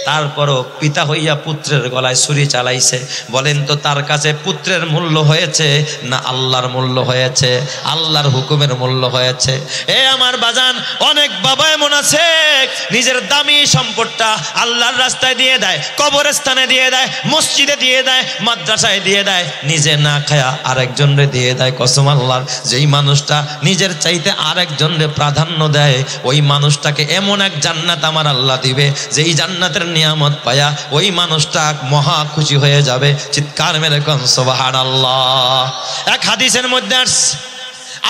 তারপরও পিতা হইয়া পুত্রের গলায় ছুরি চালাইছে, বলেন তো তার কাছে পুত্রের মূল্য হয়েছে না আল্লাহর মূল্য হয়েছে? আল্লাহর হুকুমের মূল্য হয়েছে। এ আমার বাজান, অনেক বাবা এমন আছে নিজের দামি সম্পদটা আল্লাহর রাস্তায় দিয়ে দেয়, কবরস্থানে দিয়ে দেয়, মসজিদে দিয়ে দেয়, মাদ্রাসায় দিয়ে দেয়, নিজে না খায়া আরেকজনরে দিয়ে দেয়। কসম আল্লাহর, যেই মানুষটা নিজের চাইতে আরেকজনরে প্রাধান্য দেয়, ওই মানুষটাকে এমন এক জান্নাত আমার আল্লাহ দিবে, যেই জান্নাতের নিয়ামত পায়া ওই মানুষটা মহা খুশি হয়ে যাবে। চিৎকার মেরে কোন সুবহানাল্লাহ। এক হাদিসের মধ্যে আসছে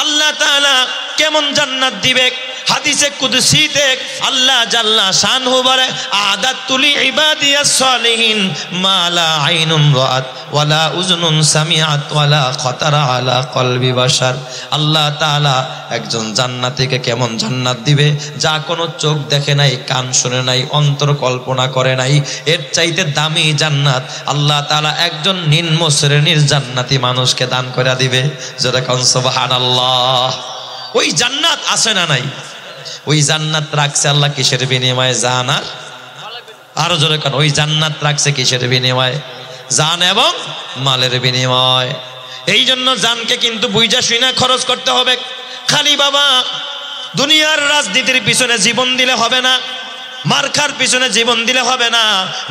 আল্লাহ তাআলা কেমন জান্নাত দিবে। হাদিসে কুদসিতে আল্লাহ জাল্লা শানহু বলে, আদাতু লি ইবাদিয়াস সালিহিন মা লা আইনুন রাআত ওয়ালা উযনুন সামিআত ওয়ালা খাতারা আলা কলবি বাশার। আল্লাহ তাআলা একজন জান্নাতীকে কেমন জান্নাত দিবে, যা কোনো চোখ দেখে নাই, কান শুনে নাই, অন্তর কল্পনা করে নাই। এর চাইতে দামি জান্নাত আল্লাহ তাআলা একজন নিম্ন শ্রেণীর জান্নাতি মানুষকে দান করে দিবে। যেরকম সুবহানাল্লাহ। ওই জান্নাত আছে না নাই? ওই জান্নাত রাখছে আল্লাহ কিসের বিনিময়ে? জান আর আরো জোরে কান, ওই জান্নাত রাখছে কিসের বিনিময়ে? জান এবং মালের বিনিময়। এই জন্য জানকে কিন্তু বুঝা শুনা খরচ করতে হবে। খালি বাবা দুনিয়ার রাজনীতির পিছনে জীবন দিলে হবে না, মার্কার পিছনে জীবন দিলে হবে না।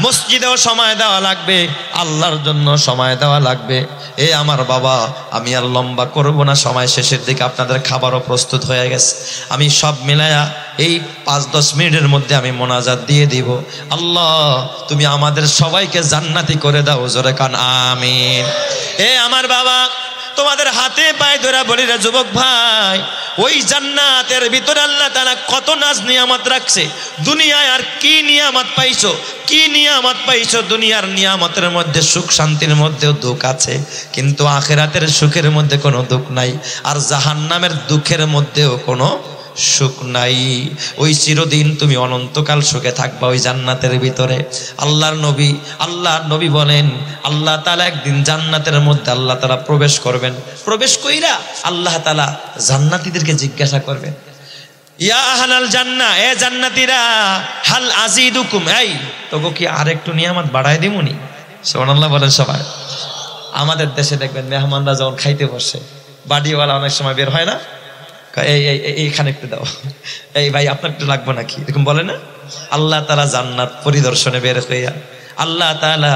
মসজিদেও সময় দেওয়া লাগবে, আল্লাহর জন্য সময় দেওয়া লাগবে। এ আমার বাবা, আমি আর লম্বা করব না, সময় শেষের দিকে, আপনাদের খাবারও প্রস্তুত হয়ে গেছে। আমি সব মিলায়া এই 5-10 মিনিটের মধ্যে আমি মোনাজাত দিয়ে দিব। আল্লাহ তুমি আমাদের সবাইকে জান্নাতি করে দাও। জোরে কান আমিন। এ আমার বাবা, তোমাদের হাতে পায়ে ধরে বলি রে যুবক ভাই, ওই জান্নাতের ভিতরে আল্লাহ তাআলা কত নাজ নিয়ামত রাখছে। দুনিয়ায় আর কি নিয়ামত পাইছো, কি নিয়ামত পাইছো? দুনিয়ার নিয়ামতের মধ্যে সুখ শান্তির মধ্যেও দুঃখ আছে, কিন্তু আখিরাতের সুখের মধ্যে কোনো দুঃখ নাই, আর জাহান্নামের দুঃখের মধ্যেও কোনো সুখ নাই। ওই চিরদিন তুমি অনন্তকাল সুখে থাকবা ওই জান্নাতের ভিতরে। আল্লাহ নবী বলেন, আল্লাহ তাআলা একদিন জান্নাতের মধ্যে আল্লাহ তাআলা প্রবেশ করবেন। প্রবেশ কইরা আল্লাহ তাআলা জান্নাতীদেরকে জিজ্ঞাসা করবেন, ইয়া আহলাল জান্নাহ, এ জান্নাতীরা, হাল আজিদুকুম, এই তোকে কি আরেকটু নিয়ামত বাড়ায় দিমুনি? সুবহানাল্লাহ বলেন সবাই। আমাদের দেশে দেখবেন মেহমানরা যখন খাইতে বসে বাড়িওয়ালা অনেক সময় বের হয় না, এইখানে একটু দাও, এই ভাই আপনার একটু লাগবে নাকি, এরকম বলে না? আল্লাহ তাআলা জান্নাত পরিদর্শনে বের হইয়া আল্লাহ তাআলা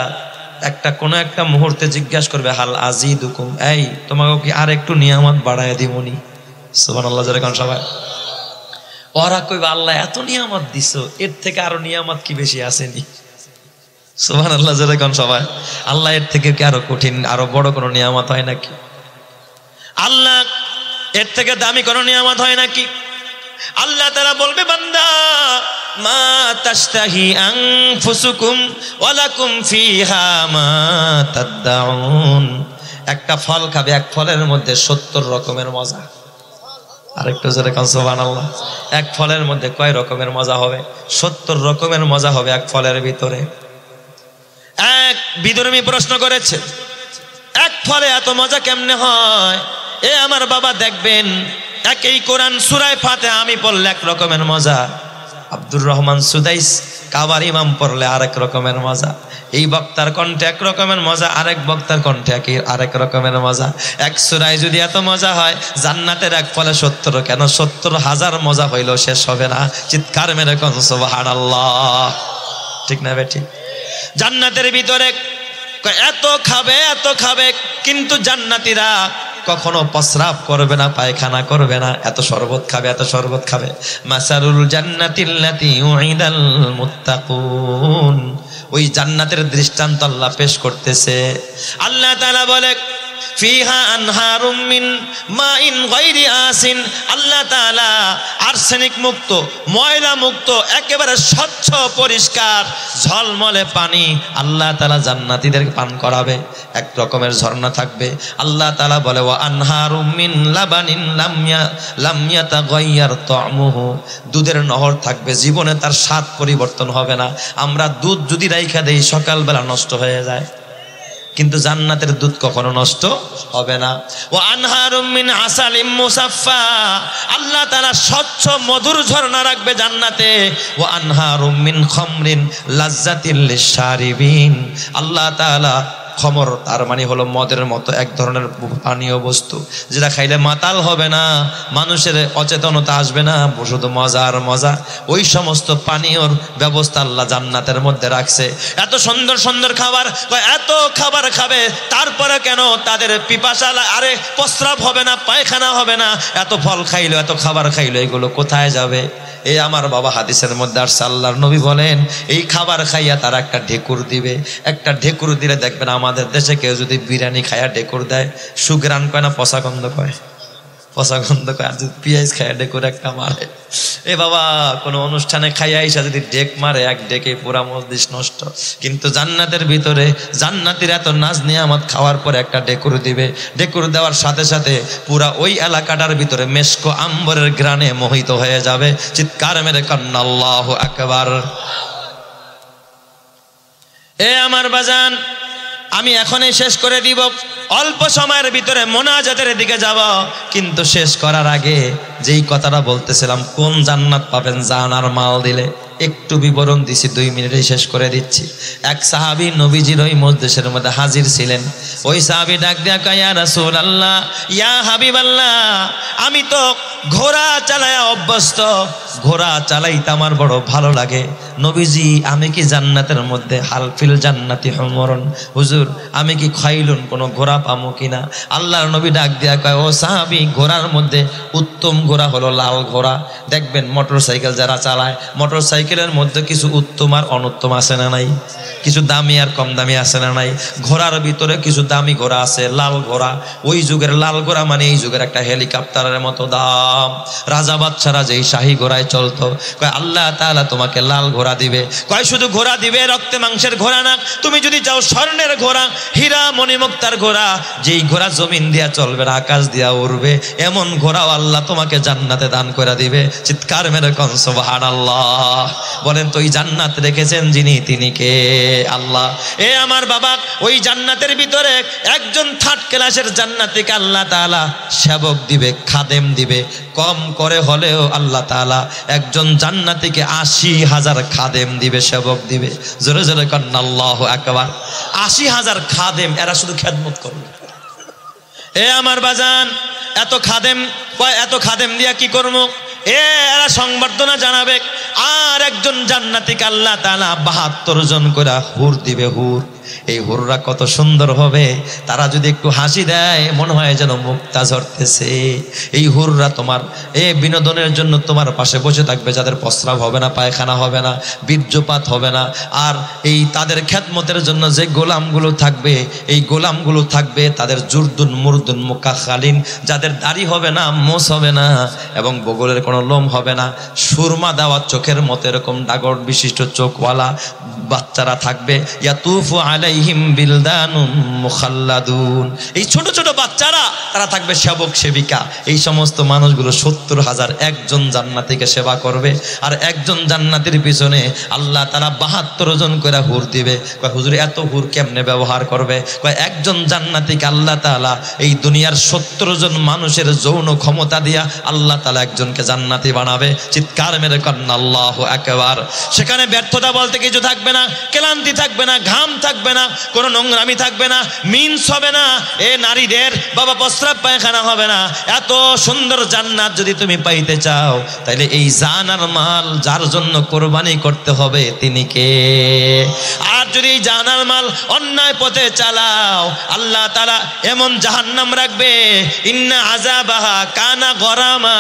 কোনো একটা মুহূর্তে জিজ্ঞাসা করবে, হাল আজিদুকুম, এই তোমাকে কি আর একটু নিয়ামত বাড়ায় দিবনি? সুবহানাল্লাহ জোরে কোন সবাই। ওরা কইবা আল্লাহ এত নিয়ামত দিছো, এর থেকে আরো নিয়ামত কি বেশি আসেনি? সুবহানাল্লাহ জোরে কোন সবাই। আল্লাহ এর থেকে কি আরো কঠিন আরো বড় কোনো নিয়ামত হয় নাকি? আল্লাহ এর থেকে দামি কোনো নিয়ামত হয় নাকি? আল্লাহ তাআলা বলবে, বান্দা মা তাশতাহি আনফুসুকুম ওয়া লাকুম ফিহা মা তাদউন। একটা ফল খাবে, এক ফলের মধ্যে 70 রকমের মজা। আরেকটু জোরে কান সুবহানাল্লাহ। এক ফলের মধ্যে কয় রকমের মজা হবে? 70 রকমের মজা হবে এক ফলের ভিতরে। এক বিধর্মী প্রশ্ন করেছে, এক ফলে এত মজা কেমনে হয়? এ আমার বাবা দেখবেন, একই কোরআন সূরা ফাতিহা আমি পড়লে এক রকমের মজা, আব্দুর রহমান সুদাইস কাবার ইমাম পড়লে আরেক রকমের মজা, এই বক্তার কণ্ঠে এক রকমের মজা, আরেক বক্তার কণ্ঠে আরেক রকমের মজা। এক সূরায় যদি এত মজা হয়, জান্নাতের এক ফলে 70 কেন 70,000 মজা হইলেও শেষ হবে না। চিৎকার মেরে কোন সুবহানাল্লাহ। ঠিক না বেঠিক? জান্নাতের ভিতরে এত খাবে, কিন্তু জান্নাতীরা কখনো প্রস্রাব করবে না, পায়খানা করবে না, এত শরবত খাবে। মাসারুল জান্নাতিল্লাতী উইদাল মুত্তাকুন। ওই জান্নাতের দৃষ্টান্ত আল্লাহ পেশ করতেছে। আল্লাহ তাআলা বলে, ফিহা আনহারুম মিন মাইন গায়রি আসিন। আল্লাহ তাআলা আর্সেনিক মুক্ত, ময়লা মুক্ত, একেবারে স্বচ্ছ পরিষ্কার ঝলমলে পানি আল্লাহ তাআলা জান্নাতীদেরকে পান করাবে। এক রকমের ঝর্ণা থাকবে। আল্লাহ তাআলা বলে, ওয়া আনহারুম মিন লাবানিন লাম ইয়াতাগায়্যার তা'মুহু। দুধের নহর থাকবে, জীবনে তার স্বাদ পরিবর্তন হবে না। আমরা দুধ যদি রাইখা দেই সকালবেলা নষ্ট হয়ে যায়, কিন্তু জান্নাতের দুধ কখনো নষ্ট হবে না। ওয়া আনহারুম মিন আসালিম মুসাফফা। আল্লাহ তাআলা স্বচ্ছ মধুর ঝর্ণা রাখবে জান্নাতে। ওয়া আনহারুম মিন খামরিন লাজ্জাতিল লিশারিবিন। আল্লাহ তাআলা খমর, তার মানে হলো মদের মতো এক ধরনের পানীয় বস্তু, যেটা খাইলে মাতাল হবে না, মানুষের অচেতনতা আসবে না, শুধু মজা আর মজা। ওই সমস্ত পানীয়র ব্যবস্থা আল্লাহ জান্নাতের মধ্যে রাখছে। এত সুন্দর সুন্দর খাবার, এত খাবার খাবে, তারপরে কেন তাদের পিপাসা, আরে প্রস্রাব হবে না, পায়খানা হবে না, এত ফল খাইলো, এত খাবার খাইলো, এগুলো কোথায় যাবে? এই আমার বাবা হাদিসের মধ্যে আসছে, আল্লাহর নবী বলেন, এই খাবার খাইয়া তারা একটা ঢেকুর দিবে। একটা ঢেকুর দিলে দেখবেন আমাদের দেশে কেউ যদি বিরিয়ানি খাইয়া ঢেকুর দেয়, সুগ্রাণ কয় না পচা গন্ধ কয়? পচা গন্ধ কয়। আর যদি পেঁয়াজ খাইয়া ঢেকুর একটা মারে, এ বাবা কোনো অনুষ্ঠানে খাইয়া ইসা যদি ঢেক মারে, এক ঢেকে পুরা মজলিস নষ্ট। কিন্তু জান্নাতের ভিতরে জান্নাতীরা এত নাজ নিয়ামত খাওয়ার পরে একটা ঢেকুর দিবে। ঢেকুর দেওয়ার সাথে সাথে পুরা ওই এলাকাটার ভিতরে মেশকো আম্বরের ঘ্রাণে মোহিত হয়ে যাবে। চিৎকার মেরে কান্না আল্লাহু আকবার। এ আমার বাজান, আমি এখনই শেষ করে দিব, অল্প সময়ের ভিতরে মোনাজাতের দিকে যাব। কিন্তু শেষ করার আগে যেই কথাটা বলতেছিলাম, কোন জান্নাত পাবেন জান আর মাল দিলে, একটু বিবরণ দিছি, 2 মিনিটেই শেষ করে দিচ্ছি। এক সাহাবী নবীজির ওই মজলিসের মধ্যে হাজির ছিলেন। ওই সাহাবী ডাক দিয়া কয়, ইয়া রাসূলুল্লাহ, ইয়া হাবিবাল্লাহ, আমি তো ঘোড়া চালায়া অভ্যস্ত, ঘোড়া চালাইতে আমার বড় ভালো লাগে। নবীজি, আমি কি জান্নাতের মধ্যে হালফিল জান্নাতি হুমরন, হুজুর আমি কি খাইলুন কোনো ঘোড়া পামো কিনা? আল্লাহর নবী ডাক দিয়া কয়, ও সাহাবী, ঘোড়ার মধ্যে উত্তম ঘোড়া হলো লাল ঘোড়া। দেখবেন মোটরসাইকেল যারা চালায়, মোটরসাইকেলের মধ্যে কিছু উত্তম আর অনুত্তম আছে না নাই? কিছু দামি আর কম দামি আছে না নাই? ঘোড়ার ভিতরে কিছু দামি ঘোড়া আছে, লাল ঘোড়া। ওই যুগের লাল ঘোড়া মানে এই যুগের একটা হেলিকপ্টারের মতো দাম। রাজা বাদশারা যেই শাহী ঘোড়ায় চলতো। কয় আল্লাহ তাআলা তোমাকে লাল ঘোড়া দিবে। কয় শুধু ঘোড়া দিবে, রক্তে মাংসের ঘোড়া না, তুমি যদি চাও স্বর্ণের ঘোড়া, হীরা মণিমুক্তার ঘোড়া, যেই ঘোড়া জমিন দিয়া চলবে না, আকাশ দিয়া উড়বে, এমন ঘোড়াও আল্লাহ তোমাকে জান্নাতে দান করে দিবে। চিৎকার মেরে কোন সুবহানাল্লাহ। বলেন তো ওই জান্নাত রেখেছেন যিনি, তিনি কে? আল্লাহ। এ আমার বাবা, ওই জান্নাতের ভিতরে একজন থার্ড ক্লাসের জান্নাতীকে আল্লাহ তাআলা সেবক দিবে, খাদেম দিবে। কম করে হলেও আল্লাহ তাআলা একজন জান্নাতীকে ৮০,০০০ খাদেম দিবে, সেবক দিবে। জোরে জোরে কন্না আল্লাহু আকবার। ৮০,০০০ খাদেম, এরা শুধু খেদমত করবে। এ আমার বাজান, এত খাদেম দিয়া কি করবো? এরা সংবর্ধনা জানাবে। আর একজন জান্নাতীকে আল্লাহ তাআলা ৭২ জন করে হুর দিবে, হুর। এই হুররা কত সুন্দর হবে, তারা যদি একটু হাসি দেয় মনে হয় যেন মুক্তা ঝরতেছে। এই হুররা তোমার বিনোদনের জন্য তোমার পাশে বসে থাকবে, যাদের প্রস্রাব হবে না, পায়খানা হবে না, বীর্যপাত হবে না। আর এই তাদের খেদমতের জন্য যে গোলামগুলো থাকবে, এই গোলামগুলো থাকবে তাদের জুরদুন মুরদুন মুকাখালিন, যাদের দাড়ি হবে না, মোছ হবে না এবং বগলের কোনো লোম হবে না, সুরমা দেওয়া চোখের মতো এরকম ডাগর বিশিষ্ট চোখওয়ালা বাচ্চারা থাকবে। ইয়াতুফু আলাইহিম বিলদানুম মুখাল্লাদুন, এই ছোট ছোট বাচ্চারা তারা থাকবে সেবক সেবিকা। এই সমস্ত মানুষগুলো ৭০,০০০ একজন জান্নাতীকে সেবা করবে। আর একজন জান্নাতীর পিছনে আল্লাহ তাআলা ৭২ জন করে হুর দিবে। কয় হুজুর এত হুর কেমনে ব্যবহার করবে? কয় একজন জান্নাতীকে আল্লাহ তাআলা এই দুনিয়ার ৭০ জন মানুষের যৌন ক্ষমতা দিয়া আল্লাহ তাআলা একজনকে জান্নাতী বানাবে। চিৎকার মেরে কন্না আল্লাহু আকবার। সেখানে ব্যর্থতা বলতে কিছু থাকবে না, ক্লান্তি থাকবে না, ঘাম থাকবে না, কোনো নোংরামি থাকবে না, মিন্স হবে না, নারীদের বাবা প্রস্রাব পায়খানা হবে না। এত সুন্দর জান্নাত যদি তুমি পাইতে চাও, তাইলে এই জান আর মাল যার জন্য কোরবানি করতে হবে তিনি কে? আর যদি এই জান আর মাল অন্যায় পথে চালাও, আল্লাহ তাআলা এমন জাহান্নাম রাখবে, ইন্না আযাবাহা কানা গরামা।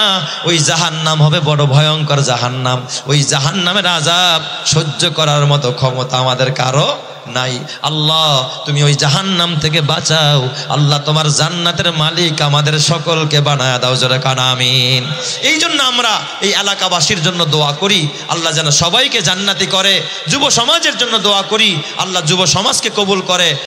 ওই জাহান্নাম হবে বড় ভয়ঙ্কর জাহান্নাম। ওই জাহান্নামের আযাব সহ্য করার মতো ক্ষমতা আমাদের কারো নাই। আল্লাহ তুমি ওই জাহান্নাম থেকে বাঁচাও। আল্লাহ তোমার জান্নাতের মালিক আমাদের সকলকে বানায়া দাও। জোরে কানা আমিন। এই জন্য আমরা এই এলাকাবাসীর জন্য দোয়া করি, আল্লাহ যেন সবাইকে জান্নাতি করে। যুব সমাজের জন্য দোয়া করি, আল্লাহ যুব সমাজকে কবুল করে।